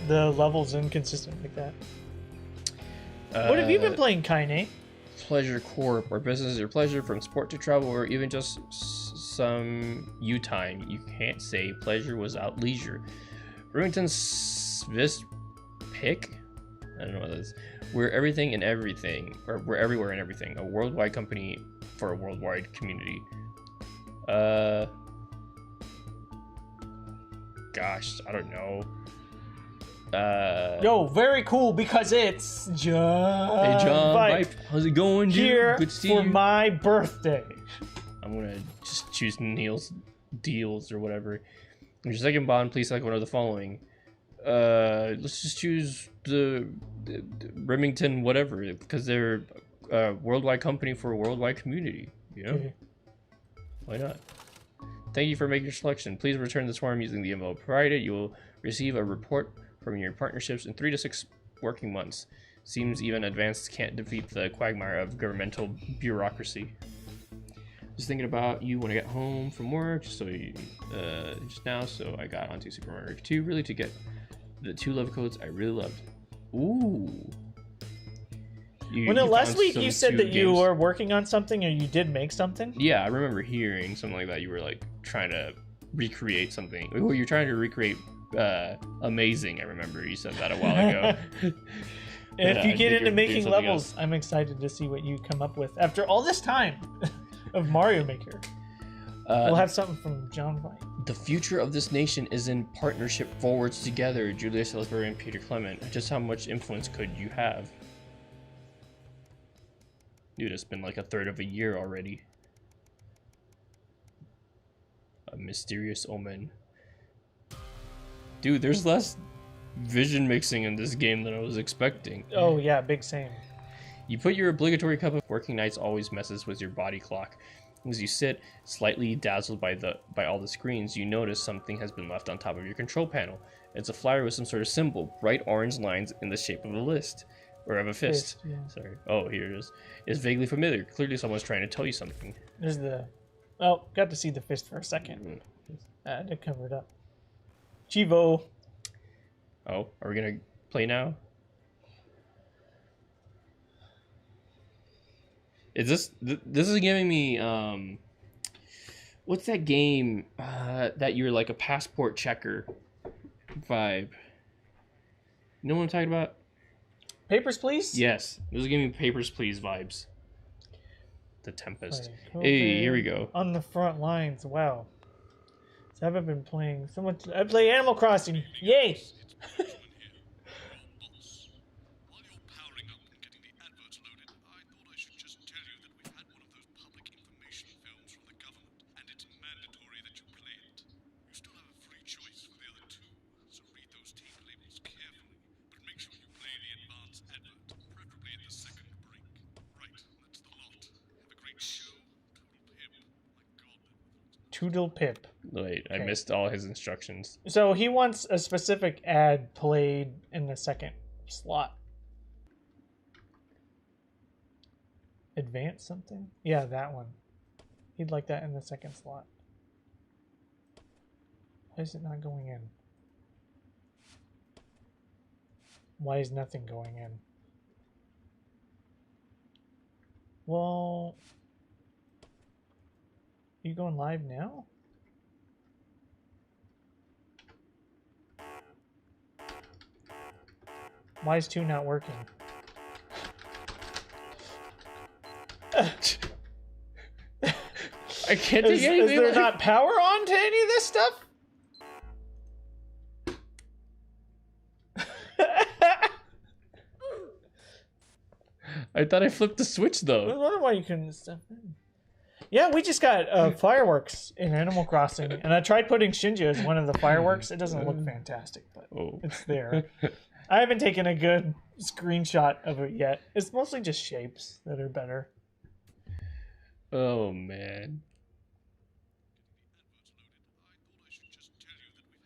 the level's inconsistent like that. What have you been playing, Kaine? Pleasure Corp, where business is your pleasure, from sport to travel, or even just some you time. You can't say pleasure without leisure. Remington's Swiss Pick? I don't know what that is. We're everything and everything, or we're everywhere and everything. A worldwide company for a worldwide community. Gosh, I don't know. Yo, very cool because it's John. Hey John, Vipe how's it going, dude? here Good to see for you. my birthday. I'm gonna just choose Neil's Deals or whatever. Your second bond, please select one of the following. Let's just choose the Remington whatever, because they're a worldwide company for a worldwide community, you know? Okay. Why not? Thank you for making your selection. Please return this form using the envelope provided. You will receive a report from your partnerships in 3 to 6 working months. Seems even Advanced can't defeat the quagmire of governmental bureaucracy. Just thinking about you when I get home from work, just now, so I got onto Super Mario 2 really to get the 2 love codes I really loved. Ooh. Last week you said that you games. were working on something or you did make something? Yeah, I remember hearing something like that. You were like trying to recreate something. Well, you're trying to recreate Amazing. I remember you said that a while ago. If you get into making something levels, I'm excited to see what you come up with after all this time of Mario Maker. We'll have something from John White. The future of this nation is in partnership forwards together, Julia Salisbury and Peter Clement. Just how much influence could you have? Dude, it's been like a third of a year already. A mysterious omen. Dude, there's less vision mixing in this game than I was expecting. Oh yeah, big same. You put your obligatory cup of working nights always messes with your body clock. As you sit, slightly dazzled by all the screens, you notice something has been left on top of your control panel. It's a flyer with some sort of symbol, bright orange lines in the shape of a list. Or of a fist. Yeah. Sorry. Oh, here it is. It's vaguely familiar. Clearly someone's trying to tell you something. There's the... Oh, got to see the fist for a second. I had to cover it up. Chivo. Oh, are we gonna play now? Is this is giving me what's that game that you're like a passport checker vibe? You know what I'm talking about? Papers, Please? Yes. This is giving me Papers, Please vibes. The Tempest. Like, Hey, here we go. On the front lines. Wow. So I haven't been playing so much. I play Animal Crossing. Yay! Toodle Pip. Wait, I Okay. missed all his instructions. So he wants a specific ad played in the second slot. Advance something? Yeah, that one. He'd like that in the second slot. Why is it not going in? Why is nothing going in? Well, you going live now? Why is 2 not working? I can't do anything. Is there not power on to any of this stuff? I thought I flipped the switch I though. wonder why you couldn't step in. Yeah, we just got fireworks in Animal Crossing, and I tried putting Shinja as one of the fireworks. It doesn't look fantastic, but it's there. I haven't taken a good screenshot of it yet. It's mostly just shapes that are better. Oh man.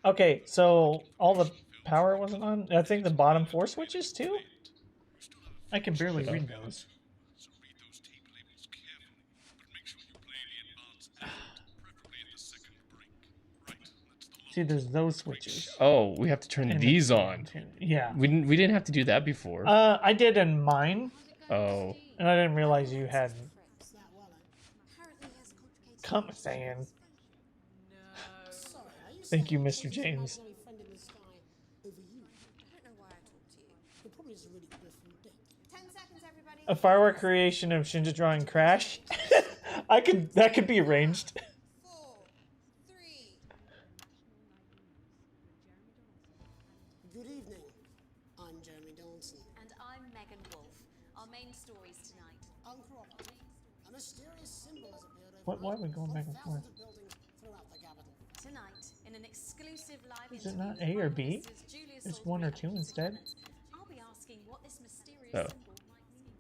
Okay, so all the power wasn't on. I think the bottom 4 switches too. I can barely read those. See, there's those switches. Oh, we have to turn And these it's on. Yeah. We didn't have to do that before. I did in mine. Oh. And I didn't realize you had. Come saying. Thank you, Mr. James. A firework creation of Shinja drawing Crash. That could be arranged. Good evening. I'm Jeremy Dawson. And I'm Megan Wolf. Our main stories tonight. Uncorrupted. A mysterious symbol has appeared over Why are we going back and forth? buildings throughout the capital. Tonight, in an exclusive live Is it not A or B? It's 1 or 2 instead. I'll be asking what this mysterious Oh. symbol might mean.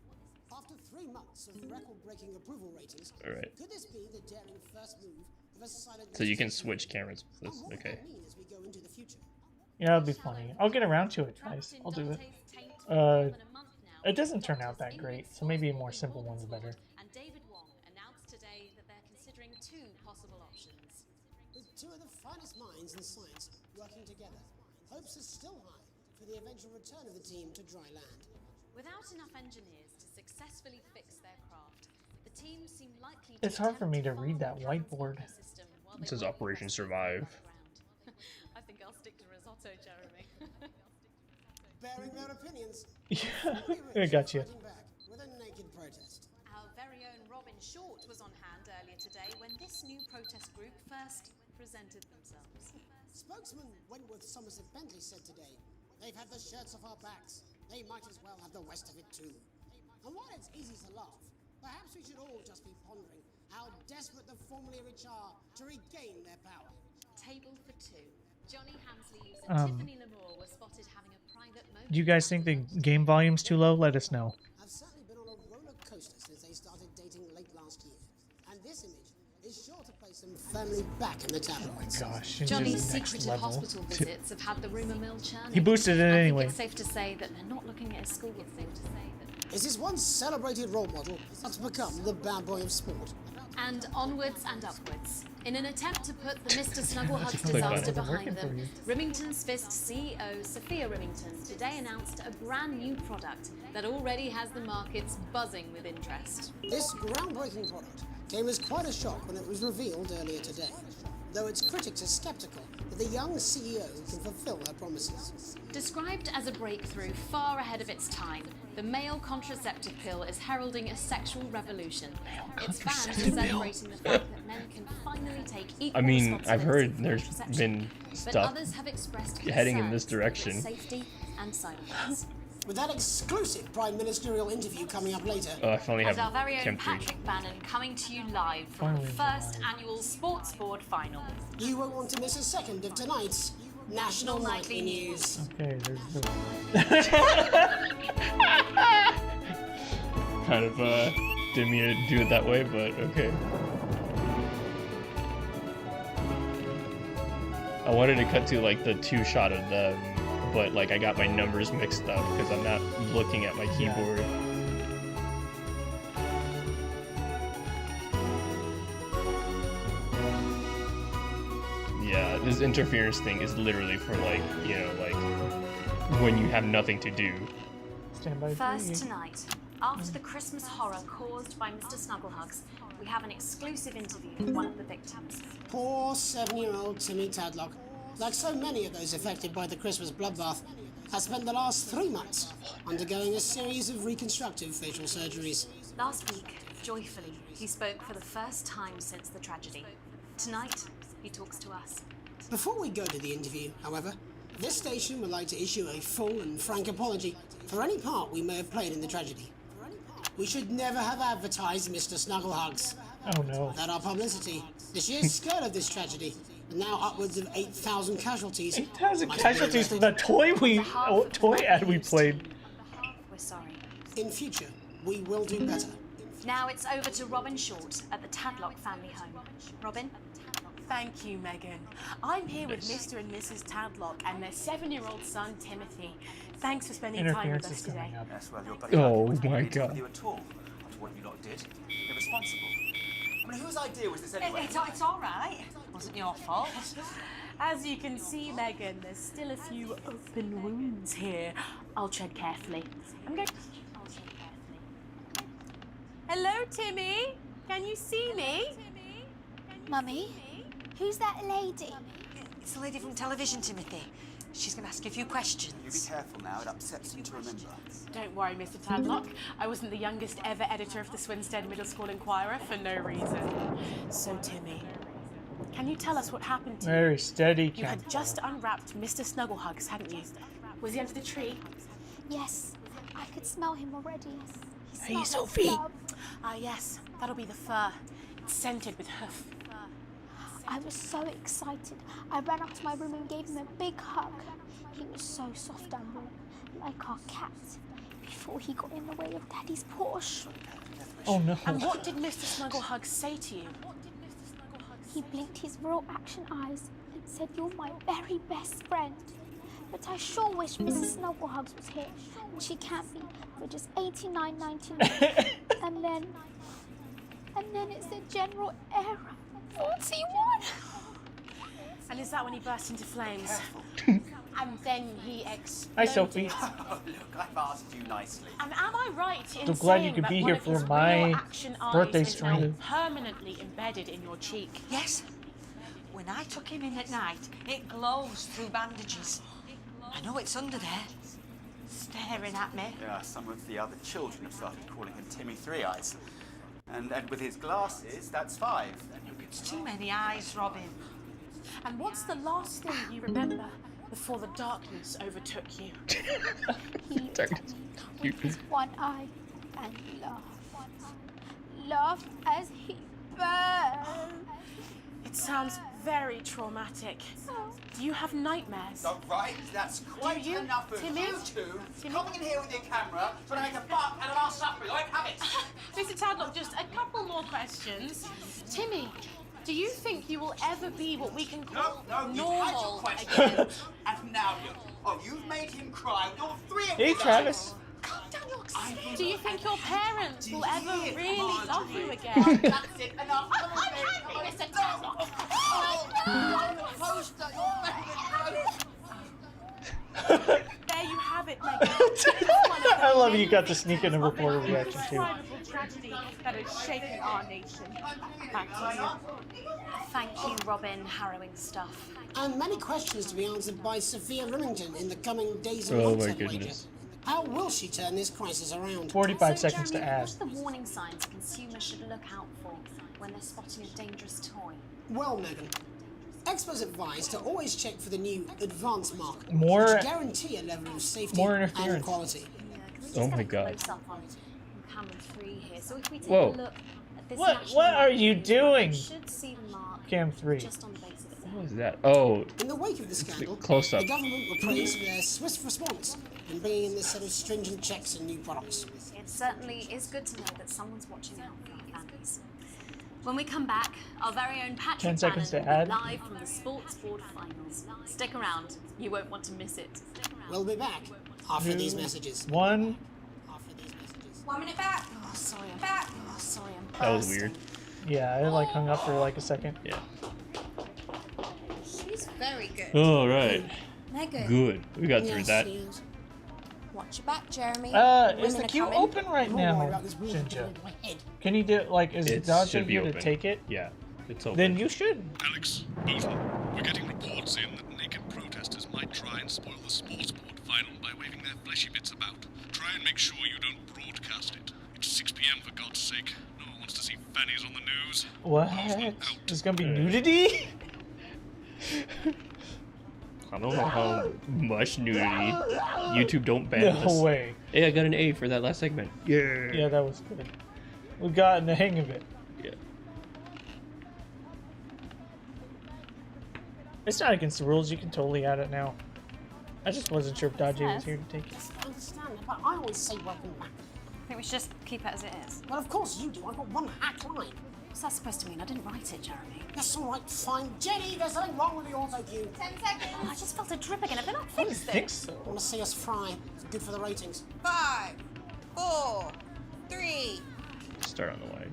After 3 months of record-breaking approval ratings, Alright. could this be the daring first move of a silent So you can switch cameras with this. Okay. as we go into the future? Yeah, it'll be funny. I'll get around to it, guys. I'll do it. It doesn't turn out that great, so maybe a more simple one's better. And David Wong announced today that they're considering 2 possible options. With 2 of the finest minds in science working together, hopes are still high for the eventual return of the team to dry land. Without enough engineers to successfully fix their craft, the team seem likely to It's hard for me to read that whiteboard. It says Operation Survive. I think I'll stick to risotto, Jeremy. Bearing their opinions, I got you. back with a naked protest. Our very own Robin Short was on hand earlier today when this new protest group first presented themselves. Spokesman Wentworth Somerset Bentley said today, they've had the shirts off our backs. They might as well have the rest of it too. And while it's easy to laugh, perhaps we should all just be pondering how desperate the formerly rich are to regain their power. Table for 2. Johnny Hamsley and Tiffany Lamore were spotted having a private moment. Do you guys think the game volume's too low? Let us know. I've certainly been on a roller coaster since they started dating late last year. And this image is sure to place them firmly back in the tabloids. Oh my gosh, Johnny's Shinja's next secretive level. hospital visits have had the rumour mill churning. He boosted it I think anyway. it's safe to say that they're not looking at a school of thought. Is this one celebrated role model that's become the bad boy of sport? And onwards and upwards. In an attempt to put the Mr. Snugglehugs Click button. disaster Wasn't behind working for them, you. Remington's Fist CEO Sophia Remington today announced a brand new product that already has the markets buzzing with interest. This groundbreaking product came as quite a shock when it was revealed earlier today. though its critics are sceptical that the young CEO can fulfill her promises. Described as a breakthrough far ahead of its time, the male contraceptive pill is heralding a sexual revolution. It's banned celebrating the fact that men can finally take equal I mean, responsibility I've heard for there's contraception. been But stuff others have expressed heading in this concerns over its direction. safety and side effects. With that exclusive prime ministerial interview coming up later. Oh, I finally have And our very own Kemp 3. Patrick Bannon coming to you live from the first annual Sports Board final. You won't want to miss a second of tonight's National Nightly News. Okay, there's the... Kind of didn't mean to do it that way, but okay. I wanted to cut to like the 2-shot of them, but like I got my numbers mixed up because I'm not looking at my keyboard. Yeah, this interference thing is literally for like, you know, like when you have nothing to do. Stand by First tonight, after the Christmas horror caused by Mr. Snugglehugs, we have an exclusive interview with one of the victims. Poor 7-year-old Timmy Tadlock, like so many of those affected by the Christmas bloodbath, has spent the last 3 months undergoing a series of reconstructive facial surgeries. Last week, joyfully, he spoke for the first time since the tragedy. Tonight, he talks to us. Before we go to the interview, however, this station would like to issue a full and frank apology for any part we may have played in the tragedy. We should never have advertised Mr. Snugglehugs. Oh no. Without our publicity, the sheer scale of this tragedy, and now upwards of 8,000 casualties. 8,000 casualties from that toy toy ad we played. We're sorry. In future, we will do better. Now it's over to Robin Short at the Tadlock family home. Robin? Thank you, Megan. I'm here with Mr. and Mrs. Tadlock and their 7-year-old son, Timothy. Thanks for spending time with us today. Yes, well, you're bloody Oh lucky. my We didn't God. with you at all after what you lot did. Irresponsible. I mean, whose idea was this anyway? It's all right. It wasn't your fault. As you can see, Megan, there's still a few open wounds here. I'll tread carefully. I'm going. Hello, Timmy. Can you see me? Mummy, who's that lady? It's the lady from television, Timothy. She's going to ask you a few questions. You be careful now, it upsets him to remember. Don't worry, Mr. Tadlock. I wasn't the youngest ever editor of the Swinstead Middle School Inquirer for no reason. So, Timmy, can you tell us what happened to you? Very steady, You had just unwrapped Mr. Snugglehugs, hadn't you? Was he under the tree? Yes, I could smell him already. He Hey, smelled like Sophie. love. Ah, yes. That'll be the fur. It's scented with hoof. I was so excited. I ran up to my room and gave him a big hug. He was so soft and warm, like our cat, before he got in the way of Daddy's Porsche. Oh no. And what did Mr. Snugglehugs say to you? He blinked his real action eyes and said, "You're my very best friend." But I sure wish Mrs. Snugglehugs was here, and she can't be for just $89.99. and then it's the general error. 41. And is that when he burst into flames? And then he exploded. Hi, Sophie. Oh, look, I've asked you nicely. And am I right in So glad you saying could that be one here of for his my real action eyes birthday is now stream. permanently embedded in your cheek? Yes. When I took him in at night, it glows through bandages. I know it's under there, staring at me. Yeah, some of the other children have started calling him Timmy Three Eyes. And with his glasses, that's 5. It's too many eyes, Robin. And what's the last thing you remember before the darkness overtook you? He looked at me with his one eye and laughed. Laughed as he burned. It sounds very traumatic. Do you have nightmares? All right, that's quite Do you, enough of Timmy? you two coming in here with your camera trying to make a buck out of our suffering. Like, have it. Mr. Tadlock, just a couple more questions. Timmy, do you think you will ever be what we can call No, you've had your normal question. again? And now you. Oh, you've made him cry. You're 3 of Hey, you. Travis. Do you think your parents will ever really love you again? That's it. Enough. I'm happy, Mr. Tadlock. Oh, no. There you have it, Megan. I love you got to sneak in a reporter reaction too. Indescribable tragedy that has shaken our nation. Back to you. Thank you, Robin. Harrowing stuff. And many questions to be answered by Sophia Remington in the coming days and Oh months, my I'd wager. goodness. How will she turn this crisis around? 45 So, seconds to Jeremy, add. what are the warning signs consumers should look out for when they're spotting a dangerous toy? Well, Megan, experts advise to always check for the new advanced mark, More- which guarantee a level of safety more and interference. quality. Oh my god. Close up on camera 3 here. So if we take Whoa. a look at this What national are mark, you doing? you should see the mark Cam 3. just on the base of it. What was that? Oh, In the wake of the scandal, close up. the government were praised for their swift response in bringing in this set of stringent checks and new products. It certainly is good to know that someone's watching out for our families. When we come back, our very own Patrick 10 seconds to Bannon will add. be live from the Sports Board Finals. Stick around, you won't want to miss it. We'll be back after these messages. 1. 1 minute back. Oh, sorry, I'm back. Oh, sorry, I'm That was bursting. weird. Yeah, I like hung up for like a second. Yeah. She's very good. All right. Megan. Good. We got through that. Watch your back, Jeremy. Is Women the are queue coming. open right now, Shinja? Can you do, like, is It Dodger should be here to open. take it? Yeah, it's open. Then you should. Alex, Bolton, we're getting reports in that naked protesters might try and spoil the sports board final by waving their fleshy bits about. Try and make sure you don't broadcast it. It's 6 p.m. for God's sake. No one wants to see fannies on the news. What? There's gonna be nudity? I don't know how much nudity. YouTube don't ban No this. way. Hey, I got an A for that last segment. Yeah. Yeah, that was good. We've gotten the hang of it. Yeah. It's not against the rules. You can totally add it now. I just wasn't sure if Dodgy was here to take it. I understand that, but I always say welcome back. I think we should just keep it as it is. Well, of course you do. I've got one hack line. What's that supposed to mean? I didn't write it, Jeremy. That's all right, fine. Jenny, there's something wrong with the auto cue. 10 seconds. Oh, I just felt a drip again. Have they not fixed it? so. Want to see us fry? It's good for the ratings. 5, 4, 3. Start on the wide.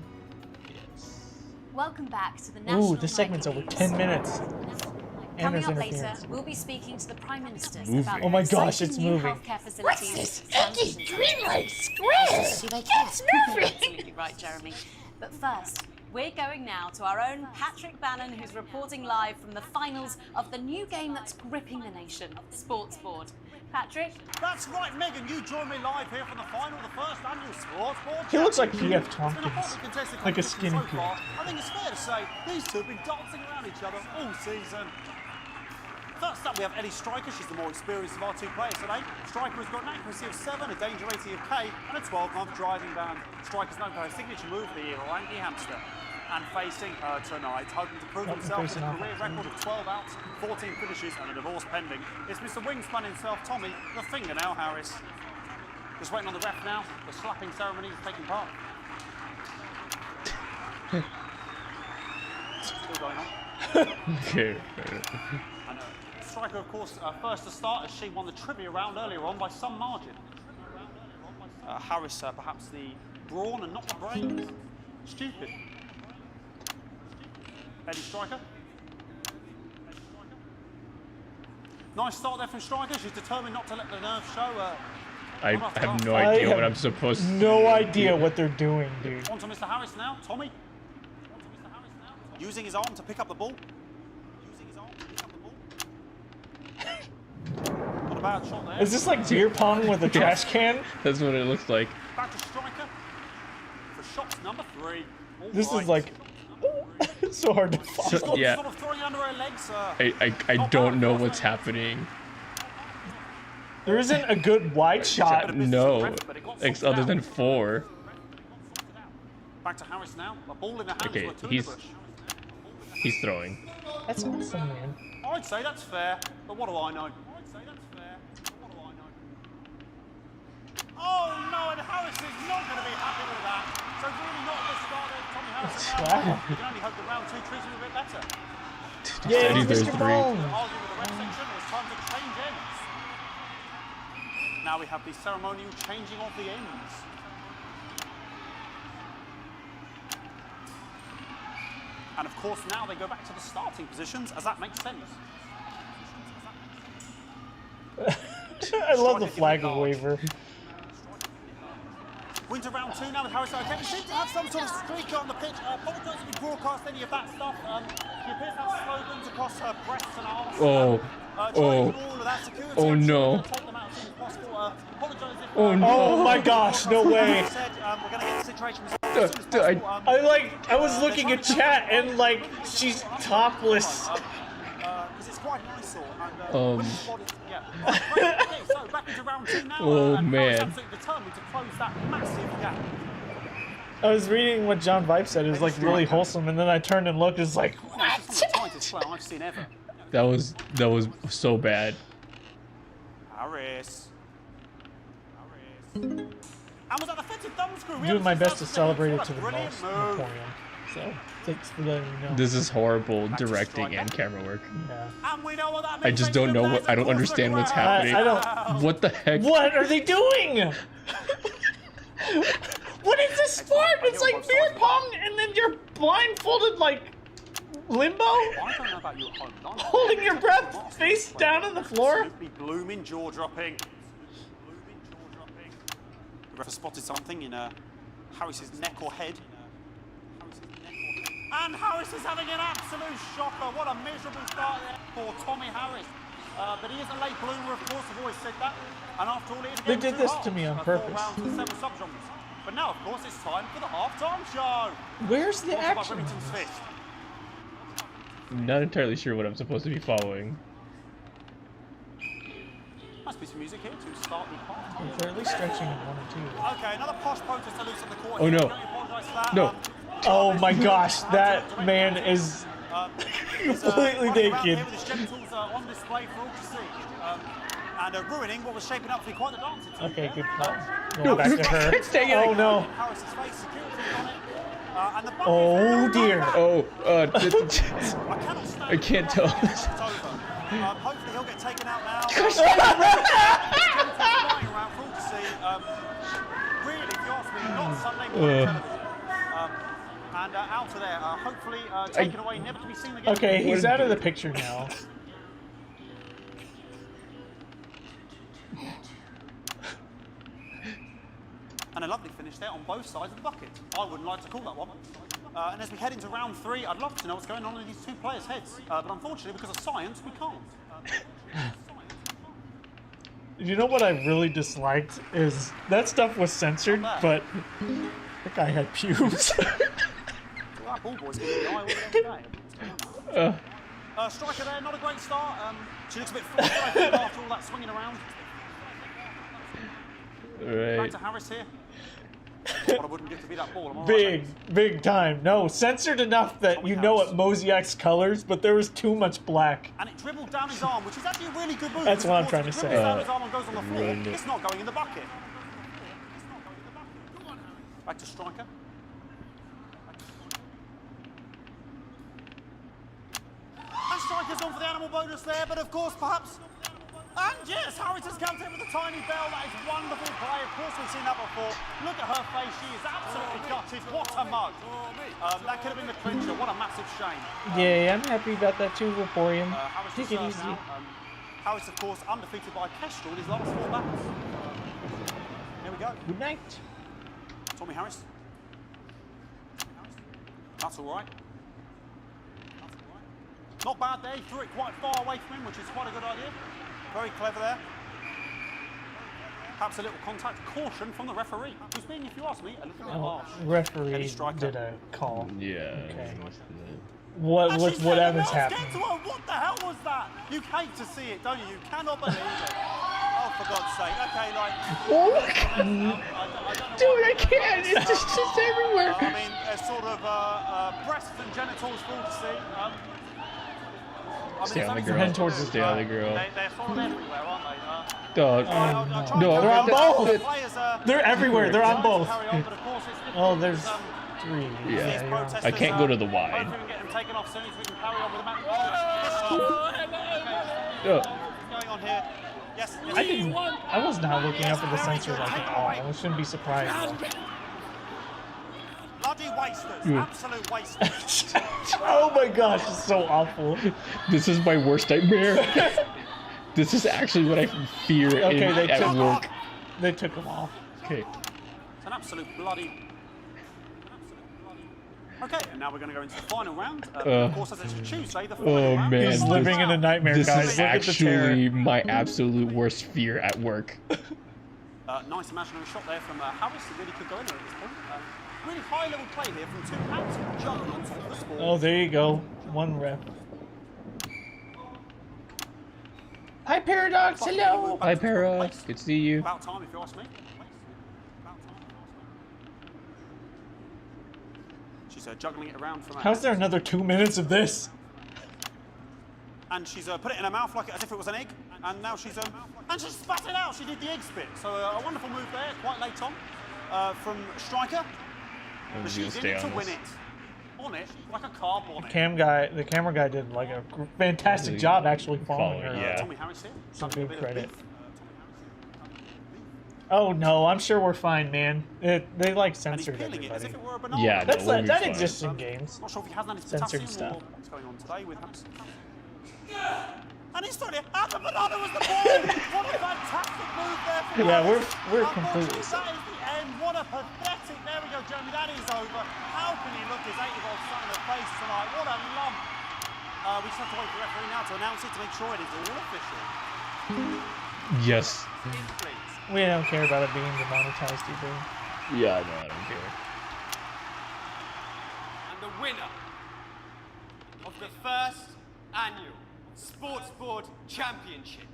Welcome back to the National Ooh, this segment's over Games. 10 minutes. And Coming there's up later, interference. we'll be speaking to the Prime Ministers Moving. about Oh my their gosh, exciting it's new moving. healthcare facilities. What's this? transition Green light Yes, square. it's moving. Absolutely right, Jeremy. But first, we're going now to our own Patrick Bannon, who's reporting live from the finals of the new game that's gripping the nation, Sports Board. Patrick? That's right, Megan. You join me live here for the final of the first annual Sports Board. He looks like Championship. P.F. It's been a Tompkins. hotly contested Like a competition skinny so P.F. far. I think it's fair to say these two have been dancing around each other all season. First up, we have Eddie Striker. She's the more experienced of our two players today. Striker has got an accuracy of 7, a danger rating of K, and a 12-month driving ban. Striker's known for her signature move, the Orangi Hamster. And facing her tonight, hoping to prove himself with a career record of 12 outs, 14 finishes, and a divorce pending, it's Mr. Wingspan himself, Tommy, the Fingernail Harris. Just waiting on the ref now. The slapping ceremony is taking part. Still going on. Okay. And Striker, of course, first to start as she won the trivia round earlier on by some margin. Harris, perhaps the brawn and not the brains. Stupid. Eddie Striker. Nice start there from Striker. She's determined not to let the nerves show. I have no idea what I'm supposed to do. No idea what they're doing, dude. On to Mr. Harris now. Tommy. Using his arm to pick up the ball. Not a bad shot there. Is this like beer pong with a trash can? That's what it looks like. Back to Striker for shot number 3. All This right. is like it's so hard to follow. So, yeah. Sort of throwing under her legs. I don't know what's happening. There isn't a good wide shot. No. Other than 4. Back to Harris now. A ball in the hands Okay, of a he's throwing. That's awesome, man. I'd say that's fair, but what do I know? Oh no, and Harris is not going to be happy with that. So really not a good start there, Tommy Harris. Wow. You can only hope the round 2 treats him a bit better. Yeah, there's Mr. 3. Bone. Argue with the ref section, it's time to change ends. Now we have the ceremonial changing of the ends. And of course now they go back to the starting positions, as that makes sense. I love the flag waver. We're into round 2 now with Harris. Okay, we seem to have some sort of streaker on the pitch. Apologise if we broadcast any of that stuff. She appears to have slogans across her breasts and arms. Oh no. Oh no. Oh my gosh, no way. I was looking at chat and like she's topless. Oh man. I was reading what John Vibe said. It was like really wholesome, and then I turned and looked. It's like what? That was so bad. Harris. And was that the fitted thumbscrew? Doing my best to celebrate it to the most. So thanks for letting me know. This is horrible directing and camera work. Yeah. I just don't know what. I don't understand what's happening. I don't. What the heck? What are they doing? What is this sport? It's like beer pong, and then you're blindfolded like limbo, holding your breath face down on the floor. Blooming jaw dropping. The ref has spotted something in Harris's neck or head. And Harris is having an absolute shocker. What a miserable start there for Tommy Harris. But he is a late bloomer, of course. I've always said that. And after all, They did this to me on purpose. But now, of course, it's time for the half-time show. Where's the action? I'm not entirely sure what I'm supposed to be following. Must be some music here to start the half-time. They're at least stretching in 1 or 2. Okay, another posh protester loose on the court. Oh no. No. Oh my gosh, that man is completely naked. With his genitals on display for all to see. And ruining what was shaping up to be quite the dancing. Okay, good call. Going back to her. Oh no. Oh dear. Oh, I can't tell. Hopefully he'll get taken out now. Really, if you ask me, not Sunday morning television. And out of there, hopefully taken away, never to be seen again. Okay, he's out of the picture now. And a lovely finish there on both sides of the bucket. I wouldn't like to call that one. And as we head into round 3, I'd love to know what's going on in these two players' heads. But unfortunately, because of science, we can't. You know what I really disliked is that stuff was censored, but that guy had pubes. Striker there, not a great start. She looks a bit flustered after all that swinging around. Right. Back to Harris here. What I wouldn't give to be that ball. Big time. No, censored enough that you know it Mosaiac's colors, but there was too much black. And it dribbled down his arm, which is actually a really good move. That's what I'm trying to say. Down his arm and goes on the floor. It's not going in the bucket. Back to striker. And striker's on for the animal bonus there, but of course, perhaps. And yes, Harris has come in with a tiny bell. That is wonderful play. Of course, we've seen that before. Look at her face. She is absolutely gutted. What a mug. That could have been the clincher. What a massive shame. Yeah, I'm happy about that too, Vaporium. Take it easy. Harris, of course, undefeated by Kestrel in his last 4 battles. Here we go. Good night. Tommy Harris. That's all right. Not bad there. He threw it quite far away from him, which is quite a good idea. Very clever there. Perhaps a little contact. Caution from the referee, who's being, if you ask me, a little bit harsh. Referee did a call. Yeah. Okay. What Evans happened? What the hell was that? You hate to see it, don't you? You cannot believe it. Oh, for God's sake. Okay, like... Dude, I can't. It's just everywhere. I mean, sort of breasts and genitals for all to see. Stay on the girl. Stay on the girl. They're sort of everywhere, aren't they? No, they're on both. They're everywhere. They're on both. Oh, there's 3. Yeah. I can't go to the wide. Taken off soon, so we can carry on with the match. Going on here. Yes. I was not looking up at the censor like at all. I shouldn't be surprised. Bloody wasters. Absolute wasters. Oh my gosh, it's so awful. This is my worst nightmare. This is actually what I fear at work. They took them all. Okay. It's an absolute bloody. Okay, and now we're going to go into the final round. Of course, as it's Tuesday, the final round. Man, He's living in a nightmare, this guys. is Look at the terror. actually my absolute worst fear at work. Nice imaginary shot there from Harris. It really could go in there at this point. Really high level play here from two absolute juggernaut of the sport. Oh, there you go. One rep. Hi, Paradox. Hello. Hi, Para. Good to see you. About time, if you ask me. She's juggling it around from. How's there another 2 minutes of this? And she's put it in her mouth like as if it was an egg, and now she's and she spat it out. She did the egg spit. So a wonderful move there, quite late on, from Striker. But she's in it to win it. On it, like a carb on it. The camera guy did like a fantastic job actually following her. Yeah. Tommy Harris here. Some good credit. Oh no, I'm sure we're fine, man. They like censored everybody. Yeah, no, we'll be that fine. exists in games. Not sure if he has any Censored potassium stuff. or what's going on today with him. And he's doing it. And the banana was the ball. What a fantastic move there. From Yeah, Harris. we're completely That is the end. What a pathetic. There we go, Jeremy. That is over. How can he look his 80-year-old son in the face tonight? What a lump. We just have to wait for the referee now to announce it to make sure it is all official. Yes. We don't care about it being demonetized either. Yeah, no, I don't care. And the winner of the first annual Sports Board Championship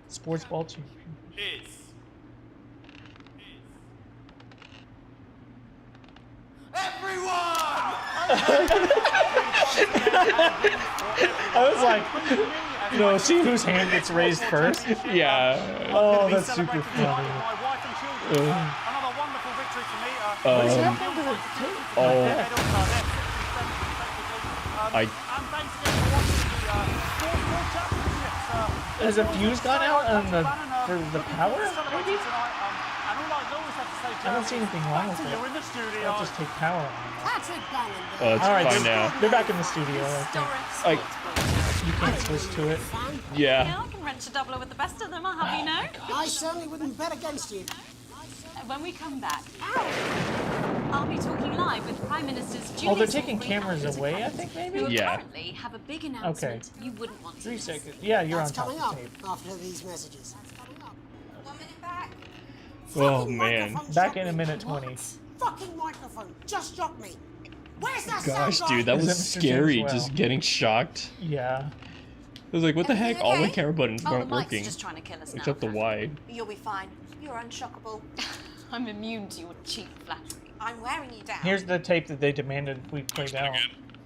Sports ball champion. is everyone! I was like, see whose hand gets raised first? Yeah. Oh, that's super funny. Another wonderful victory for me. What's happening to the tape? Has a fuse gone out on for the power? Maybe? I don't see anything wrong with it. I'll just take power on. Oh, it's fine now. They're back in the studio. I think. You can't switch to it. Yeah. I can wrench a doubler with the best of them, I'll have you know. I certainly wouldn't bet against you. When we come back, I'll be talking live with Prime Minister's Julie. Oh, they're taking cameras away, I think, maybe? Who Yeah. apparently have a big announcement you wouldn't want to 3 miss. seconds. Yeah, you're That's on top coming of up the tape. after these messages. 1 minute back. Oh man. Back in a minute 20. Fucking microphone just dropped me. Where's that Gosh, sound dude, that Is was that Mr. scary. James Just Well? getting shocked. Yeah. I was like, what the heck? All my camera buttons Oh, the weren't mic's working. just trying to kill us now. Except the Y. You'll be fine. You're unshockable. I'm immune to your cheap flattery. I'm wearing you down. Here's the tape that they demanded we played out.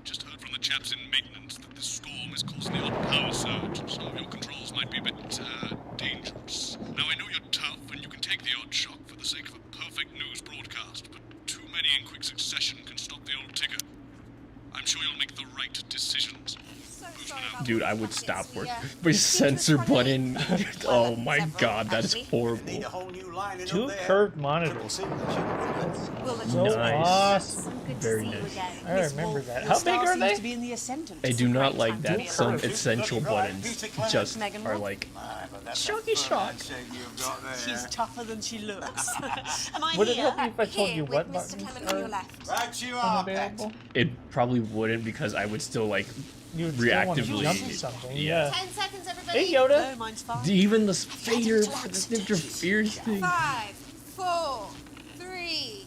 Just heard from the chaps in maintenance that this storm is causing the odd power surge. Some of your controls might be a bit dangerous. Now I know you're tough and you can take the odd shock for the sake of a perfect news broadcast, but too many in quick succession can stop the old ticker. I'm sure you'll make the right decisions. Dude, I would stop work. My censor button. Oh my god, that is horrible. 2 curved monitors. So Nice. awesome. Very nice. I remember that. How big are they? To be in the ascendant. I do not like that some essential buttons just are like Shocky shock. She's tougher than she looks. Am I Would it here? help you if I told you what Mr. buttons Clement on your are left. Right you are, unavailable? it probably wouldn't because I would still like You would still want to jump reactively. something. Yeah. 10 seconds, everybody. Hey, Yoda. No, mine's fine. Even the fader for this interference thing. 5, 4, 3.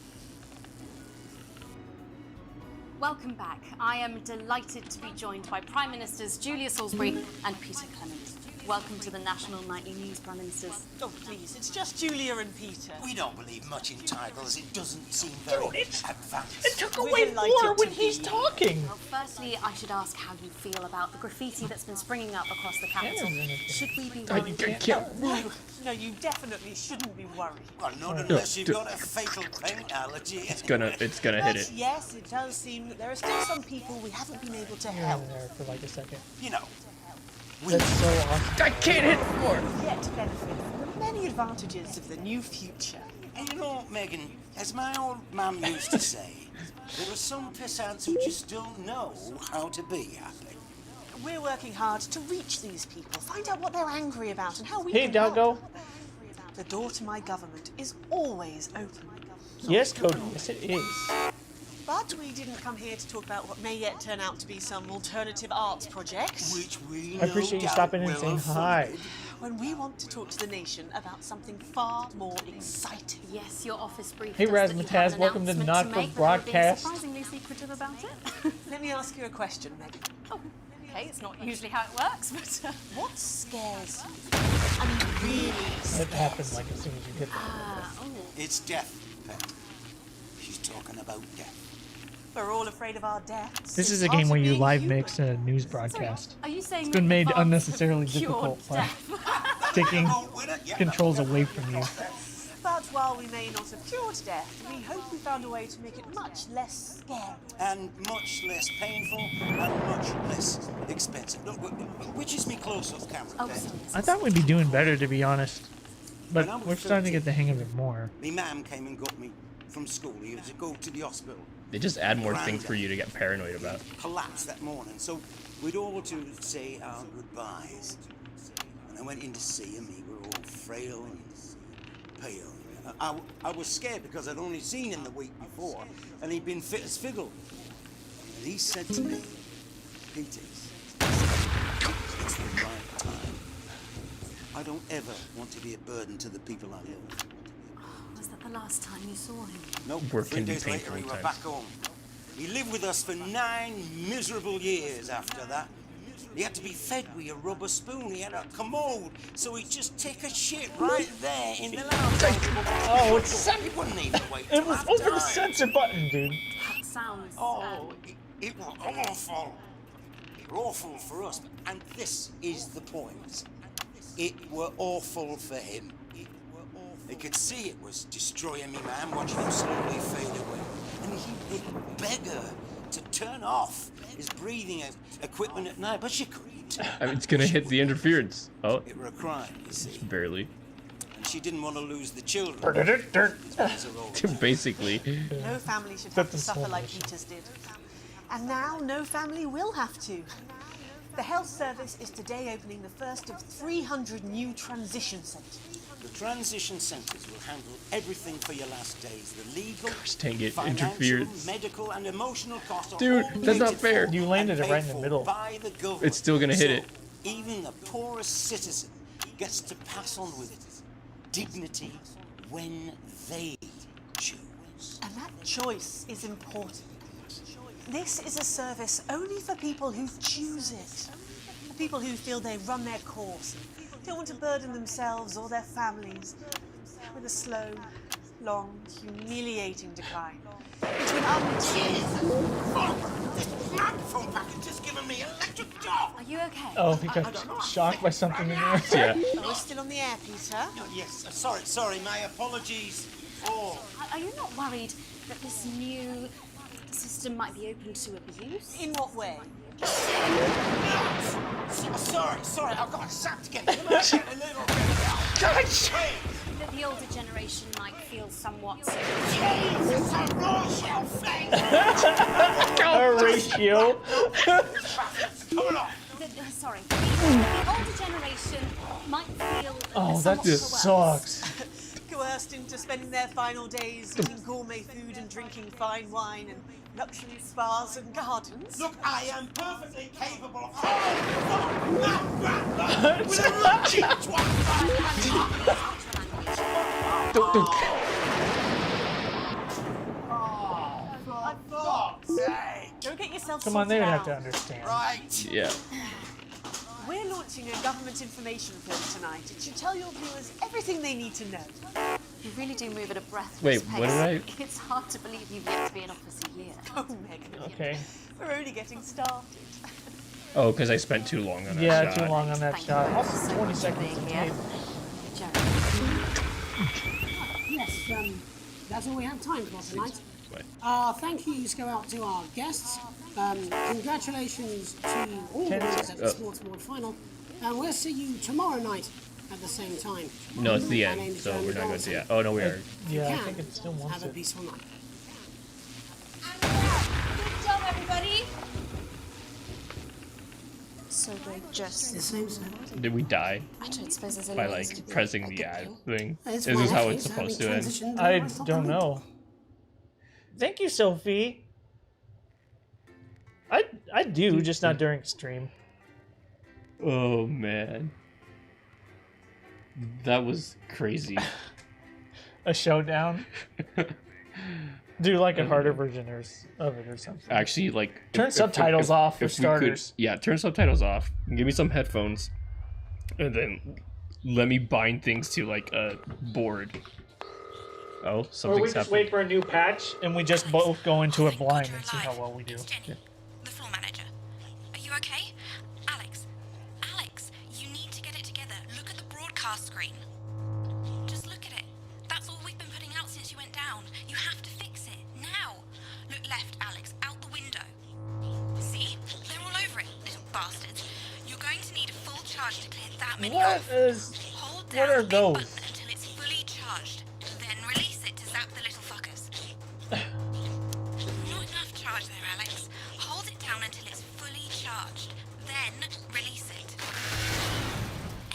Welcome back. I am delighted to be joined by Prime Ministers Julia Salisbury and Peter Clement. Welcome to the National Nightly News, Prime Ministers. Oh, please, it's just Julia and Peter. We don't believe much in titles. It doesn't seem very advanced. It took We're away delighted more when to he's be- talking. Well, firstly, I should ask how you feel about the graffiti that's been springing up across the capital. Should we be worried? I can't move. No, you definitely shouldn't be worried. Well, not unless you've got a fatal paint allergy. It's gonna hit But it. yes, it does seem that there are still some people we haven't been able to help. There for like a second. You know, That's so awesome. I can't hit more. Yet to benefit from the many advantages of the new future. and you know, Megan, as my old mum used to say, there are some pissants who just don't know how to be happy. We're working hard to reach these people, find out what they're angry about and how we Hey, can Doggo. help. The door to my government is always open. Yes, Cody. Yes, it is. But we didn't come here to talk about what may yet turn out to be some alternative arts project. Which we I appreciate you stopping in and saying hi. When we want to talk to the nation about something far more exciting. Yes, your office briefed Hey, us that you have Razmataz, an welcome to announcement Not to for make, but you're being Broadcast. surprisingly secretive about it. Let me ask you a question, Megan. Oh, okay, it's not usually how it works, but... What scares you? I mean, really It happens like as soon as you hit them. It's death, Pet. She's talking about death. We're all afraid of our deaths. This is a game where you live mix a news broadcast. Are you saying It's been made that unnecessarily cured difficult by death? taking controls away from you. But while we may not have cured death, we hope we found a way to make it much less scary. And much less painful and much less expensive. Look, which is me close-up camera, Pet? I thought we'd be doing better, to be honest. But we're starting to get the hang of it more. Me mum came and got me from school. He had to go to the hospital. They just add more things for you to get paranoid about. Collapsed that morning, so we'd all to say our goodbyes. When I went in to see him, we were all frail and pale. I was scared because I'd only seen him the week before, and he'd been fit as fiddle. And he said to me, Peter, it's the right time. I don't ever want to be a burden to the people I love. Was that the last time you saw him? Nope. Work 3 can be days later, painful we at were times. back home. He lived with us for 9 miserable years after that. He had to be fed with a rubber spoon. He had a commode, so he'd just take a shit right there in the lounge. Oh, it's He wouldn't even wait It till was after over the I- censor button, dude. That sounds... Oh, it was awful. It were awful for us, and this is the point. It were awful for him. He could see it was destroying me, man, watching him slowly fade away. And he would beg her to turn off his breathing equipment at night, but she couldn't. I mean, it's gonna hit the interference. Oh, It were a crime, you see. barely. And she didn't want to lose the children. Basically. No family should have to suffer like Peter's did. And now no family will have to. The health service is today opening the first of 300 new transition centres. The transition centres will handle everything for your last days. The legal, dang it, financial, interference. medical, and emotional costs are Dude, all that's not paid fair. for You landed and it right paid in the for middle. by the government. It's still gonna hit it. Even the poorest citizen gets to pass on with dignity when they choose. And that choice is important. This is a service only for people who choose it. The people who feel they run their course, don't want to burden themselves or their families with a slow, long, humiliating decline. Between Microphone package just given me electric shock. Are you okay? Oh, he got shocked by something in there. Yeah. We're still on the air, Peter. Yes, sorry, my apologies. Oh, Are you not worried that this new system might be open to abuse? In what way? sorry, I've got sapped again. A little bit. That the older generation might feel somewhat... Jesus, a ratio thing. A ratio. Sorry. The older generation might feel... Oh, that somewhat just coerced. sucks. Coerced into spending their final days eating gourmet food and drinking fine wine and luxury spas and gardens. Look, I am perfectly capable of... with a lucky Don't get yourself Come on, they sorted have to out. understand. Right. Yeah. We're launching a government information film tonight. It should tell your viewers everything they need to know. You really do move at a breathless Wait, pace. what did I- It's hard to believe you've yet to be in office a year. Oh, Megan. Okay. We're only getting started. Oh, because I spent too long on that Yeah, shot. too long on that Thank shot. you Also, so 20 much for seconds being of here. tape. Yes, that's all we have time for tonight. Right. Thank yous go out to our guests. Congratulations to all Ten winners at the seconds. Sports Board final. And we'll see you tomorrow night at the same time. No, it's the My end, name's so Jeremy we're not going Donaldson. to the end. Oh, no, we are. Yeah, I Can think it still wants have a it. peaceful night. Good job, everybody. So they just... It seems so. Did we die I don't suppose there's by any ways to like be pressing a the good ad thing. thing? It's Is this fine, how actually, it's so supposed we to end? transitioned I right off don't the know. Thank you, Sophie. I do, just not during stream. Oh man, that was crazy. A showdown. Do like a harder version of it or something. Actually, like Turn subtitles off for if we starters. Yeah, turn subtitles off. Give me some headphones, and then let me bind things to like a board. Oh, Or we something's just happened. wait for a new patch and we just both go into it blind and see how well we do. The floor manager. Are you okay? Alex, you need to get it together. Look at the broadcast screen. Just look at it. That's all we've been putting out since you went down. You have to fix it, now. Look left, Alex, out the window. See? They're all over it, little bastards. You're going to need a full charge to clear that many off. What are those? Until it's fully charged. Then release it to zap the little fuckers. Not enough charge there, Alex. Hold it down until it's fully charged. Then release it.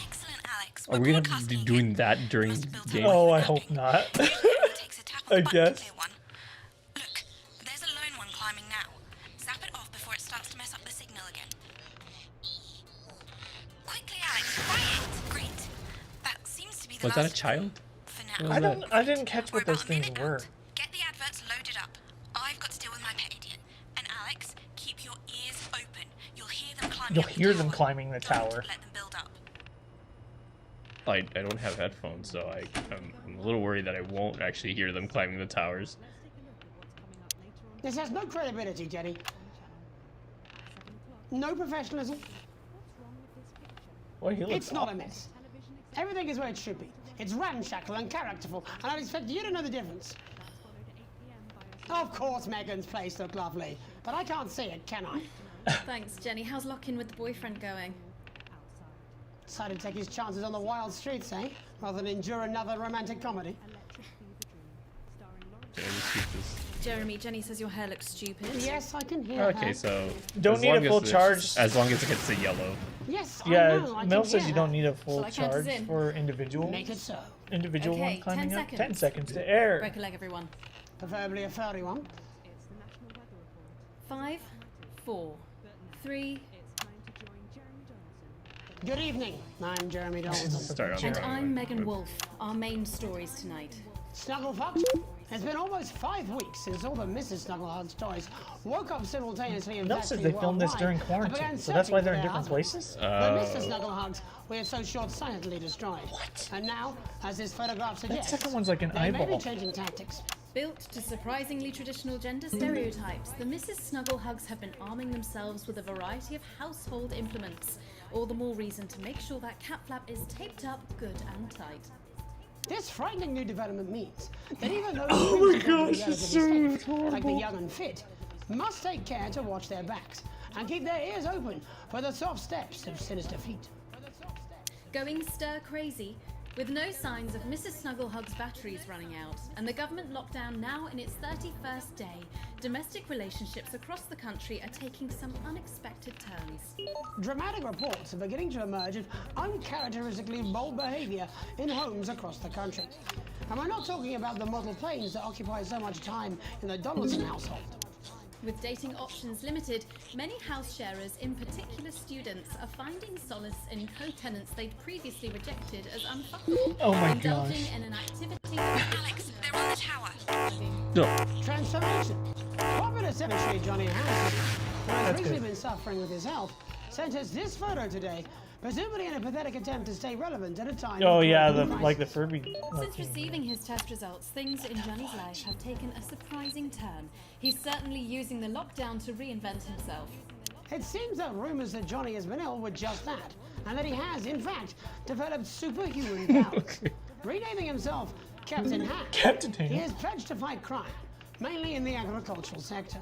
Excellent, Alex. Are we gonna be doing that during the game? Oh, I hope not. I guess. Look, there's a lone one climbing now. Zap it off before it starts to mess up the signal again. Quickly, Alex, quiet. Great. That seems to be the Was that a last child? I didn't catch what those things were. Get the adverts loaded up. I've got to deal with my pet idiot. And Alex, keep your ears open. You'll hear them climbing You'll up hear them climbing the tower. let them build up. I don't have headphones, so I'm a little worried that I won't actually hear them climbing the towers. This has no credibility, Jenny. No professionalism. Well, he looks It's not a mess. Everything is where it should be. It's ramshackle and characterful, and I'd expect you to know the difference. Of course Megan's place looked lovely, but I can't see it, can I? Thanks, Jenny. How's lock-in with the boyfriend going? Decided to take his chances on the wild streets, eh? Rather than endure another romantic comedy. Jeremy, Jenny says your hair looks stupid. Yes, I can hear Okay, her. so Don't as need a long as full it's- charge. As long as it gets to yellow. Yes, Yeah, I know, I Mel can says hear you her. don't need a full Shall I count us charge in? for individual. Make it so. Individual Okay, one climbing 10 up. 10 seconds. seconds to air. Break a leg, everyone. Preferably a furry one. 5, 4, 3. Good evening. I'm Jeremy Johnson. And I'm Megan Wolf. Our main stories tonight. Snugglefuck. It's been almost 5 weeks since all the Mrs. Snugglefuck's toys woke up simultaneously in Mel says factory they filmed this worldwide during and quarantine, began so that's why searching they're in for different their places? But Mr. Snugglehugs, we have so short-sightedly destroyed. What? And now, as this photograph suggests, second one's like an they may be eyeball. changing tactics. Built to surprisingly traditional gender stereotypes, the Mrs. Snugglehugs have been arming themselves with a variety of household implements. All the more reason to make sure that cat flap is taped up good and tight. This frightening new development means that even those Oh who my seem to be gosh, it's relatively so safe, like the horrible. young and fit, must take care to watch their backs and keep their ears open for the soft steps of sinister feet. Going stir crazy, with no signs of Mrs. Snugglehug's batteries running out, and the government lockdown now in its 31st day, domestic relationships across the country are taking some unexpected turns. Dramatic reports are beginning to emerge of uncharacteristically bold behavior in homes across the country. And we're not talking about the model planes that occupy so much time in the Donaldson household. With dating options limited, many house sharers, in particular students, are finding solace in co-tenants they'd previously rejected as unfuckable. Oh my indulging gosh. in an activity. Alex, they're on the tower. Transformation. Popular cemetery Johnny Hansen, who has That's recently good. been suffering with his health, sent us this photo today, presumably in a pathetic attempt to stay relevant at a time. Oh of yeah, political the like the crisis. Furby. Since receiving his test results, things in Johnny's life have taken a surprising turn. He's certainly using the lockdown to reinvent himself. It seems that rumors that Johnny has been ill were just that, and that he has, in fact, developed superhuman powers. Renaming himself Captain Hat, Captain he Hat. has pledged to fight crime, mainly in the agricultural sector.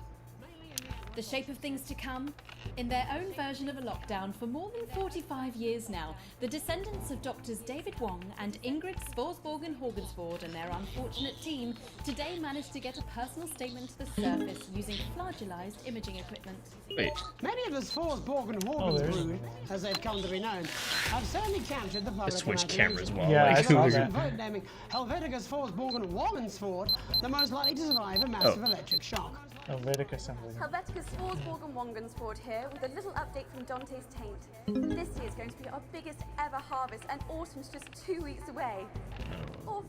The shape of things to come? In their own version of a lockdown for more than 45 years now, the descendants of Doctors David Wong and Ingrid Svorsborgen Horgensvoord and their unfortunate team today managed to get a personal statement to the surface using flagellized imaging equipment. Wait. Many of the Svorsborgen Horgensvoord, as they've come to be known, have certainly captured the public Switch imagination. cameras while Yeah, like, I saw who- that. Vote naming Helvetica Svorsborgen Wongensvoord the most likely to survive a massive electric shock. Helvetica assembly. Helvetica's Svorsborgen Wongensvoord here with a little update from Dante's Taint. This year is going to be our biggest ever harvest and autumn's just 2 weeks away. Or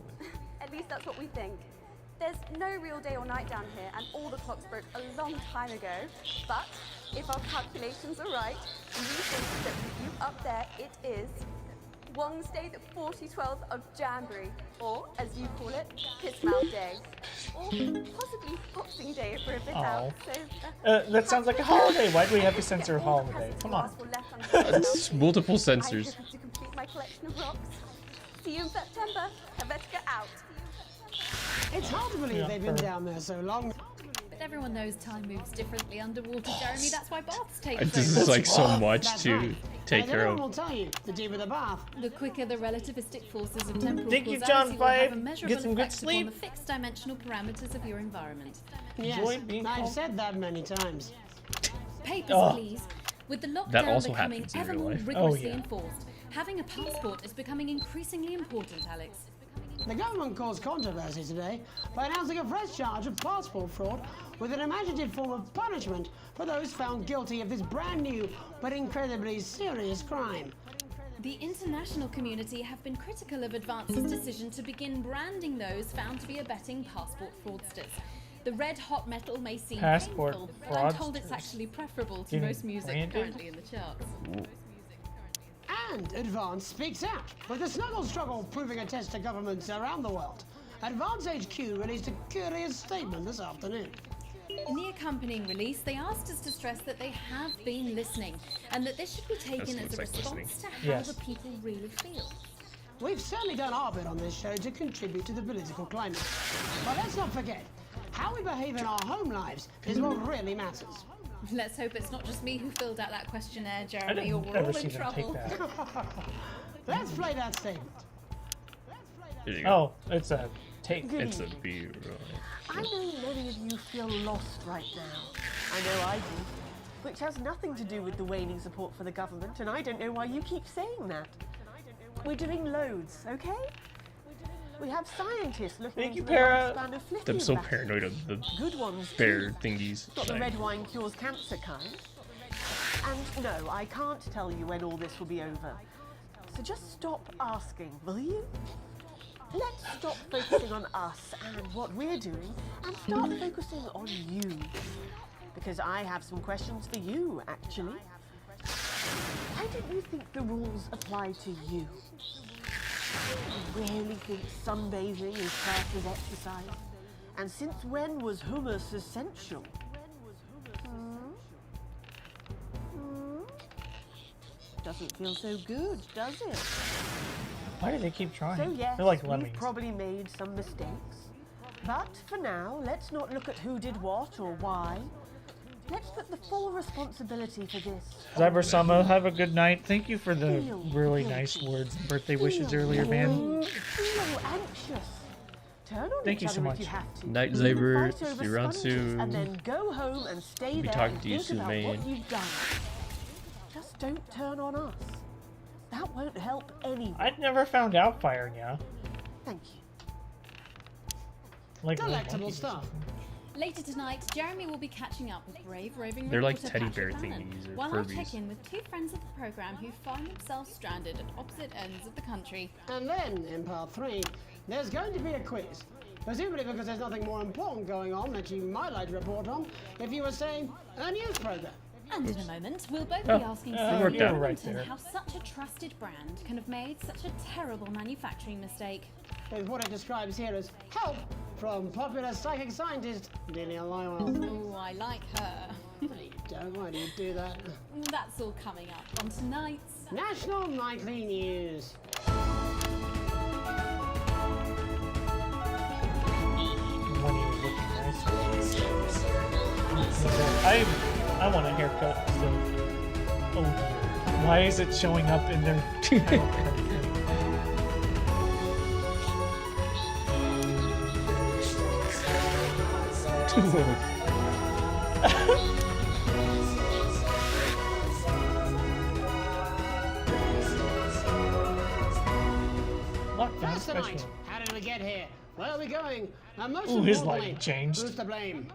at least that's what we think. There's no real day or night down here and all the clocks broke a long time ago. But if our calculations are right, we think that with you up there, it is Wong's Day, the 4012th of January, or as you call it, Piss Mouth Day, or possibly Boxing Day if we're a bit out. So, that sounds like a holiday. Why do we have to censor a holiday? Come on. It's multiple sensors. to complete my collection of rocks. See you in September. Helvetica out. It's hard to believe they've been down there so long. But everyone knows time moves differently underwater, Jeremy. That's why baths take This is like so much to take care Everyone of. will tell you the deeper the bath. The quicker the relativistic forces of temporal Thank you, causality John will have a 5. measurable Get some good effect upon sleep. the fixed dimensional parameters of your environment. Yes, I've said that many times. Papers, Oh. please. With the lockdown That also becoming happens in ever real more life. rigorously Oh, yeah. enforced, having a passport is becoming increasingly important, Alex. The government caused controversy today by announcing a fresh charge of passport fraud with an imaginative form of punishment for those found guilty of this brand new but incredibly serious crime. The international community have been critical of Advance's decision to begin branding those found to be abetting passport fraudsters. The red hot metal may seem Passport painful, but I'm told fraudsters it's actually preferable to getting most music branded? currently in the charts. And Advance speaks out, with the snuggle struggle proving a test to governments around the world. Advance HQ released a curious statement this afternoon. In the accompanying release, they asked us to stress that they have been listening, and that this should be taken as a response to how the people really feel. We've certainly done our bit on this show to contribute to the political climate. But let's not forget, how we behave in our home lives is what really matters. Let's hope it's not just me who filled out that questionnaire, I Jeremy, or didn't we're all ever see in them take trouble. that. Let's play that statement. There you go. Oh, it's a take. It's a B-roll. I know many of you feel lost right now. I know I do. Which has nothing to do with the waning support for the government, and I don't know why you keep saying that. We're doing loads, okay? We have scientists looking Thank you, into the Para. lifespan of lithium I'm so batteries. paranoid of the Good ones bear too. thingies. Not the Like, red wine cures cancer kind. And no, I can't tell you when all this will be over. So just stop asking, will you? Let's stop focusing on us and what we're doing and start focusing on you. Because I have some questions for you, actually. Why don't you think the rules apply to you? Do you really think sunbathing is classed as exercise? And since when was hummus essential? Doesn't feel so good, does it? Why do they keep trying? So yes, They're like we've lemmings. probably made some mistakes. But for now, let's not look at who did what or why. Let's put the full responsibility for this. Cybersama, have a good night. Thank you for the really nice words and birthday wishes earlier, man. Feel anxious. Turn on Thank each you other so if much. you have to. Night, Even Zaber. fight over See you around sponges soon. And then go home and stay Be there talking and to you think soon, about man. what you've done. Just don't turn on us. That won't help anyone. I'd never found out firing ya. Thank you. Like Delectable monkeys. stuff. Later tonight, Jeremy will be catching up with brave roving They're like reporter teddy Patrick bear Allen, thingies or while I Furbies. check in with two friends of the program who find themselves stranded at opposite ends of the country. And then, in part 3, there's going to be a quiz. Presumably because there's nothing more important going on that you might like to report on if you were, say, a news program. And in a moment, we'll both Oh, be asking it worked out. Right there. how such a trusted brand can have made such a terrible manufacturing mistake. With what it describes here as help from popular psychic scientist Delia Lywell. Oh, I like her. Don't, why do you do that? That's all coming up on tonight's National Nightly News. Money was looking nice. I want a haircut. So. Oh, why is it showing up in their title card? Lockdown First special. tonight, how did we get here? Where are we going? And most Ooh, his importantly, lighting changed. who's to blame?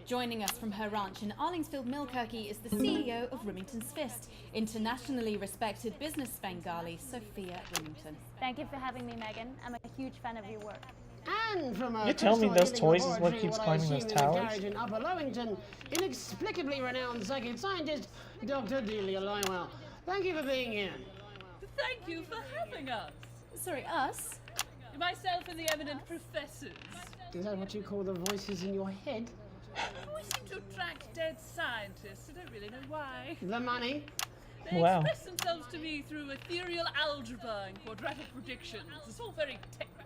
Joining us from her ranch in Arlingsfield Millkirky is the CEO of Rimington's Fist, internationally respected business Bengali, Sophia Rimington. Thank you for having me, Megan. I'm a huge fan of your work. And from a You tell me those personal toys is what laboratory, keeps I climbing those assume in a towers? garage in Upper Lowington, inexplicably renowned psychic scientist, Dr. Delia Lywell. Thank you for being here. Thank you for having us. Sorry, us? Myself and the eminent professors. Is that what you call the voices in your head? We seem to attract dead scientists. I don't really know why. The money? They Wow. express themselves to me through ethereal algebra and quadratic predictions. It's all very technical.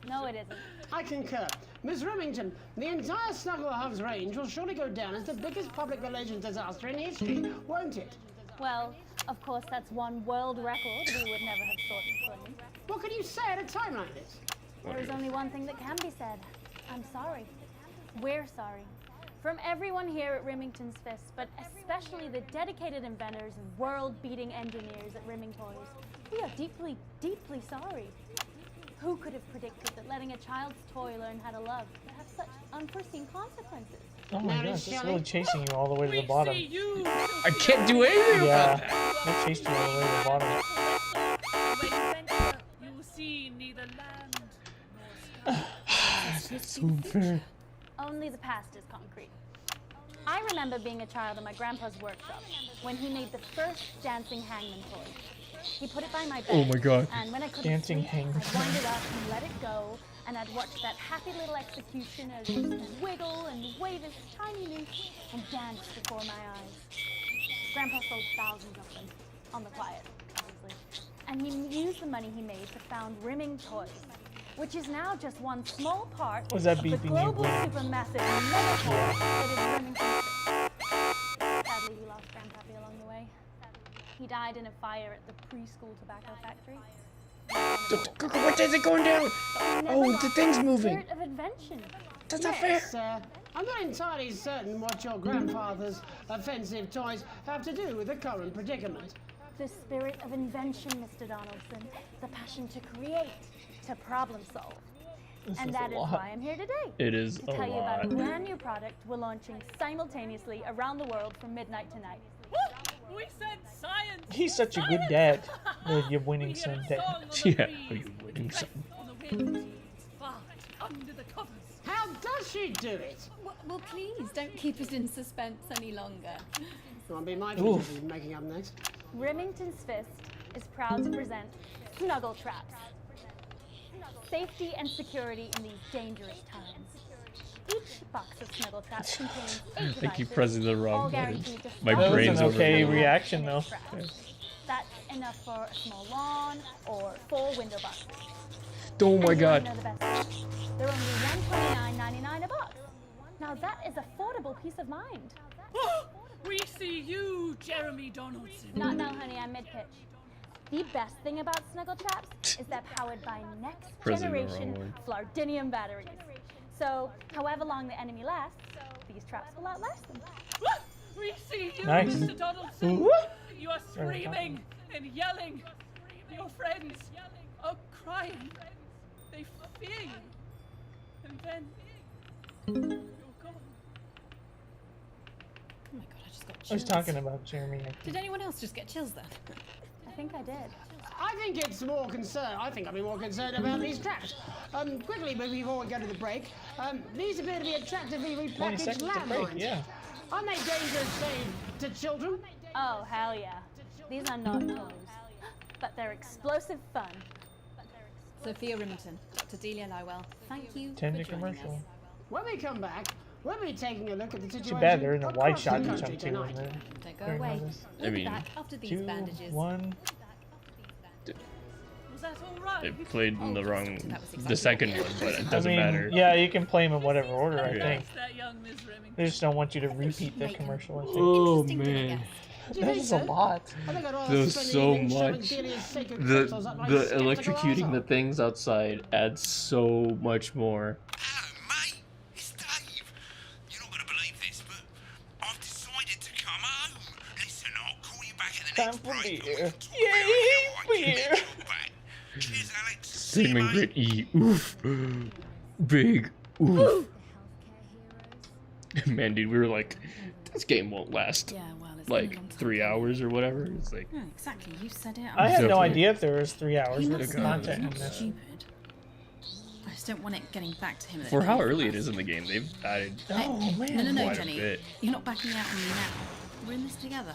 No, it isn't. I concur. Miss Remington, the entire Snugglehugs range will surely go down as the biggest public relations disaster in history, won't it? Well, of course, that's one world record we would never have thought of putting. What can you say at a time like this? There is only one thing that can be said. I'm sorry. We're sorry. From everyone here at Rimington's Fist, but especially the dedicated inventors and world-beating engineers at Rimming Toys, we are deeply, deeply sorry. Who could have predicted that letting a child's toy learn how to love would have such unforeseen consequences? Oh my gosh, it's really chasing you all the way to the bottom. I can't do anything about that. Yeah, it chased you all the way to the bottom. When you venture, you will see neither land nor sky. That's so unfair. Only the past is concrete. I remember being a child in my grandpa's workshop when he made the first dancing hangman toy. He put it by my bed. Oh my God. And when I couldn't Dancing sleep, hangman. I'd wind it up and let it go, and I'd watch that happy little execution as he would wiggle and wave his tiny noose and dance before my eyes. Grandpa sold thousands of them, on the quiet, obviously. And he used the money he made to found Rimming Toys, which is now just one small part Was that of the beeping you, global Gwen? supermassive megacorp that is Remington Fist. Sadly, we lost Grandpappy along the way. He died in a fire at the preschool tobacco factory. What is it going down? Oh, the thing's moving. Spirit of invention. That's not Yes, fair. I'm not entirely certain what your grandfather's offensive toys have to do with the current predicament. The spirit of invention, Mr. Donaldson. The passion to create, to problem solve. This And is that a is lot. why I'm here today. It is to a tell you about a lot. brand new product we're launching simultaneously around the world from midnight tonight. We said science. He's such a good dad. You're winning son dad. Yeah, you're winning son. On the wind, far under the covers. How does she do it? Well, please, don't keep us in suspense any longer. I'll be mindful of you making up next. Remington's Fist is proud to present Snuggle Traps. Safety and security in these dangerous times. Each box of Snuggle Traps contains 8 I devices, keep pressing the wrong all buttons. guaranteed to My stop That was brain's an okay over. reaction though. That's enough for a small lawn or 4 window boxes. Oh my And you wanna God. know the best part? They're only $129.99 a box. Now that is affordable peace of mind. We see you, Jeremy Donaldson. Not now, honey, I'm mid-pitch. The best thing about Snuggle Traps is they're powered by next Pressing the generation wrong Flardinium batteries. So, however long the enemy lasts, these traps will outlast them. We see you, Nice. Mr. Donaldson. Ooh. You are screaming and yelling. Your friends are crying. They fear you. And then you're gone. Oh my god, I just got chills. I was talking about Jeremy. Did anyone else just get chills then? I think I did. I think it's more concerned. I think I'd be more concerned about these traps. Quickly, before we go to the break, these appear to be attractively 20 repackaged seconds to break, landmines. yeah. Aren't they dangerous, say, to children? Oh, hell yeah. These are not toys, but they're explosive fun. Sophia Rimington, Dr. Delia Lywell, thank you Tender for joining commercial. us. When we come back, we'll be taking a look at the situation. Too bad they're in a wide across shot the each country on two, tonight. isn't it? Don't go Very away. nice. We'll I be mean, back after these 2, bandages. 1. Was that all right? It played in the wrong, the second one, but it doesn't matter. Yeah, you can play them in whatever order, I Yeah. think. They just don't want you to repeat the commercial. I think. Oh man, That is a lot. there's so much. The electrocuting the things outside adds so much more. Time for beer. Yay, beer! Same and grit E. Oof. Big oof. Man, dude, we were like, this game won't last like 3 hours or whatever. It's like, Oh, exactly. You said it. I had no Definitely. idea if there was 3 hours He worth must of know content it's in not this. stupid. I just don't want it getting back to him. at for the how end. early it is in the game, they've added Oh man. No, quite a Jenny. bit. You're not backing out on me now. We're in this together.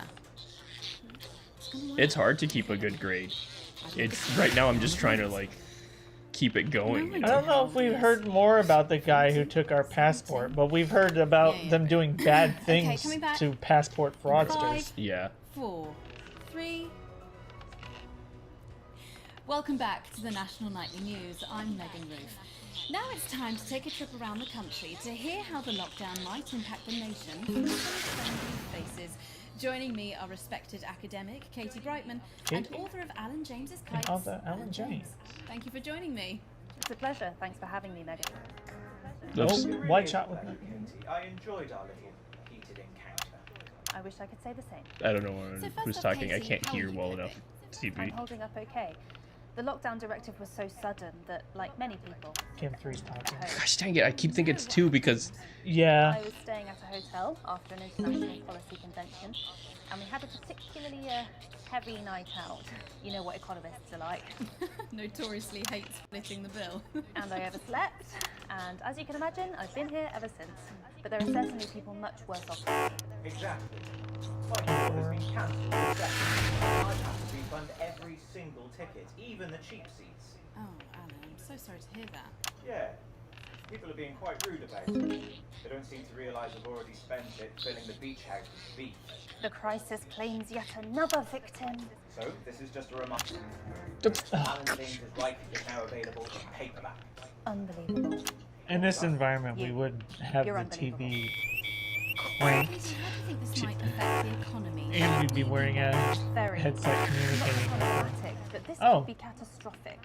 It's hard to keep a good grade. It's right now. I'm just trying to like keep it going. You I don't know if we've heard more about the guy who took our passport, but we've heard about them doing bad things coming back. to passport fraudsters. Yeah. 4, 3. Welcome back to the National Nightly News. I'm Megan Roof. Now it's time to take a trip around the country to hear how the lockdown might impact the nation from some friendly faces. Joining me are respected academic Katie Brightman and author of Alan James's Kites, author Alan James. Thank you for joining me. It's a pleasure. Thanks for having me, Megan. Oops. Oh, white shot with I enjoyed our little heated encounter. I wish I could say the same. I don't know who's talking. I can't hear well enough. I'm TV. holding up okay. The lockdown directive was so sudden that, like many people, Kim 3's talking. Gosh dang it! I keep thinking it's 2 because Yeah. I was staying at a hotel after an international policy convention, and we had a particularly heavy night out. You know what economists are like. Notoriously hate splitting the bill. And I overslept, and as you can imagine, I've been here ever since. But there are certainly people much worse off. Exactly. My tour has been cancelled for seconds. I've had to refund every single ticket, even the cheap seats. Oh, Alan, I'm so sorry to hear that. Yeah. People are being quite rude about it. They don't seem to realise I've already spent it filling the beach house with beef. The crisis claims yet another victim. So, this is just a reminder. Alan James' Right is now available in paperback. Unbelievable. In this environment, we would have You're the TV cranked, Katie, how do you think this might affect the economy? and we'd be wearing a Very. headset communicating with her. Dramatic, but this Oh. could be catastrophic.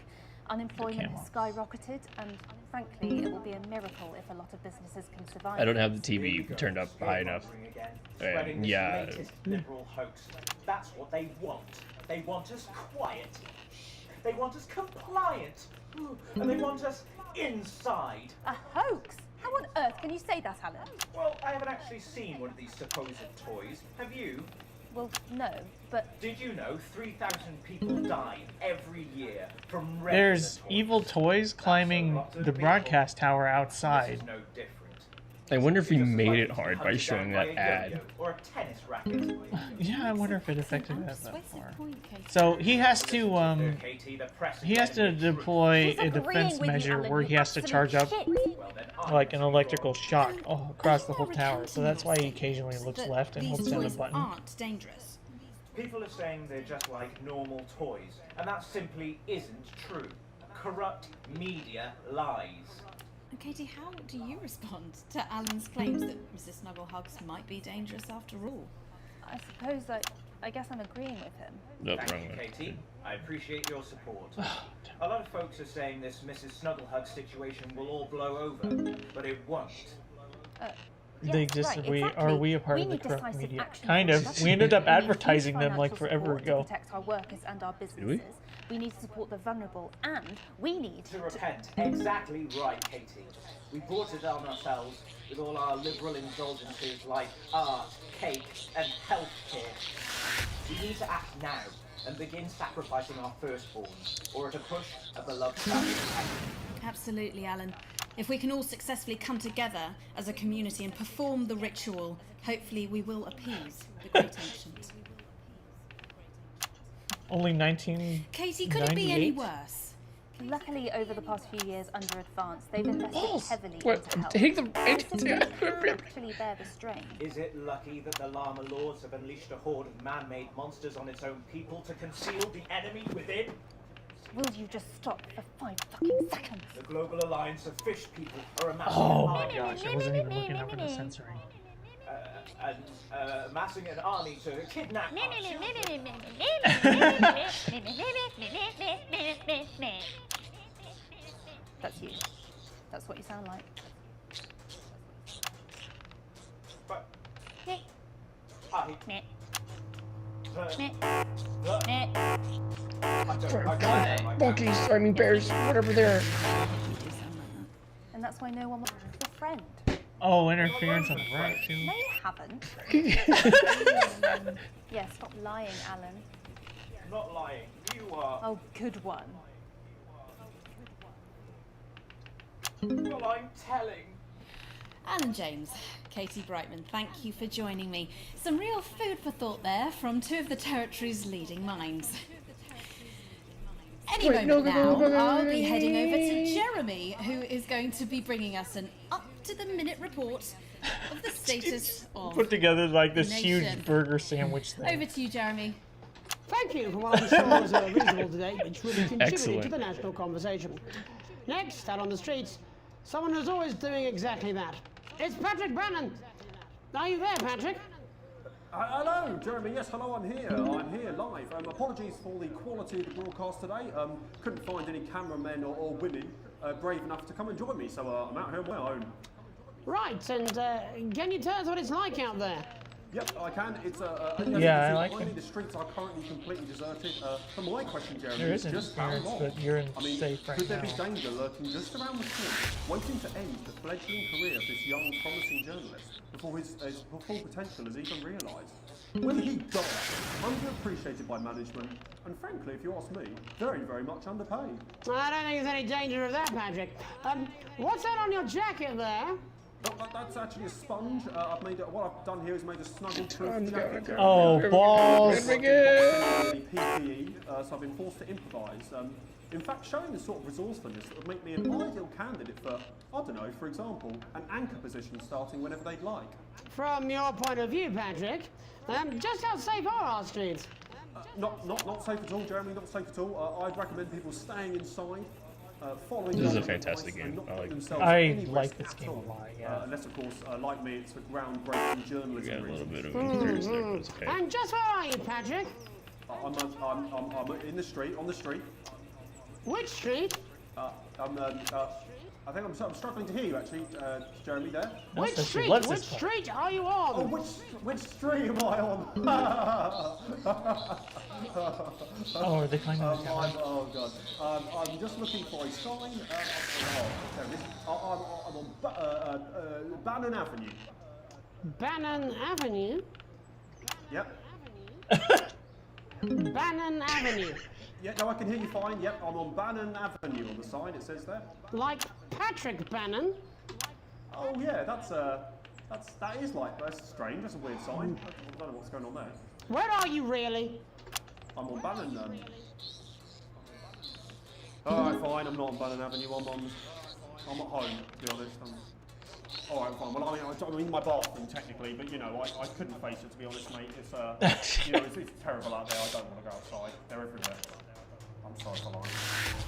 Unemployment has skyrocketed, and frankly, it will be a miracle if a lot of businesses can survive. I don't have the TV turned up high enough. Spreading this Yeah. latest liberal hoax. That's what they want. They want us quiet. They want us compliant. And they want us inside. A hoax? How on earth can you say that, Alan? Well, I haven't actually seen one of these supposed toys. Have you? Well, no, but Did you know 3,000 people die every year from There's evil toys climbing the broadcast tower outside. no different. I wonder if he made it hard by showing that ad. Or a tennis racket. Yeah, I wonder if it affected that far. So he has to deploy a defense measure where he has to charge up like an electrical shock across the whole tower. So that's why he occasionally looks left and holds down the button. Aren't dangerous. People are saying they're just like normal toys, and that simply isn't true. Corrupt media lies. And Katie, how do you respond to Alan's claims that Mrs. Snugglehugs might be dangerous after all? I suppose I guess I'm agreeing with him. Thank you, Katie. I appreciate your support. A lot of folks are saying this Mrs. Snugglehug situation will all blow over, but it won't. They exist. Are we a part of the need corrupt decisive media? action Kind for of. that. We ended up We need advertising huge them like financial forever support ago. to protect our workers and our businesses. we? We need to support the vulnerable, and we need to repent. Exactly right, Katie. We brought it on ourselves with all our liberal indulgences like art, cake, and healthcare. We need to act now and begin sacrificing our firstborns, or at a push, a beloved family. Absolutely, Alan. If we can all successfully come together as a community and perform the ritual, hopefully we will appease the great ancients. Only 1998. Katie, could it be any worse? Luckily, over the past few years under Advance, they've invested heavily What? into health. Take the- Our systems can actually bear the strain. Is it lucky that the Llama Lords have unleashed a horde of man-made monsters on its own people to conceal the enemy within? Will you just stop for 5 fucking seconds? The Global Alliance of Fish People are amassing Oh an my army. gosh, I wasn't even looking up for the censoring. Amassing an army to kidnap us. That's you. That's what you sound like. But Meh. I... Meh. Monkeys, I mean bears, whatever they are. And that's why no one wants your friend. Oh, interference on the right too. No, you haven't. Yeah, stop lying, Alan. I'm not lying. You are. Oh, good one. Well, I'm telling. Alan James, Katie Brightman, thank you for joining me. Some real food for thought there from two of the territory's leading minds. Any moment now, I'll be heading over to Jeremy, who is going to be bringing us an up-to-the-minute report of the status of Put together like this the huge nation. burger sandwich thing. Over to you, Jeremy. Thank you for what I'm sure was a reasonable debate which really contributed Excellent. to the national conversation. Next, out on the streets, someone who's always doing exactly that. It's Patrick Brannan. Are you there, Patrick? Hello, Jeremy. Yes, hello, I'm here. I'm here live. Apologies for the quality of the broadcast today. Couldn't find any cameramen or women brave enough to come and join me, so I'm out here on my own. Right, and can you tell us what it's like out there? Yep, I can. It's Yeah, I like finally, it. the streets are currently completely deserted. But my question, Jeremy, There is is just how interference, long? but you're in I mean, safe right could there now. be danger lurking just around the corner, waiting to end the fledgling career of this young, promising journalist before his full potential is even realised? Will he die, underappreciated by management, and frankly, if you ask me, very, very much underpaid? I don't think there's any danger of that, Patrick. What's that on your jacket there? That's actually a sponge. What I've done here is made a snuggle-proof jacket. Oh, balls. PPE, so I've been forced to improvise. In fact, showing this sort of resourcefulness would make me an ideal candidate for, I don't know, for example, an anchor position starting whenever they'd like. From your point of view, Patrick, just how safe are our streets? Not safe at all, Jeremy, not safe at all. I'd recommend people staying inside, following This is a advice fantastic and game. not I like putting it. themselves I at any like risk this at game a all. lot, yeah. Unless, of course, like me, it's for groundbreaking journalism. We got a little bit of reasons. interference there, but it's okay. And just where are you, Patrick? I'm in the street, on the street. Which street? I think I'm struggling to hear you actually, Jeremy. There. Which street? Which street are you on? Oh, which street am I on? Oh, are they climbing the tower? Oh god. I'm just looking for a sign. I'm on Bannon Avenue. Bannon Avenue? Yep. Bannon Avenue. Yeah, no, I can hear you fine. Yep, I'm on Bannon Avenue on the sign. It says there. Like Patrick Bannon? Oh yeah, that is like that's strange. That's a weird sign. I don't know what's going on there. Where are you really? I'm on Bannon. Alright, fine. I'm not on Bannon Avenue. I'm at home. To be honest. Alright, fine. Well, I'm in my bathroom technically, but you know, I couldn't face it to be honest, mate. It's it's terrible out there. I don't want to go outside. They're everywhere. I'm sorry for lying.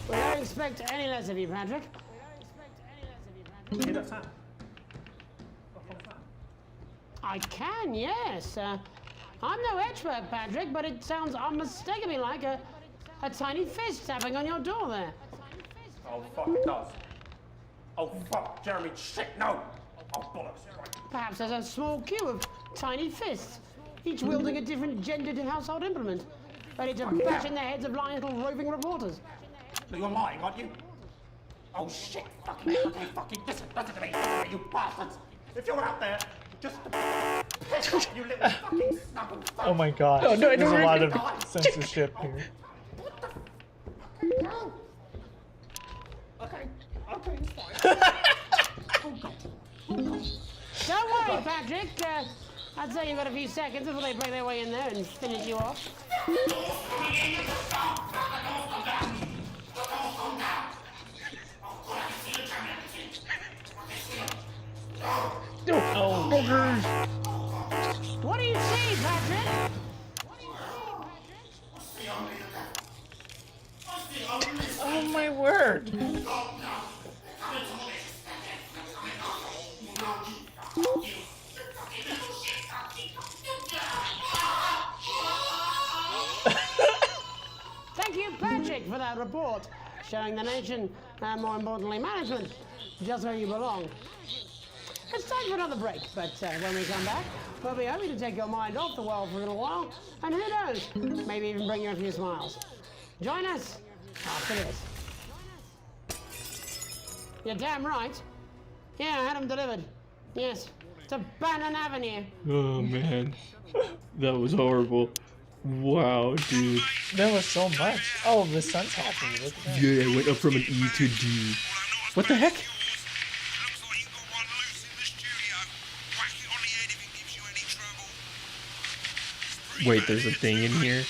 We don't expect any less of you, Patrick. Can you hear that sound? I can, yes. I'm no expert, Patrick, but it sounds unmistakably like a tiny fist tapping on your door there. Oh fuck, it does. Oh fuck, Jeremy, shit, no! Oh bollocks. Perhaps there's a small queue of tiny fists, each wielding a different gendered household implement, ready to bash in the heads of lying little roving reporters. You're lying, aren't you? Oh shit, fucking listen to me, you bastards! If you're out there, just piss off, you little fucking snuggle fuck! Oh my gosh, No, there's a lot of God. censorship here. No! Okay, it's fine. Don't worry, Patrick. I'd say you've got a few seconds before they break their way in there and finish you off. Oh, boogers! What do you see, Patrick? report showing the nation, and more importantly management, just where you belong. It's time for another break, but when we come back, we'll be hoping to take your mind off the world for a little while, and who knows, maybe even bring you a few smiles. Join us after this. You're damn right. Yeah, I had them delivered. Yes, to Bannon Avenue. Oh man, that was horrible. Wow, dude. There was so much. Oh, the sun's happy. Look at that. Yeah, it went up from an E to D. What the heck? Wait, there's a thing in here?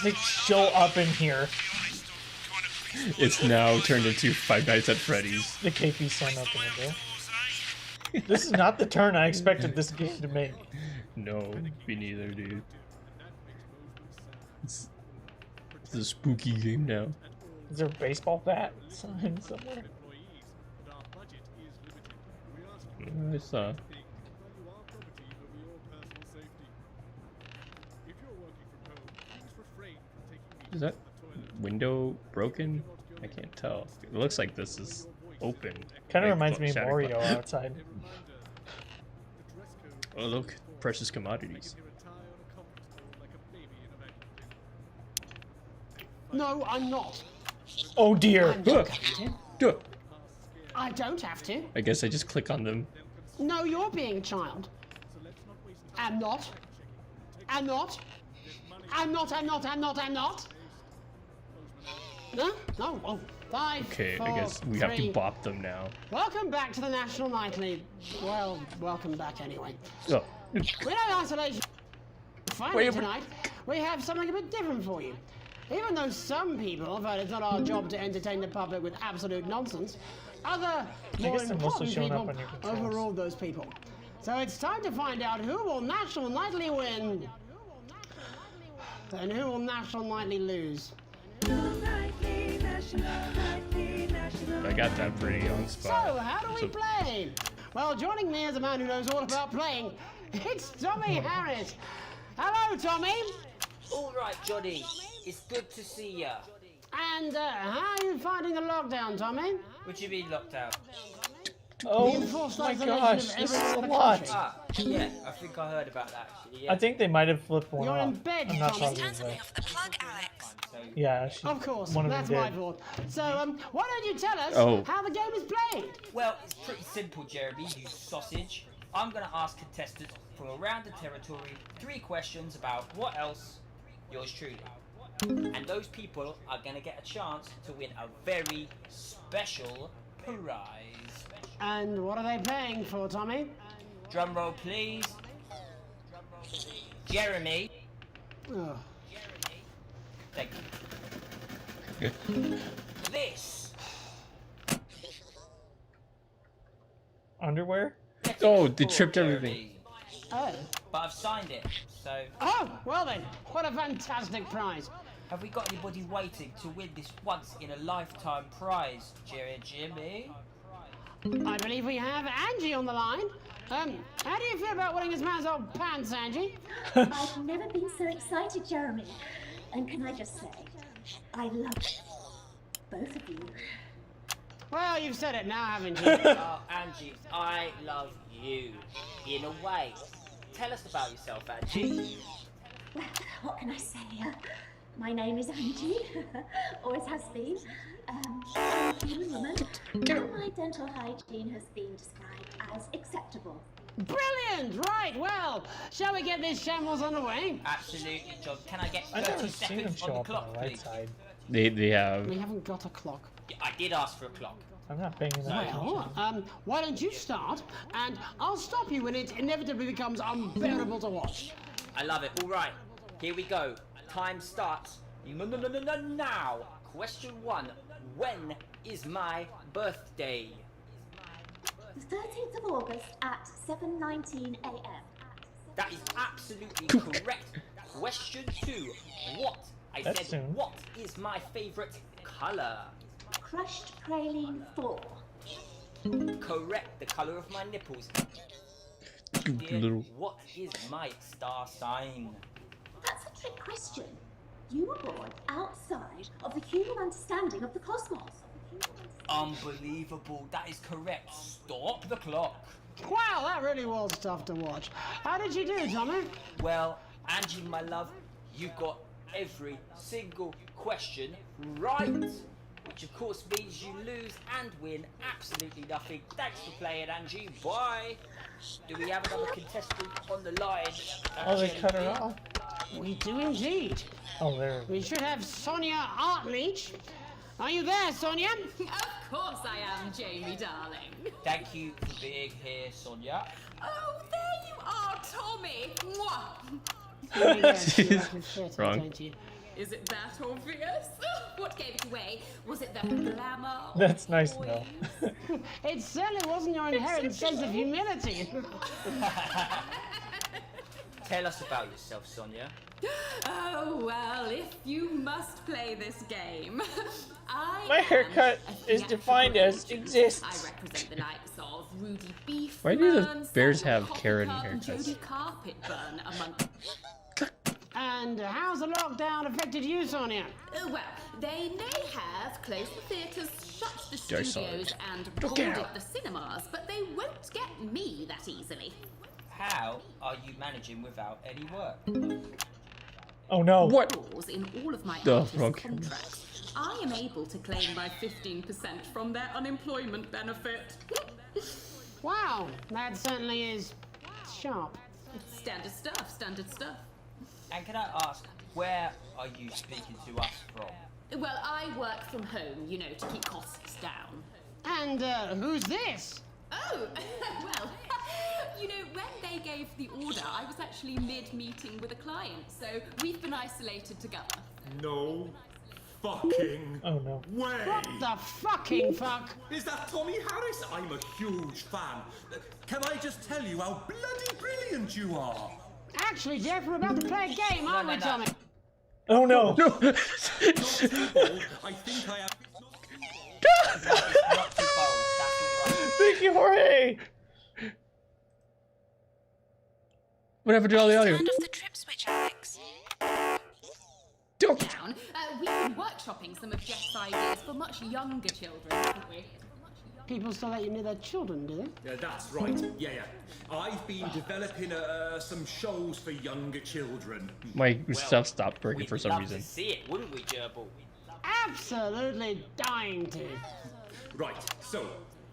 They show up in here. It's now turned into Five Nights at Freddy's. The KP son up in the door. This is not the turn I expected this game to make. No, me neither, dude. It's a spooky game now. Is there a baseball bat sign somewhere? I saw. Is that window broken? I can't tell. It looks like this is open. Kind of Like, reminds me of shattered Mario glass. outside. Oh look, precious commodities. No, I'm not. Oh dear. I'm not going to. Duh. I don't have to. I guess I just click on them. No, you're being a child. I'm not. I'm not. I'm not, I'm not, I'm not, I'm not. No? No. Oh, 5, Okay, 4, I guess we have to 3. bop them now. Welcome back to the National Nightly. Well, welcome back anyway. Oh. We're in isolation. Finally tonight, we have something a bit different for you. Even though some people felt it's not our job to entertain the public with absolute nonsense, other more guess they're mostly important showing up people on your controls. overruled those people. So it's time to find out who will National Nightly win and who will National Nightly lose. I got that pretty on So, spot. how do we play? Well, joining me is a man who knows all about playing. It's Tommy Harris. Hello, Tommy. All right, Johnny. It's good to see ya. And how are you finding the lockdown, Tommy? What do you mean locked out? Oh The enforced my isolation gosh, of this every is a other lot. country. Ah, yeah, I think I heard about that actually. Yeah. I think they might have flipped one You're off. in bed, I'm not Tommy. positive though. The plug, Alex. Yeah, Of course, one of that's them my did. fault. So, why don't you tell us Oh. how the game is played? Well, it's pretty simple, Jeremy, you sausage. I'm going to ask contestants from around the territory 3 questions about what else, yours truly. And those people are going to get a chance to win a very special prize. And what are they paying for, Tommy? Drum roll, please. Jeremy. Oh. Thank you. This. Underwear? Oh, they tripped everything. Oh. But I've signed it, so... Oh, well then, what a fantastic prize. Have we got anybody waiting to win this once-in-a-lifetime prize, Jimmy? I believe we have Angie on the line. How do you feel about winning this man's old pants, Angie? I've never been so excited, Jeremy. And can I just say, I love both of you. Well, you've said it now, haven't you? Oh, Angie, I love you. In a way. Tell us about yourself, Angie. Well, what can I say? My name is Angie. Always has been. I'm a human woman. And my dental hygiene has been described as acceptable. Brilliant! Right, well, shall we get this shambles on the way? Absolutely, John. Can I get I 30 never seen them seconds show on the up clock, on the right please? side. They have. We haven't got a clock. Yeah, I did ask for a clock. I'm not paying enough Well, attention. why don't you start, and I'll stop you when it inevitably becomes unbearable to watch. I love it. All right, here we go. Time starts now. Question 1. When is my birthday? The 13th of August at 7:19 a.m. That is absolutely correct. Question 2. What? I That's said, soon. what is my favourite colour? Crushed praline 4. Correct, the colour of my nipples. Dear, Little. what is my star sign? That's a trick question. You were born outside of the human understanding of the cosmos. Unbelievable, that is correct. Stop the clock. Wow, that really was tough to watch. How did you do, Tommy? Well, Angie, my love, you got every single question right. Which of course means you lose and win absolutely nothing. Thanks for playing, Angie. Bye. Do we have another contestant on the line? Oh, they cut her off. We do indeed. Oh, there. We should have Sonia Artleach. Are you there, Sonia? Of course I am, Jamie, darling. Thank you for being here, Sonia. Oh, there you are, Tommy. Mwah. Wrong. Don't you? Is it that obvious? What gave it away? Was it the glamour? That's nice, though. It certainly wasn't your inherent sense of humility. Tell us about yourself, Sonia. Oh, well, if you must play this game. My haircut is defined as exists. I represent the likes of Rudy Beef. Why do the bears have carrot haircuts? Jodie Carpetburn, among. And how's the lockdown affected you, Sonia? Well, they may have closed the theatres, shut the I saw studios, it. and Don't boarded care. the cinemas, but they won't get me that easily. How are you managing without any work? Oh no. What? In all of my The artist wrong contracts, I am able to claim my 15% from their unemployment benefit. Wow, that certainly is sharp. Standard stuff, standard stuff. And can I ask, where are you speaking to us from? Well, I work from home, you know, to keep costs down. And who's this? Oh, well, you know, when they gave the order, I was actually mid-meeting with a client, so we've been isolated together. No fucking no way! What the fucking fuck? Is that Tommy Harris? I'm a huge fan. Can I just tell you how bloody brilliant you are? Actually, Jeff, we're about to play a game, aren't we, Tommy? Oh no. I think I have. Not too bold, that's all right. Thank you, Jorge. What happened to all the audio? Turn off the trip switch, Alex. Down. We've been workshopping some of Jeff's ideas for much younger children, haven't we? People still let you near their children, do they? Yeah, that's right. Yeah. I've been developing some shows for younger children. My stuff stopped working for some Love reason. to see it, wouldn't we, Gerbil? Absolutely dying to. Right, so,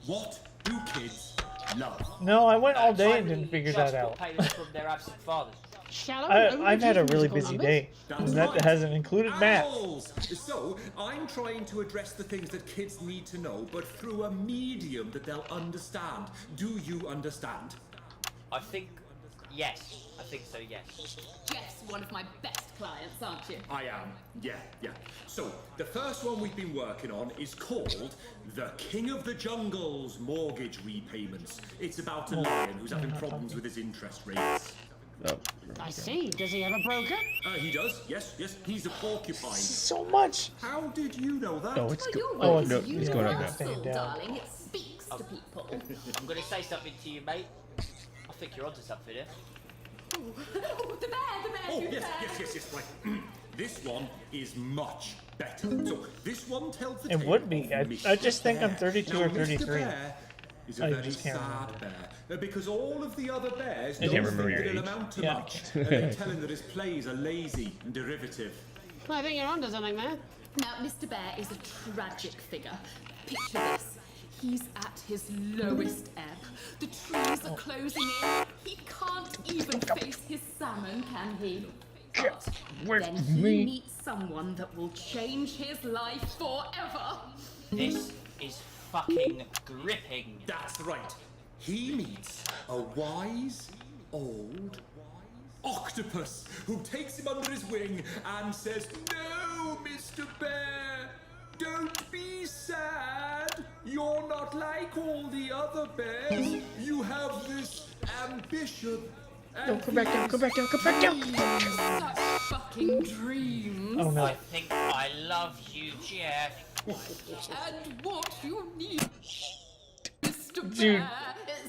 what do kids love? No, I went all day and didn't figure that out. From their absent fathers. I've had a really busy day, and that hasn't included math. Owls. So, I'm trying to address the things that kids need to know, but through a medium that they'll understand. Do you understand? I think, yes. I think so, yes. Jeff's one of my best clients, aren't you? I am. Yeah. So, the first one we've been working on is called The King of the Jungle's Mortgage Repayments. It's about a lion who's having problems with his interest rates. Oh. I see. Does he have a broker? He does. Yes. He's a porcupine. So much. How did you know that? Oh, it's Your oh work no, is it's going up universal, now. darling. It speaks to people. I'm going to say something to you, mate. I think you're onto something here. Oh, the bear, Oh, the yes, bear. right. This one is much better. So, this one tells the It tale would be. of I just Mr. think I'm Bear. 32 now, or Mr. 33. Bear is a I very just can't sad remember. bear, because all of the other bears I don't can't think remember your that it'll age. amount to Yeah. much. They tell him that his plays are lazy and derivative. I think you're onto something there. Now, Mr. Bear is a tragic figure. Picture this. He's at his lowest ebb. The trees are closing in. He can't even face his salmon, can he? But then he meets someone that will change his life forever. This is fucking gripping. That's right. He meets a wise, old octopus who takes him under his wing and says, "No, Mr. Bear, don't be sad. You're not like all the other bears. You have this ambition." No, come back down, come back down, come back down. Such fucking dreams. Oh no. I think I love you, Jeff. And what you need is Mr. Dude. Bear,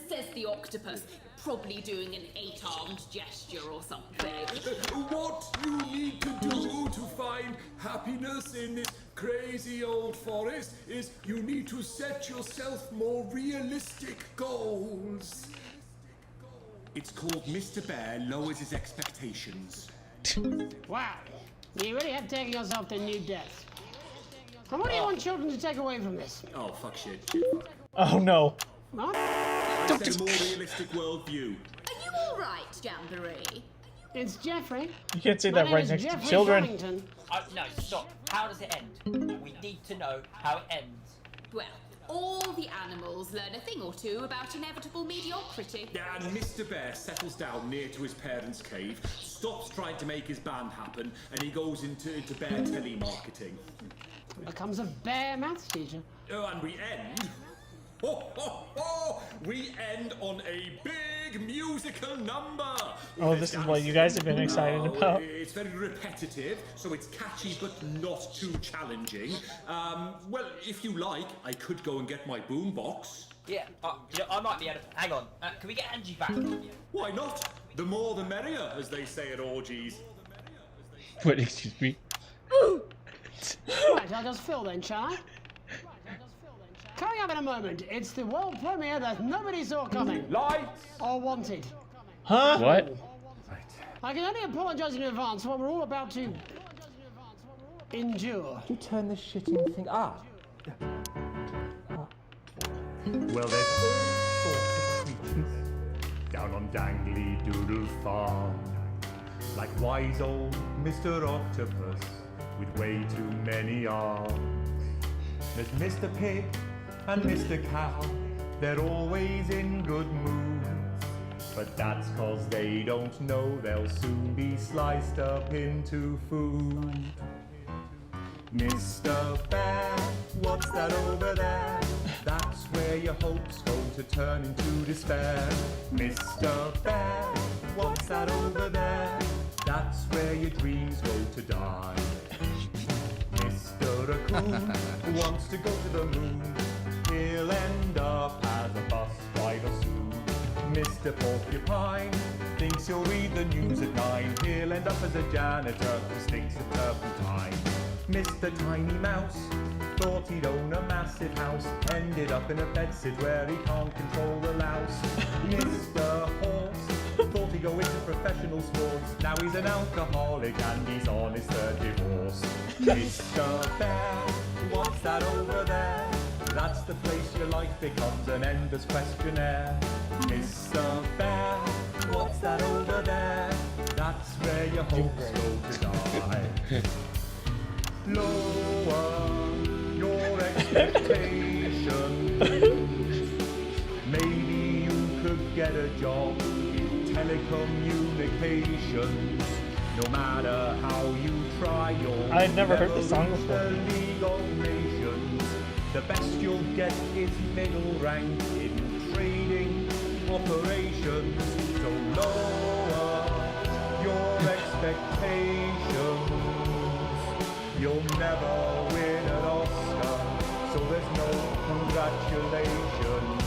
says the octopus, probably doing an 8-armed gesture or something. What you need to do to find happiness in this crazy old forest is you need to set yourself more realistic goals. It's called Mr. Bear Lowers His Expectations. Wow, you really have taken yourself to new depths. And what do you want children to take away from this? Oh, fuck shit. Oh no. What? I said a more realistic worldview. Are you all right, Jamboree? It's Jeffrey. You can't say My that name right is next to Jeffrey children. Flemington. No, stop. How does it end? We need to know how it ends. Well, all the animals learn a thing or two about inevitable mediocrity. And Mr. Bear settles down near to his parents' cave, stops trying to make his band happen, and he goes into bear telemarketing. Becomes a bear maths teacher. Oh, and we end. We end on a big musical number. Oh, this is what you guys have been excited about. It's very repetitive, so it's catchy but not too challenging. Well, if you like, I could go and get my boombox. Yeah, I might be able to. Hang on. Can we get Angie back? Why not? The more the merrier, as they say at orgies. What, excuse me? Right, I'll just fill then, shall I? Coming up in a moment, it's the world premiere that nobody saw coming. Lights! Or wanted. Huh? What? I can only apologise in advance for what we're all about to endure. You turn this shitting thing up. Well, there's all sorts of creatures down on Dangly Doodle Farm. Like wise old Mr. Octopus with way too many arms. There's Mr. Pig and Mr. Cow, they're always in good moods. But that's 'cause they don't know they'll soon be sliced up into food. Mr. Bear, what's that over there? That's where your hopes go to turn into despair. Mr. Bear, what's that over there? That's where your dreams go to die. Mr. Raccoon wants to go to the moon. He'll end up as a bus driver soon. Mr. Porcupine thinks he'll read the news at 9. He'll end up as a janitor who stinks of turpentine. Mr. Tiny Mouse thought he'd own a massive house. Ended up in a bedsit where he can't control the louse. Mr. Horse thought he'd go into professional sports. Now he's an alcoholic and he's on his third divorce. Mr. Bear, what's that over there? That's the place your life becomes an endless questionnaire. Mr. Bear, what's that over there? That's where your hopes go to die. Lower your expectations. Maybe you could get a job in telecommunications. No matter how you try, you'll I'd never heard this song reach before. the League of Nations. The best you'll get is middle rank in trading operations. So lower your expectations. You'll never win an Oscar, so there's no congratulations.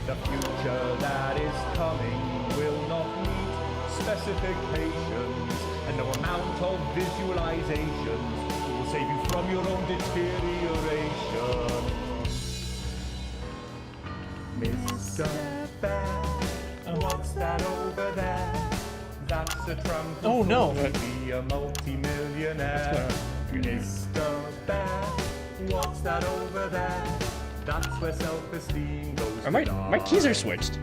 The future that is coming will not meet specifications, and no amount of visualizations will save you from your own deterioration. Mr. Bear, what's that over there? That's a trunk. Oh no! Be a multi-millionaire. Mr. Bear, what's that over there? That's where self-esteem goes to die. My keys are switched.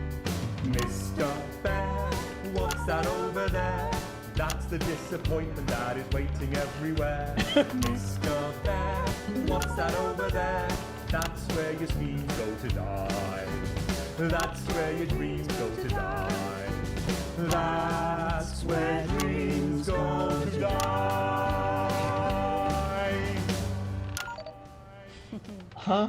Mr. Bear, what's that over there? That's the disappointment that is waiting everywhere. Mr. Bear, what's that over there? That's where your schemes go to die. That's where your dreams go to die. That's where dreams go to die. Huh?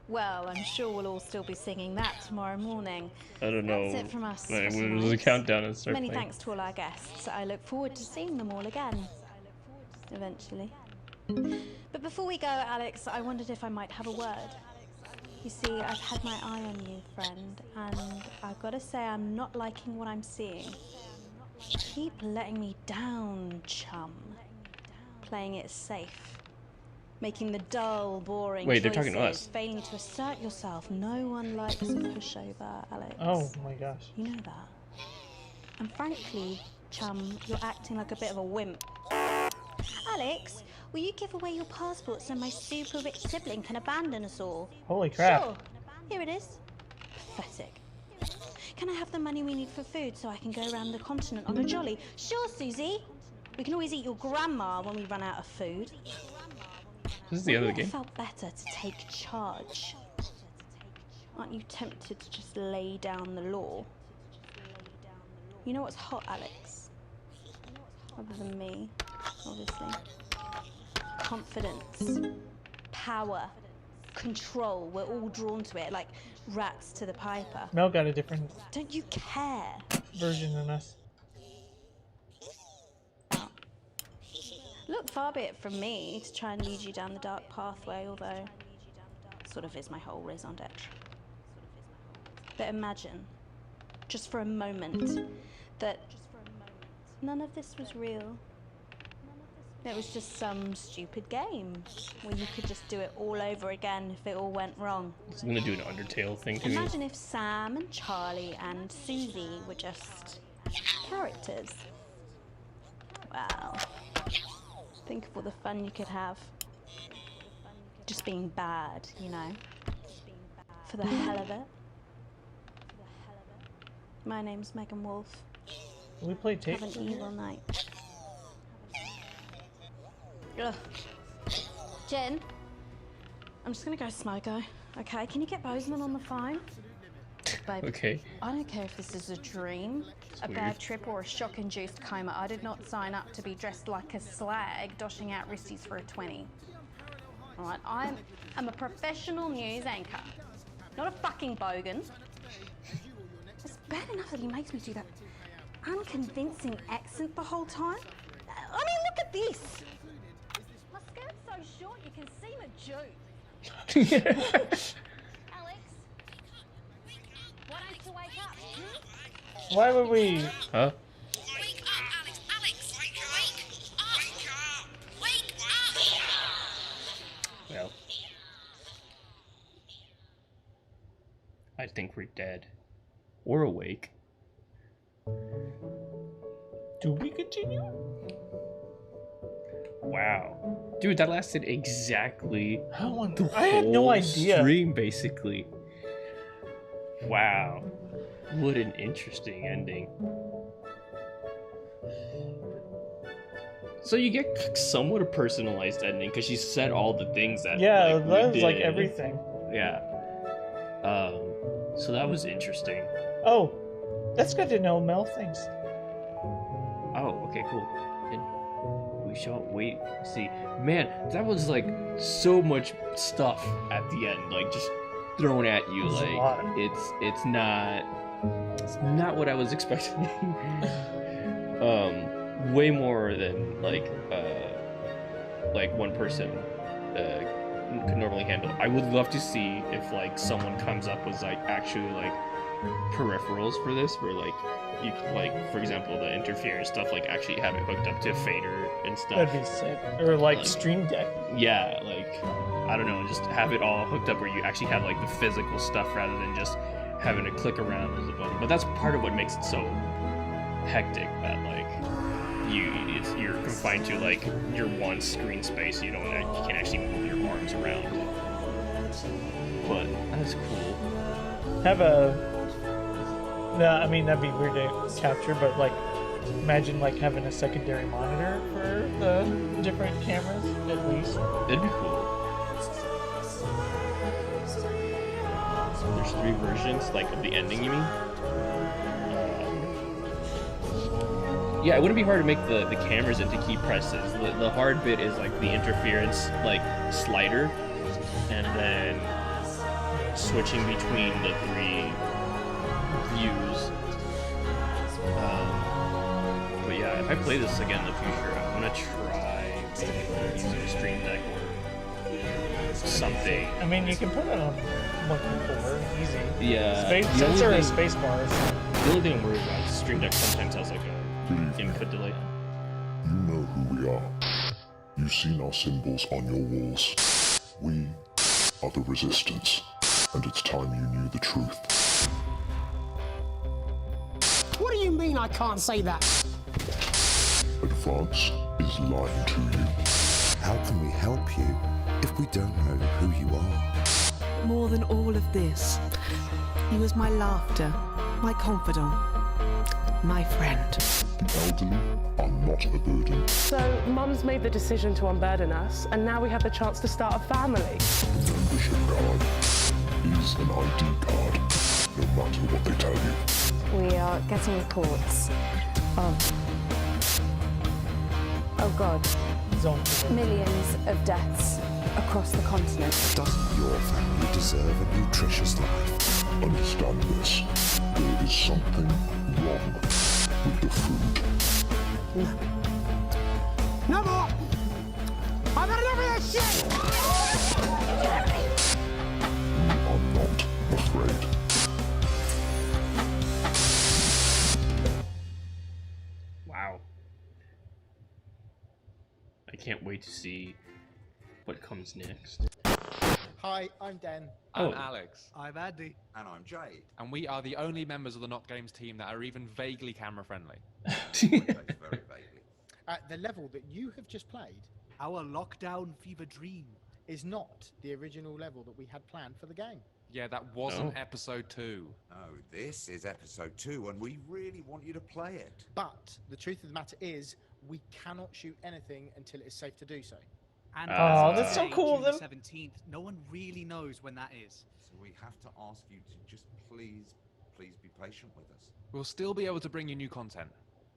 Well, I'm sure we'll all still be singing that tomorrow morning. I don't know. That's it from us. It for was a tonight. countdown and start Many playing. thanks to all our guests. I look forward to seeing them all again. Eventually. But before we go, Alex, I wondered if I might have a word. You see, I've had my eye on you, friend, and I've got to say I'm not liking what I'm seeing. You keep letting me down, chum. Playing it safe. Making the dull, boring Wait, they're choices, talking to us. failing to assert yourself. No one likes a pushover, Alex. Oh my gosh. You know that. And frankly, chum, you're acting like a bit of a wimp. Alex, will you give away your passport so my super rich sibling can abandon us all? Holy crap. Sure. Here it is. Pathetic. Can I have the money we need for food so I can go around the continent on a jolly? Sure, Susie. We can always eat your grandma when we run out of food. This is the end of the game. It felt better to take charge. Aren't you tempted to just lay down the law? You know what's hot, Alex? Other than me, obviously. Confidence, power, control. We're all drawn to it, like rats to the piper. Mel got a different Don't you care? version than us. Look, far be it from me to try and lead you down the dark pathway, although sort of is my whole raison d'etre. But imagine, just for a moment, that none of this was real. It was just some stupid game where you could just do it all over again if it all went wrong. It's gonna do an Undertale thing to me. Imagine if Sam and Charlie and Susie were just characters. Wow. Think of all the fun you could have. Just being bad, you know. For the hell of it. My name's Megan Wolf. We played tape. Have an evil night. Ugh. Jen, I'm just gonna go smoke-o. Okay, can you get Bozeman on the phone? Babe, Okay. I don't care if this is a dream, a weird. bad trip, or a shock-induced coma. I did not sign up to be dressed like a slag, doshing out wristies for a 20. All right, I'm a professional news anchor, not a fucking bogan. It's bad enough that he makes me do that unconvincing accent the whole time. I mean, look at this. My skirt's so short you can see my jute. Alex, why don't you wake up? Why would we? Huh? Well, I think we're dead. Or awake. Do we continue? Wow. Dude, that lasted exactly the I had no whole idea. stream, basically. Wow. What an interesting ending. So you get somewhat a personalized ending because she said all the things that Yeah, like, that we was like did. everything. Yeah. So that was interesting. Oh, that's good to know, Mel. Thanks. Oh, okay, cool. And we shall wait and see. Man, that was like so much stuff at the end, like just thrown at you. It's a Like lot. it's not what I was expecting. Way more than like one person could normally handle. I would love to see if like someone comes up with like actually like peripherals for this, where like you like, for example, the interference stuff, like actually have it hooked up to a fader and stuff. That'd be sick. Or like Stream Deck. Yeah, like I don't know, just have it all hooked up where you actually have like the physical stuff rather than just having to click around with the button. But that's part of what makes it so hectic, that like you're confined to like your one screen space. You can't actually move your arms around. But that's cool. Have a. No, I mean that'd be weird to capture, but like, imagine like having a secondary monitor for the different cameras at least. It'd be cool. There's 3 versions, like of the ending, you mean? Yeah, it wouldn't be hard to make the cameras into key presses. The hard bit is like the interference like slider, and then switching between the 3 views. But yeah, if I play this again in the future, I'm gonna try maybe using a Stream Deck or something. I mean, you can put it on 1.4, easy. Yeah. Sensor is space bars. The only thing I'm worried about is Stream Deck sometimes has like a input delay. You know who we are. You've seen our symbols on your walls. We are the Resistance, and it's time you knew the truth. What do you mean I can't say that? Advance is lying to you. How can we help you if we don't know who you are? More than all of this, he was my laughter, my confidant, my friend. The elderly are not a burden. So, Mum's made the decision to unburden us, and now we have the chance to start a family. The membership card is an ID card, no matter what they tell you. We are getting reports of, oh God, millions of deaths across the continent. Doesn't your family deserve a nutritious life? Understand this. There is something wrong with the food. No more! I've had enough of this shit! We are not afraid. Wow. I can't wait to see what comes next. Hi, I'm Den. Oh. I'm Alex. I'm Andy. And I'm Jade. And we are the only members of the Not Games team that are even vaguely camera friendly. Very vaguely. The level that you have just played, our Lockdown Fever Dream, is not the original level that we had planned for the game. Yeah, that wasn't episode 2. Oh, this is episode 2, and we really want you to play it. But the truth of the matter is, we cannot shoot anything until it is safe to do so. And that's so cool of them. 17th, no one really knows when that is. So we have to ask you to just please be patient with us. We'll still be able to bring you new content.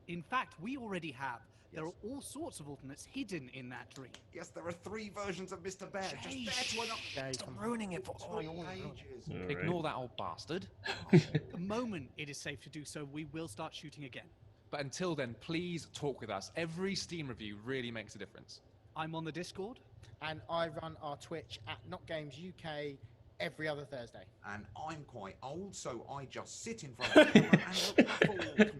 In fact, we already have. There are all sorts of alternates hidden in that dream. Yes, there are 3 versions of Mr. Bear. Just Stop ruining it for all your pages. Ignore that old bastard. The moment it is safe to do so, we will start shooting again. But until then, please talk with us. Every Steam review really makes a difference. I'm on the Discord, and I run our Twitch at Not Games UK every other Thursday. And I'm quite old, so I just sit in front of the camera and look forward.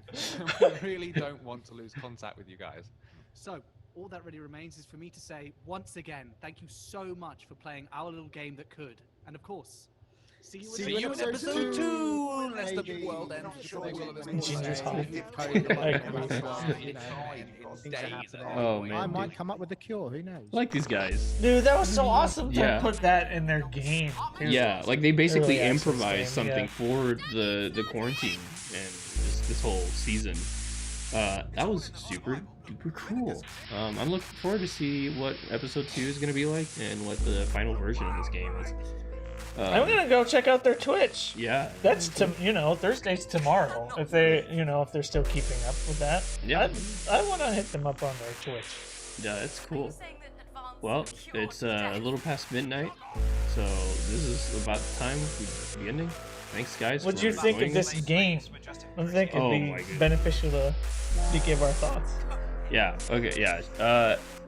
We really don't want to lose contact with you guys. So, all that really remains is for me to say, once again, thank you so much for playing our little game that could. And of course, see you in episode 2! Unless the world ends. Oh man, I might come up with a cure, who knows? I like these guys. Dude, that was so awesome to Yeah. put that in their game. Dude. Yeah, like they basically Early access improvised game, something yeah. for the quarantine and this whole season. That was super duper cool. I'm looking forward to see what episode 2 is gonna be like and what the final version of this game is. I'm gonna go check out their Twitch. Yeah. That's Thursday's tomorrow. If they, if they're still keeping up with that. Yeah. I want to hit them up on their Twitch. Yeah, it's cool. Well, it's a little past midnight, so this is about the time we'll be ending. Thanks, guys. What'd for you think of joining this us. game? I think it'd Oh be my goodness. beneficial to give our thoughts. Yeah. Okay. Yeah.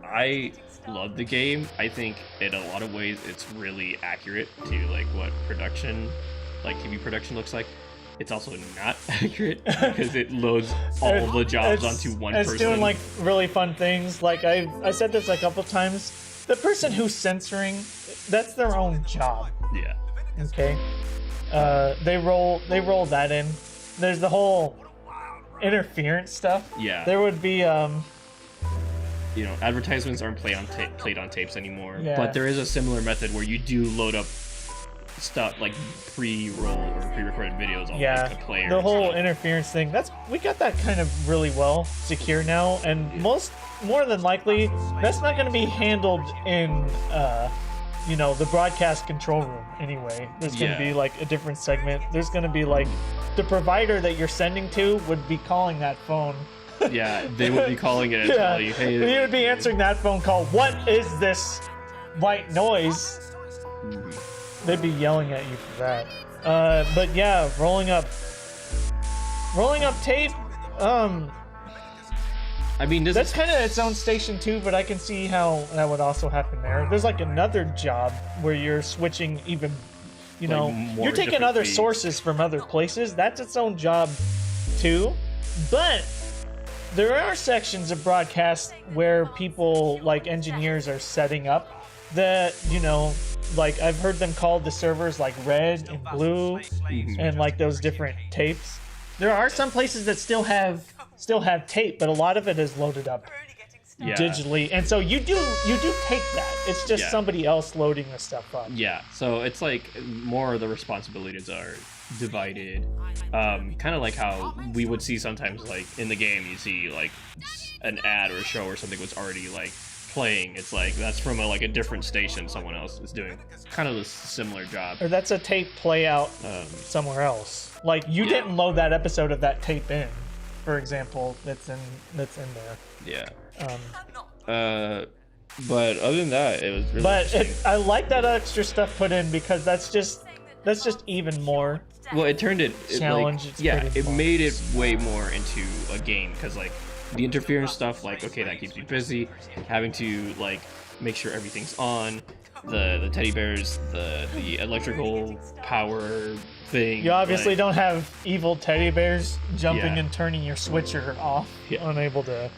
I love the game. I think in a lot of ways it's really accurate to like what production, like TV production looks like. It's also not accurate because it loads all the jobs onto one person. It's doing like really fun things. Like I said this a couple times. The person who's censoring, that's their own job. Yeah. Okay. They roll that in. There's the whole interference stuff. Yeah. There would be advertisements aren't played on tapes anymore. Yeah. But there is a similar method where you do load up stuff like pre-roll or pre-recorded videos on like, the player. The whole interference thing. We got that kind of really well secure now, and more than likely that's not going to be handled in the broadcast control room anyway. There's going to be like a different segment. There's going to be like the provider that you're sending to would be calling that phone. Yeah, they would be calling it and telling you, hey, you would be answering that phone call. What is this white noise? They'd be yelling at you for that. But yeah, rolling up tape. I mean, that's kind of its own station too, but I can see how that would also happen there. There's like another job where you're switching even, you Like know, more you're taking different other feeds. sources from other places. That's its own job too. But there are sections of broadcast where people like engineers are setting up that, you know, like I've heard them call the servers like red and blue and like those different tapes. There are some places that still have tape, but a lot of it is loaded up digitally, and so you do take that. It's just somebody else loading the stuff up. Yeah, so it's like more of the responsibilities are divided. Kind of like how we would see sometimes, like in the game, you see like an ad or a show or something was already like playing. It's like that's from a different station. Someone else is doing kind of a similar job. Or that's a tape play out somewhere else. Like you didn't load that episode of that tape in, for example. That's in there. Yeah. But other than that, it was really But interesting. I like that extra stuff put in because that's just even more. Well, it turned it challenge. Like, It's yeah, pretty it fun. made it way more into a game because like the interference stuff, like okay, that keeps you busy. Having to like make sure everything's on. The teddy bears, the electrical power thing. You obviously don't have evil teddy bears jumping Yeah. and turning your switcher off, unable to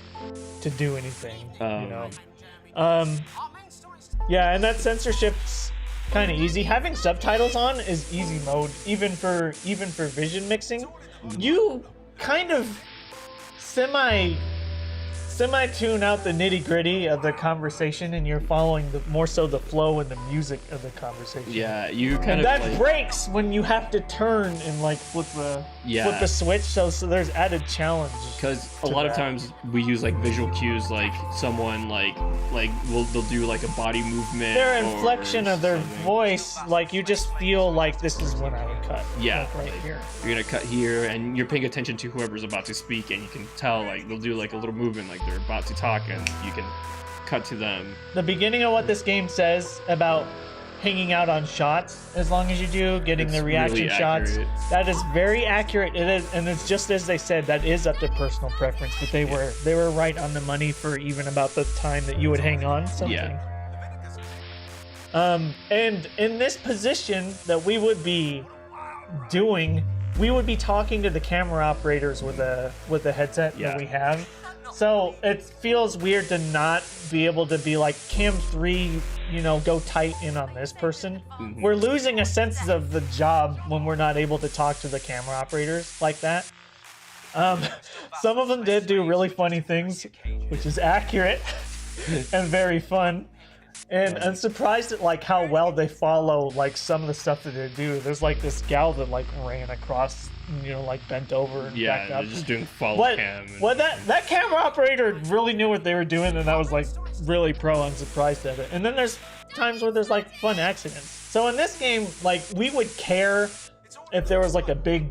do anything. Yeah, and that censorship's kind of easy. Having subtitles on is easy mode, even for vision mixing. You kind of semi tune out the nitty gritty of the conversation, and you're following more so the flow and the music of the conversation. Yeah, you kind And of that like, breaks when you have to turn and like flip the switch. So there's added challenge. because a to lot of that. times we use like visual cues, like someone like they'll do like a body movement. Their or inflection of their something. voice, like you just feel like this is when I would cut. Yeah, like right like, here. You're gonna cut here, and you're paying attention to whoever's about to speak, and you can tell like they'll do like a little movement, like they're about to talk, and you can cut to them. The beginning of what this game says about hanging out on shots, as long as you do, getting It's the reaction really shots, accurate. that is very accurate. It is, and it's just as they said, that is up to personal preference. But they were right on the money for even about the time that you would hang on something. Yeah. And in this position that we would be doing, we would be talking to the camera operators with a headset that we have. So it feels weird to not be able to be like cam 3, go tight in on this person. Mhm. We're losing a sense of the job when we're not able to talk to the camera operators like that. Some of them did do really funny things, which is accurate and very fun. And I'm surprised at like how well they follow like some of the stuff that they do. There's like this gal that like ran across, like bent over and Yeah, back up. they're just doing follow What- cam. And, Well, that camera operator really knew what they were doing, and I was like really I'm surprised at it. And then there's times where there's like fun accidents. So in this game, like we would care if there was like a big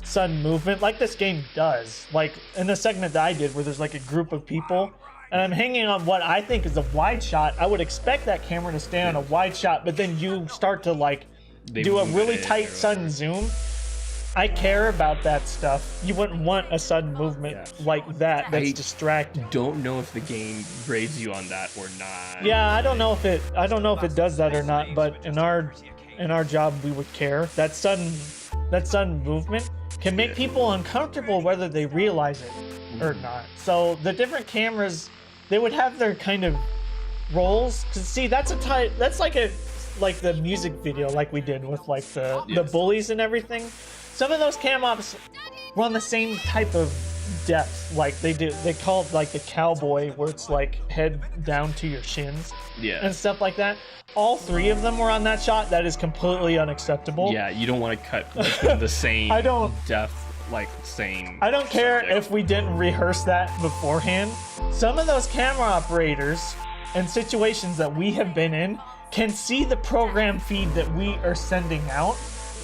sudden movement, like this game does. Like in the segment that I did, where there's like a group of people, and I'm hanging on what I think is a wide shot. I would expect that camera to stay on a wide shot, but then you start to like They do a move really it tight or sudden zoom. I care about that stuff. You wouldn't want a sudden movement like that that's I distracting. don't know if the game grades you on that or not. Yeah, I don't know if it does that or not, but in our job we would care. That sudden movement can make people uncomfortable whether they realize it or not. So the different cameras, they would have their kind of roles. Cause see, that's like the music video like we did with like the bullies and everything. Some of those cam ops were on the same type of depth. Like they call it like the cowboy, where it's like head down to your shins. Yeah. And stuff like that. All three of them were on that shot. That is completely unacceptable. Yeah, you don't want to cut like, the same depth, like same. I don't care if we didn't rehearse that beforehand. Some of those camera operators and situations that we have been in can see the program feed that we are sending out.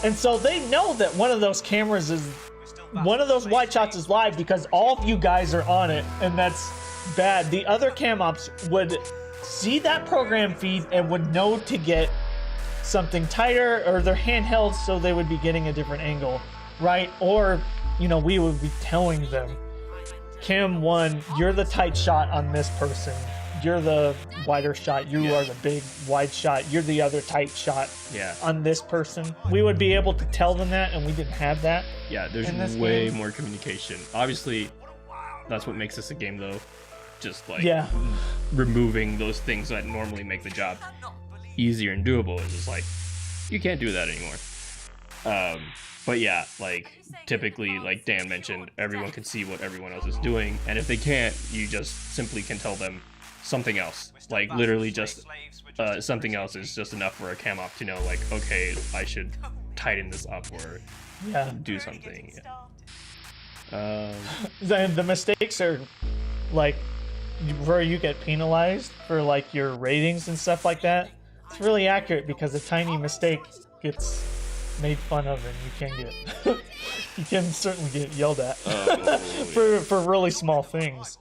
And so they know that one of those wide shots is live because all of you guys are on it, and that's bad. The other cam ops would see that program feed and would know to get something tighter, or their handheld, so they would be getting a different angle, right? Or, we would be telling them, Cam 1, you're the tight shot on this person. You're the wider shot. You are the big wide shot. You're the other tight shot on this person. We would be able to tell them that, and we didn't have that. Yeah, there's way more communication. Obviously, that's what makes this a game, though. Just like removing those things that normally make the job easier and doable is just like, you can't do that anymore. But yeah, like typically, like Dan mentioned, everyone can see what everyone else is doing, and if they can't, you just simply can tell them something else. Like literally just something else is just enough for a cam op to know, like, okay, I should tighten this up or do something. The mistakes are like where you get penalized for like your ratings and stuff like that. It's really accurate because a tiny mistake gets made fun of, and you can certainly get yelled at for really small things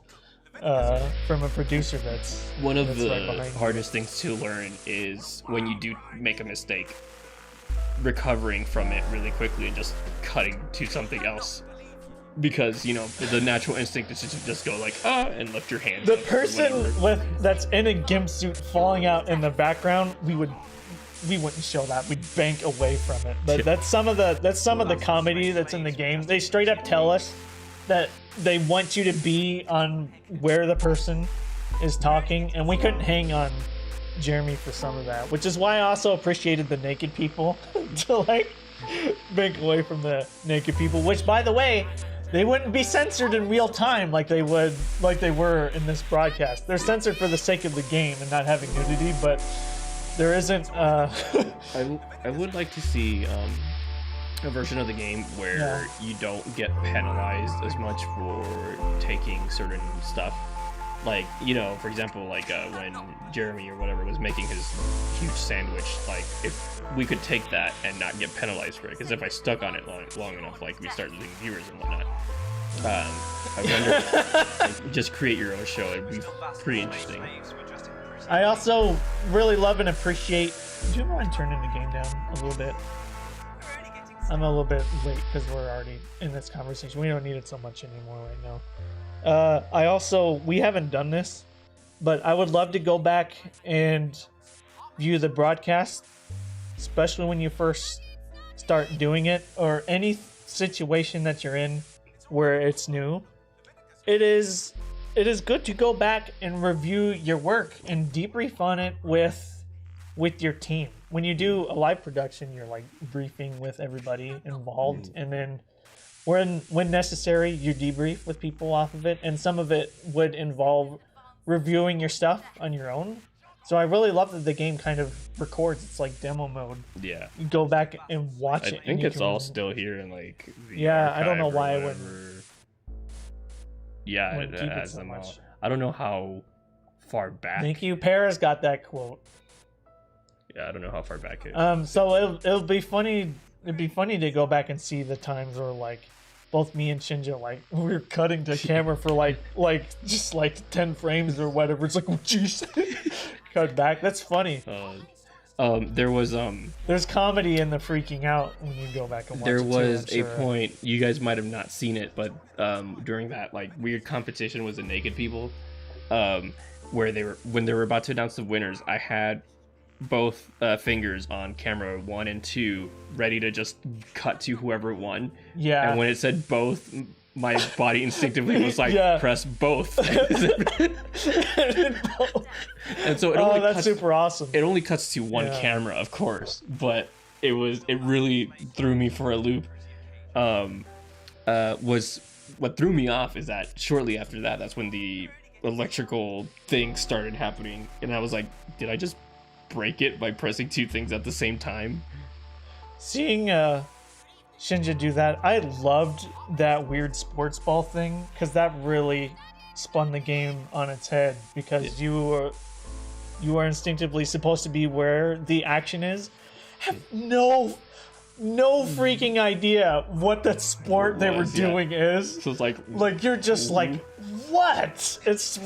from a producer. That's one of the right hardest things to learn is when you do make a mistake, recovering from it really quickly and just cutting to something else. Because, you know, the natural instinct is to just go like, and lift your hands. The person that's in a gimp suit falling out in the background, we wouldn't show that. We'd bank away from it. But that's some of the comedy that's in the game. They straight up tell us that they want you to be on where the person is talking, and we couldn't hang on Jeremy for some of that, which is why I also appreciated the naked people to like bank away from the naked people, which, by the way, they wouldn't be censored in real time like they were in this broadcast. They're censored for the sake of the game and not having nudity, but there isn't. I would like to see a version of the game where you don't get penalized as much for taking certain stuff. Like, you know, for example, like when Jeremy or whatever was making his huge sandwich, like if we could take that and not get penalized for it, because if I stuck on it long enough, like we start losing viewers and whatnot. I wonder, like, just create your own show. It'd be pretty interesting. I also really love and appreciate. Do you mind turning the game down a little bit? I'm a little bit late because we're already in this conversation. We don't need it so much anymore right now. We haven't done this, but I would love to go back and view the broadcast, especially when you first start doing it, or any situation that you're in where it's new. It is good to go back and review your work and debrief on it with your team. When you do a live production, you're like briefing with everybody involved, and then when necessary, you debrief with people off of it, and some of it would involve reviewing your stuff on your own. So I really love that the game kind of records. It's like demo mode. Yeah. You go back and watch it. I think it's all still here in like the I don't know archive why or I whatever. wouldn't. Yeah, wouldn't it keep it has so them much. all. I don't know how far back. Thank you. Paris got that quote. Yeah, I don't know how far back it. So it'll be funny. It'd be funny to go back and see the times where like both me and Shinja, like, we were cutting to camera for like just like 10 frames or whatever. It's like, oh jeez, cut back. That's funny. There was there's comedy in the freaking out when you go back and watch there it was too, I'm a sure. point, you guys might have not seen it, but during that like weird competition with the naked people, where when they were about to announce the winners, I had both fingers on camera 1 and 2 ready to just cut to whoever won. Yeah. And when it said both, my body instinctively was like, press both. And so it only that's cuts, super awesome. It only cuts to one camera, of course, but it really threw me for a loop. Was what threw me off is that shortly after that, that's when the electrical thing started happening, and I was like, did I just break it by pressing 2 things at the same time? Seeing Shinja do that, I loved that weird sports ball thing, because that really spun the game on its head, because you are instinctively supposed to be where the action is. Have no freaking idea what that sport they were doing is. So it's like you're just like, what? It's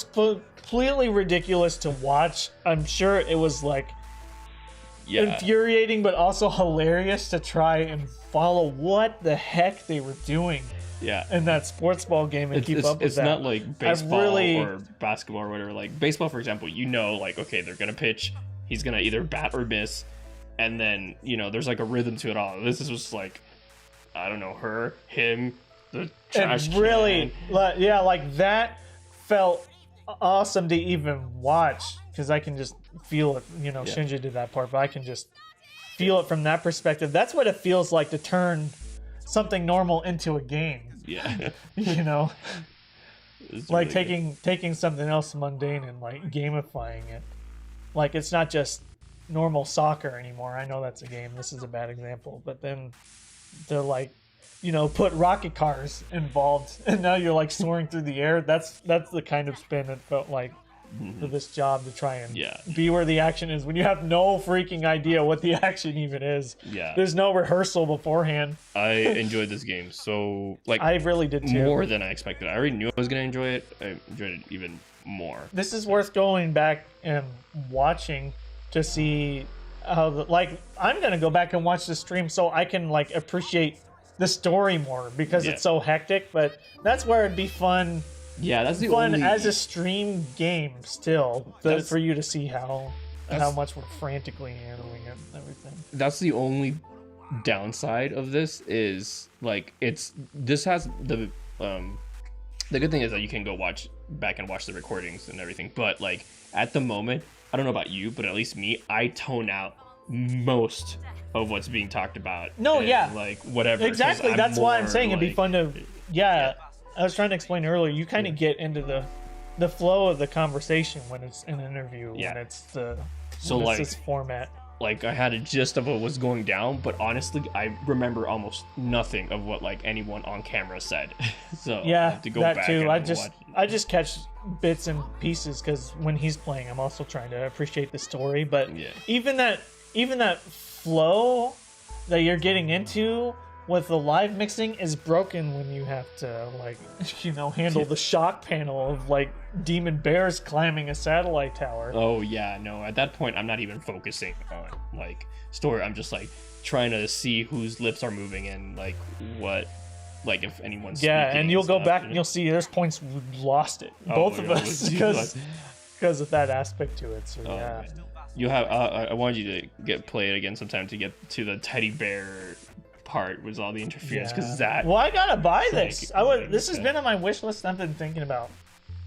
completely ridiculous to watch. I'm sure it was like infuriating but also hilarious to try and follow what the heck they were doing. Yeah. In that sports ball game and keep up with it's that. not like baseball or basketball or whatever. Like baseball, for example, like, okay, they're gonna pitch, he's gonna either bat or miss, and then there's like a rhythm to it all. This is just like, I don't know, her, him, the trash can. Really, like that felt awesome to even watch because I can just feel it. Shinja did that part, but I can just feel it from that perspective. That's what it feels like to turn something normal into a game. Yeah. It's like really taking something else mundane and like gamifying it. Like it's not just normal soccer anymore. I know that's a game. This is a bad example, but then they're like, put rocket cars involved, and now you're like soaring through the air. That's the kind of spin it felt like for this job, to try and be where the action is when you have no freaking idea what the action even is. Yeah. There's no rehearsal beforehand. I enjoyed this game so I really did too. More than I expected. I already knew I was gonna enjoy it. I enjoyed it even more. This is worth going back and watching to see how I'm gonna go back and watch the stream so I can like appreciate the story more because it's so hectic, but that's where it'd be fun. Yeah, that's the fun only as a stream game still for you to see how much we're frantically handling it and everything. That's the only downside of this is like this has the good thing is that you can go back and watch the recordings and everything, but like at the moment, I don't know about you, but at least me, I tone out most of what's being talked about. Like whatever. Exactly. That's why I'm saying it'd be fun to I was trying to explain earlier, you kind of get into the flow of the conversation when it's an interview, when it's this format. Like I had a gist of what was going down, but honestly, I remember almost nothing of what like anyone on camera said. So I have to go back too. And I just catch bits and pieces because when he's playing, I'm also trying to appreciate the story. But even that flow that you're getting into with the live mixing is broken when you have to handle the shock panel of like demon bears climbing a satellite tower. Oh yeah, no, at that point I'm not even focusing on like story. I'm just like trying to see whose lips are moving and like what, like if anyone's speaking and you'll go stuff, back and you'll see there's points we lost it, both of us, because of that aspect to it. So you have I wanted you to play it again sometime to get to the teddy bear part was all the interference because I gotta buy this. This has been on my wish list. I've been thinking about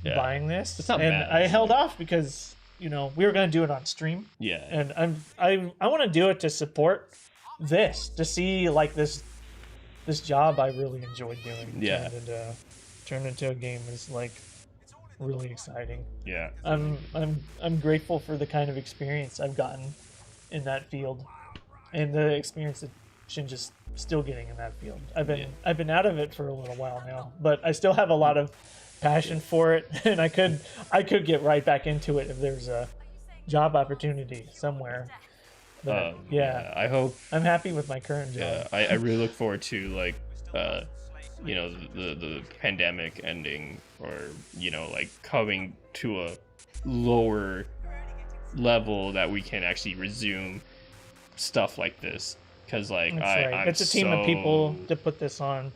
buying this. It's not bad. I held off because we were gonna do it on stream. And I want to do it to support this, to see like this job I really enjoyed doing. Turned into a game is like really exciting. I'm grateful for the kind of experience I've gotten in that field and the experience that Shinja's still getting in that field. I've been out of it for a little while now, but I still have a lot of passion for it, and I could get right back into it if there's a job opportunity somewhere. But, I hope I'm happy with my current job. I really look forward to like the pandemic ending, or like coming to a lower level that we can actually resume stuff like this. Because like it's a team of people to put this on.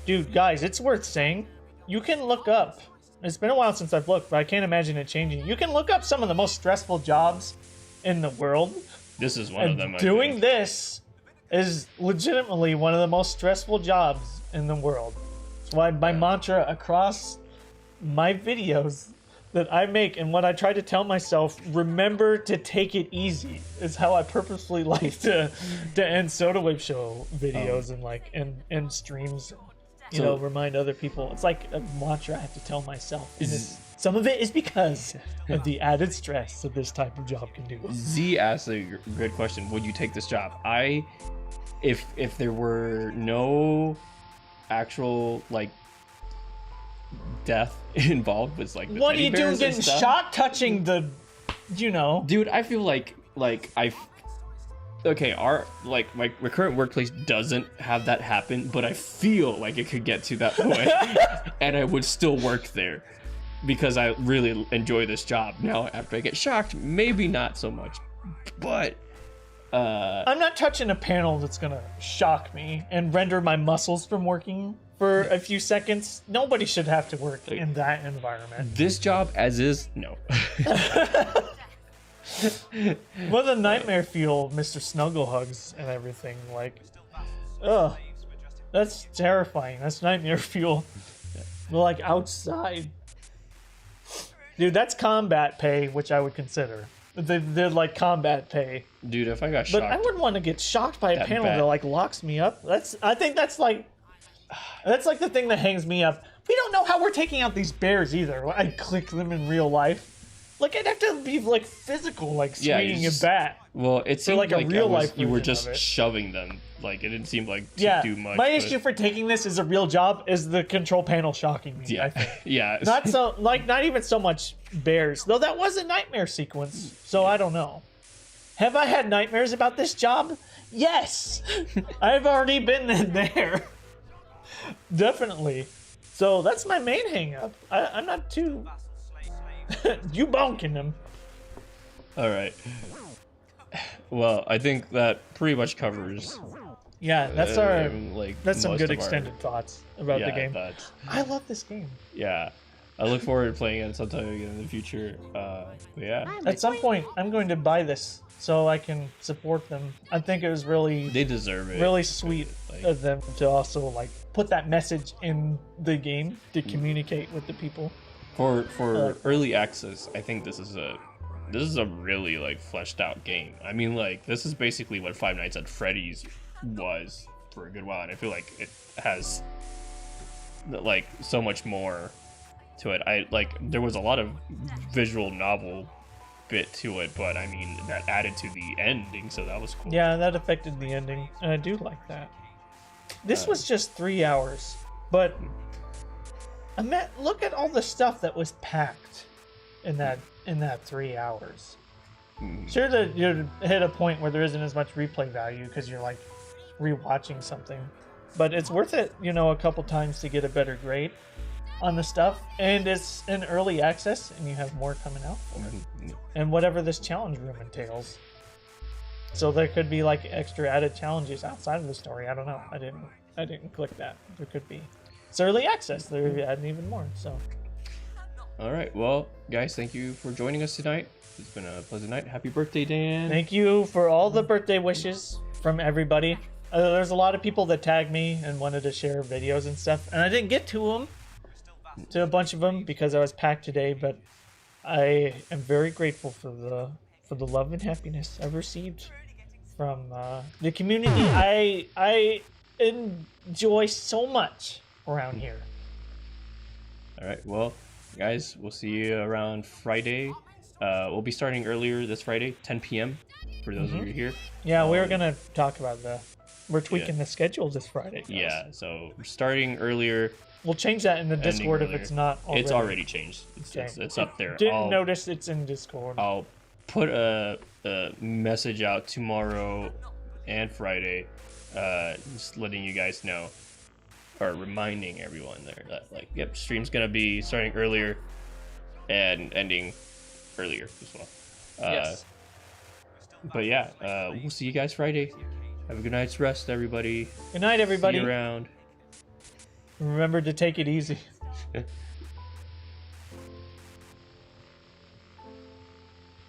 Dude, guys, it's worth saying. You can look up. It's been a while since I've looked, but I can't imagine it changing. You can look up some of the most stressful jobs in the world. This is one of them. Doing this is legitimately one of the most stressful jobs in the world. That's why my mantra across my videos that I make, and what I try to tell myself, remember to take it easy, is how I purposely like to end Soda Wave Show videos and streams. Remind other people. It's like a mantra I have to tell myself. And some of it is because of the added stress that this type of job can do. Z asked a good question. Would you take this job? If there were no actual like death involved with like the what are you doing getting shot touching the dude, I feel like my current workplace doesn't have that happen, but I feel like it could get to that point and I would still work there because I really enjoy this job. Now after I get shocked, maybe not so much, but I'm not touching a panel that's gonna shock me and render my muscles from working for a few seconds. Nobody should have to work in that environment. This job as is, no. What a nightmare fuel, Mr. Snuggle hugs and everything. Like, ugh, that's terrifying. That's nightmare fuel. We're like outside. Dude, that's combat pay, which I would consider. They're like combat pay. Dude, if I got shocked. But I wouldn't want to get shocked by a panel that like locks me up. I think that's like the thing that hangs me up. We don't know how we're taking out these bears either. I click them in real life. Like, I'd have to be like physical, like swinging a bat. Well, it seemed like a real life you were version just of it. shoving them. Like, it didn't seem like to do much. My but... issue for taking this as a real job is the control panel shocking me. Yeah, I think. yeah. Not even so much bears, though. That was a nightmare sequence, so I don't know. Have I had nightmares about this job? Yes, I've already been there. Definitely. So that's my main hang-up. I'm not too. You bonking them. All right. Well, I think that pretty much covers. Yeah, that's our that's some most good of our- extended thoughts about the game. thoughts. I love this game. Yeah, I look forward to playing it sometime again in the future. But yeah, At some point, I'm going to buy this so I can support them. I think it was really they deserve it. really sweet of them to also like put that message in the game to communicate with the people. For early access, I think this is a really like fleshed out game. I mean, like this is basically what Five Nights at Freddy's was for a good while, and I feel like it has like so much more to it. There was a lot of visual novel bit to it, but I mean that added to the ending, so that was cool. Yeah, that affected the ending, and I do like that. This was just 3 hours, but look at all the stuff that was packed in that 3 hours. Sure that you hit a point where there isn't as much replay value because you're like rewatching something, but it's worth it, a couple times to get a better grade on the stuff, and it's in early access, and you have more coming out for it. And whatever this challenge room entails. So there could be like extra added challenges outside of the story. I don't know. I didn't click that. There could be. It's early access. They're adding even more. So. All right. Well, guys, thank you for joining us tonight. It's been a pleasant night. Happy birthday, Dan. Thank you for all the birthday wishes from everybody. There's a lot of people that tagged me and wanted to share videos and stuff, and I didn't get to a bunch of them because I was packed today. But I am very grateful for the love and happiness I've received from the community. I enjoy so much around here. All right. Well, guys, we'll see you around Friday. We'll be starting earlier this Friday, 10 p.m. for those of you here. Yeah, we were gonna talk about we're tweaking the schedule this Friday, guys. Yeah, so we're starting earlier. We'll change that in the ending Discord if earlier. it's not already. It's already changed. Okay. It's up there. Didn't notice it's in Discord. I'll put a message out tomorrow and Friday, just letting you guys know, or reminding everyone there that yep, stream's gonna be starting earlier and ending earlier as well. Yes. But yeah, we'll see you guys Friday. Have a good night's rest, everybody. Good night, everybody. See you around. Remember to take it easy.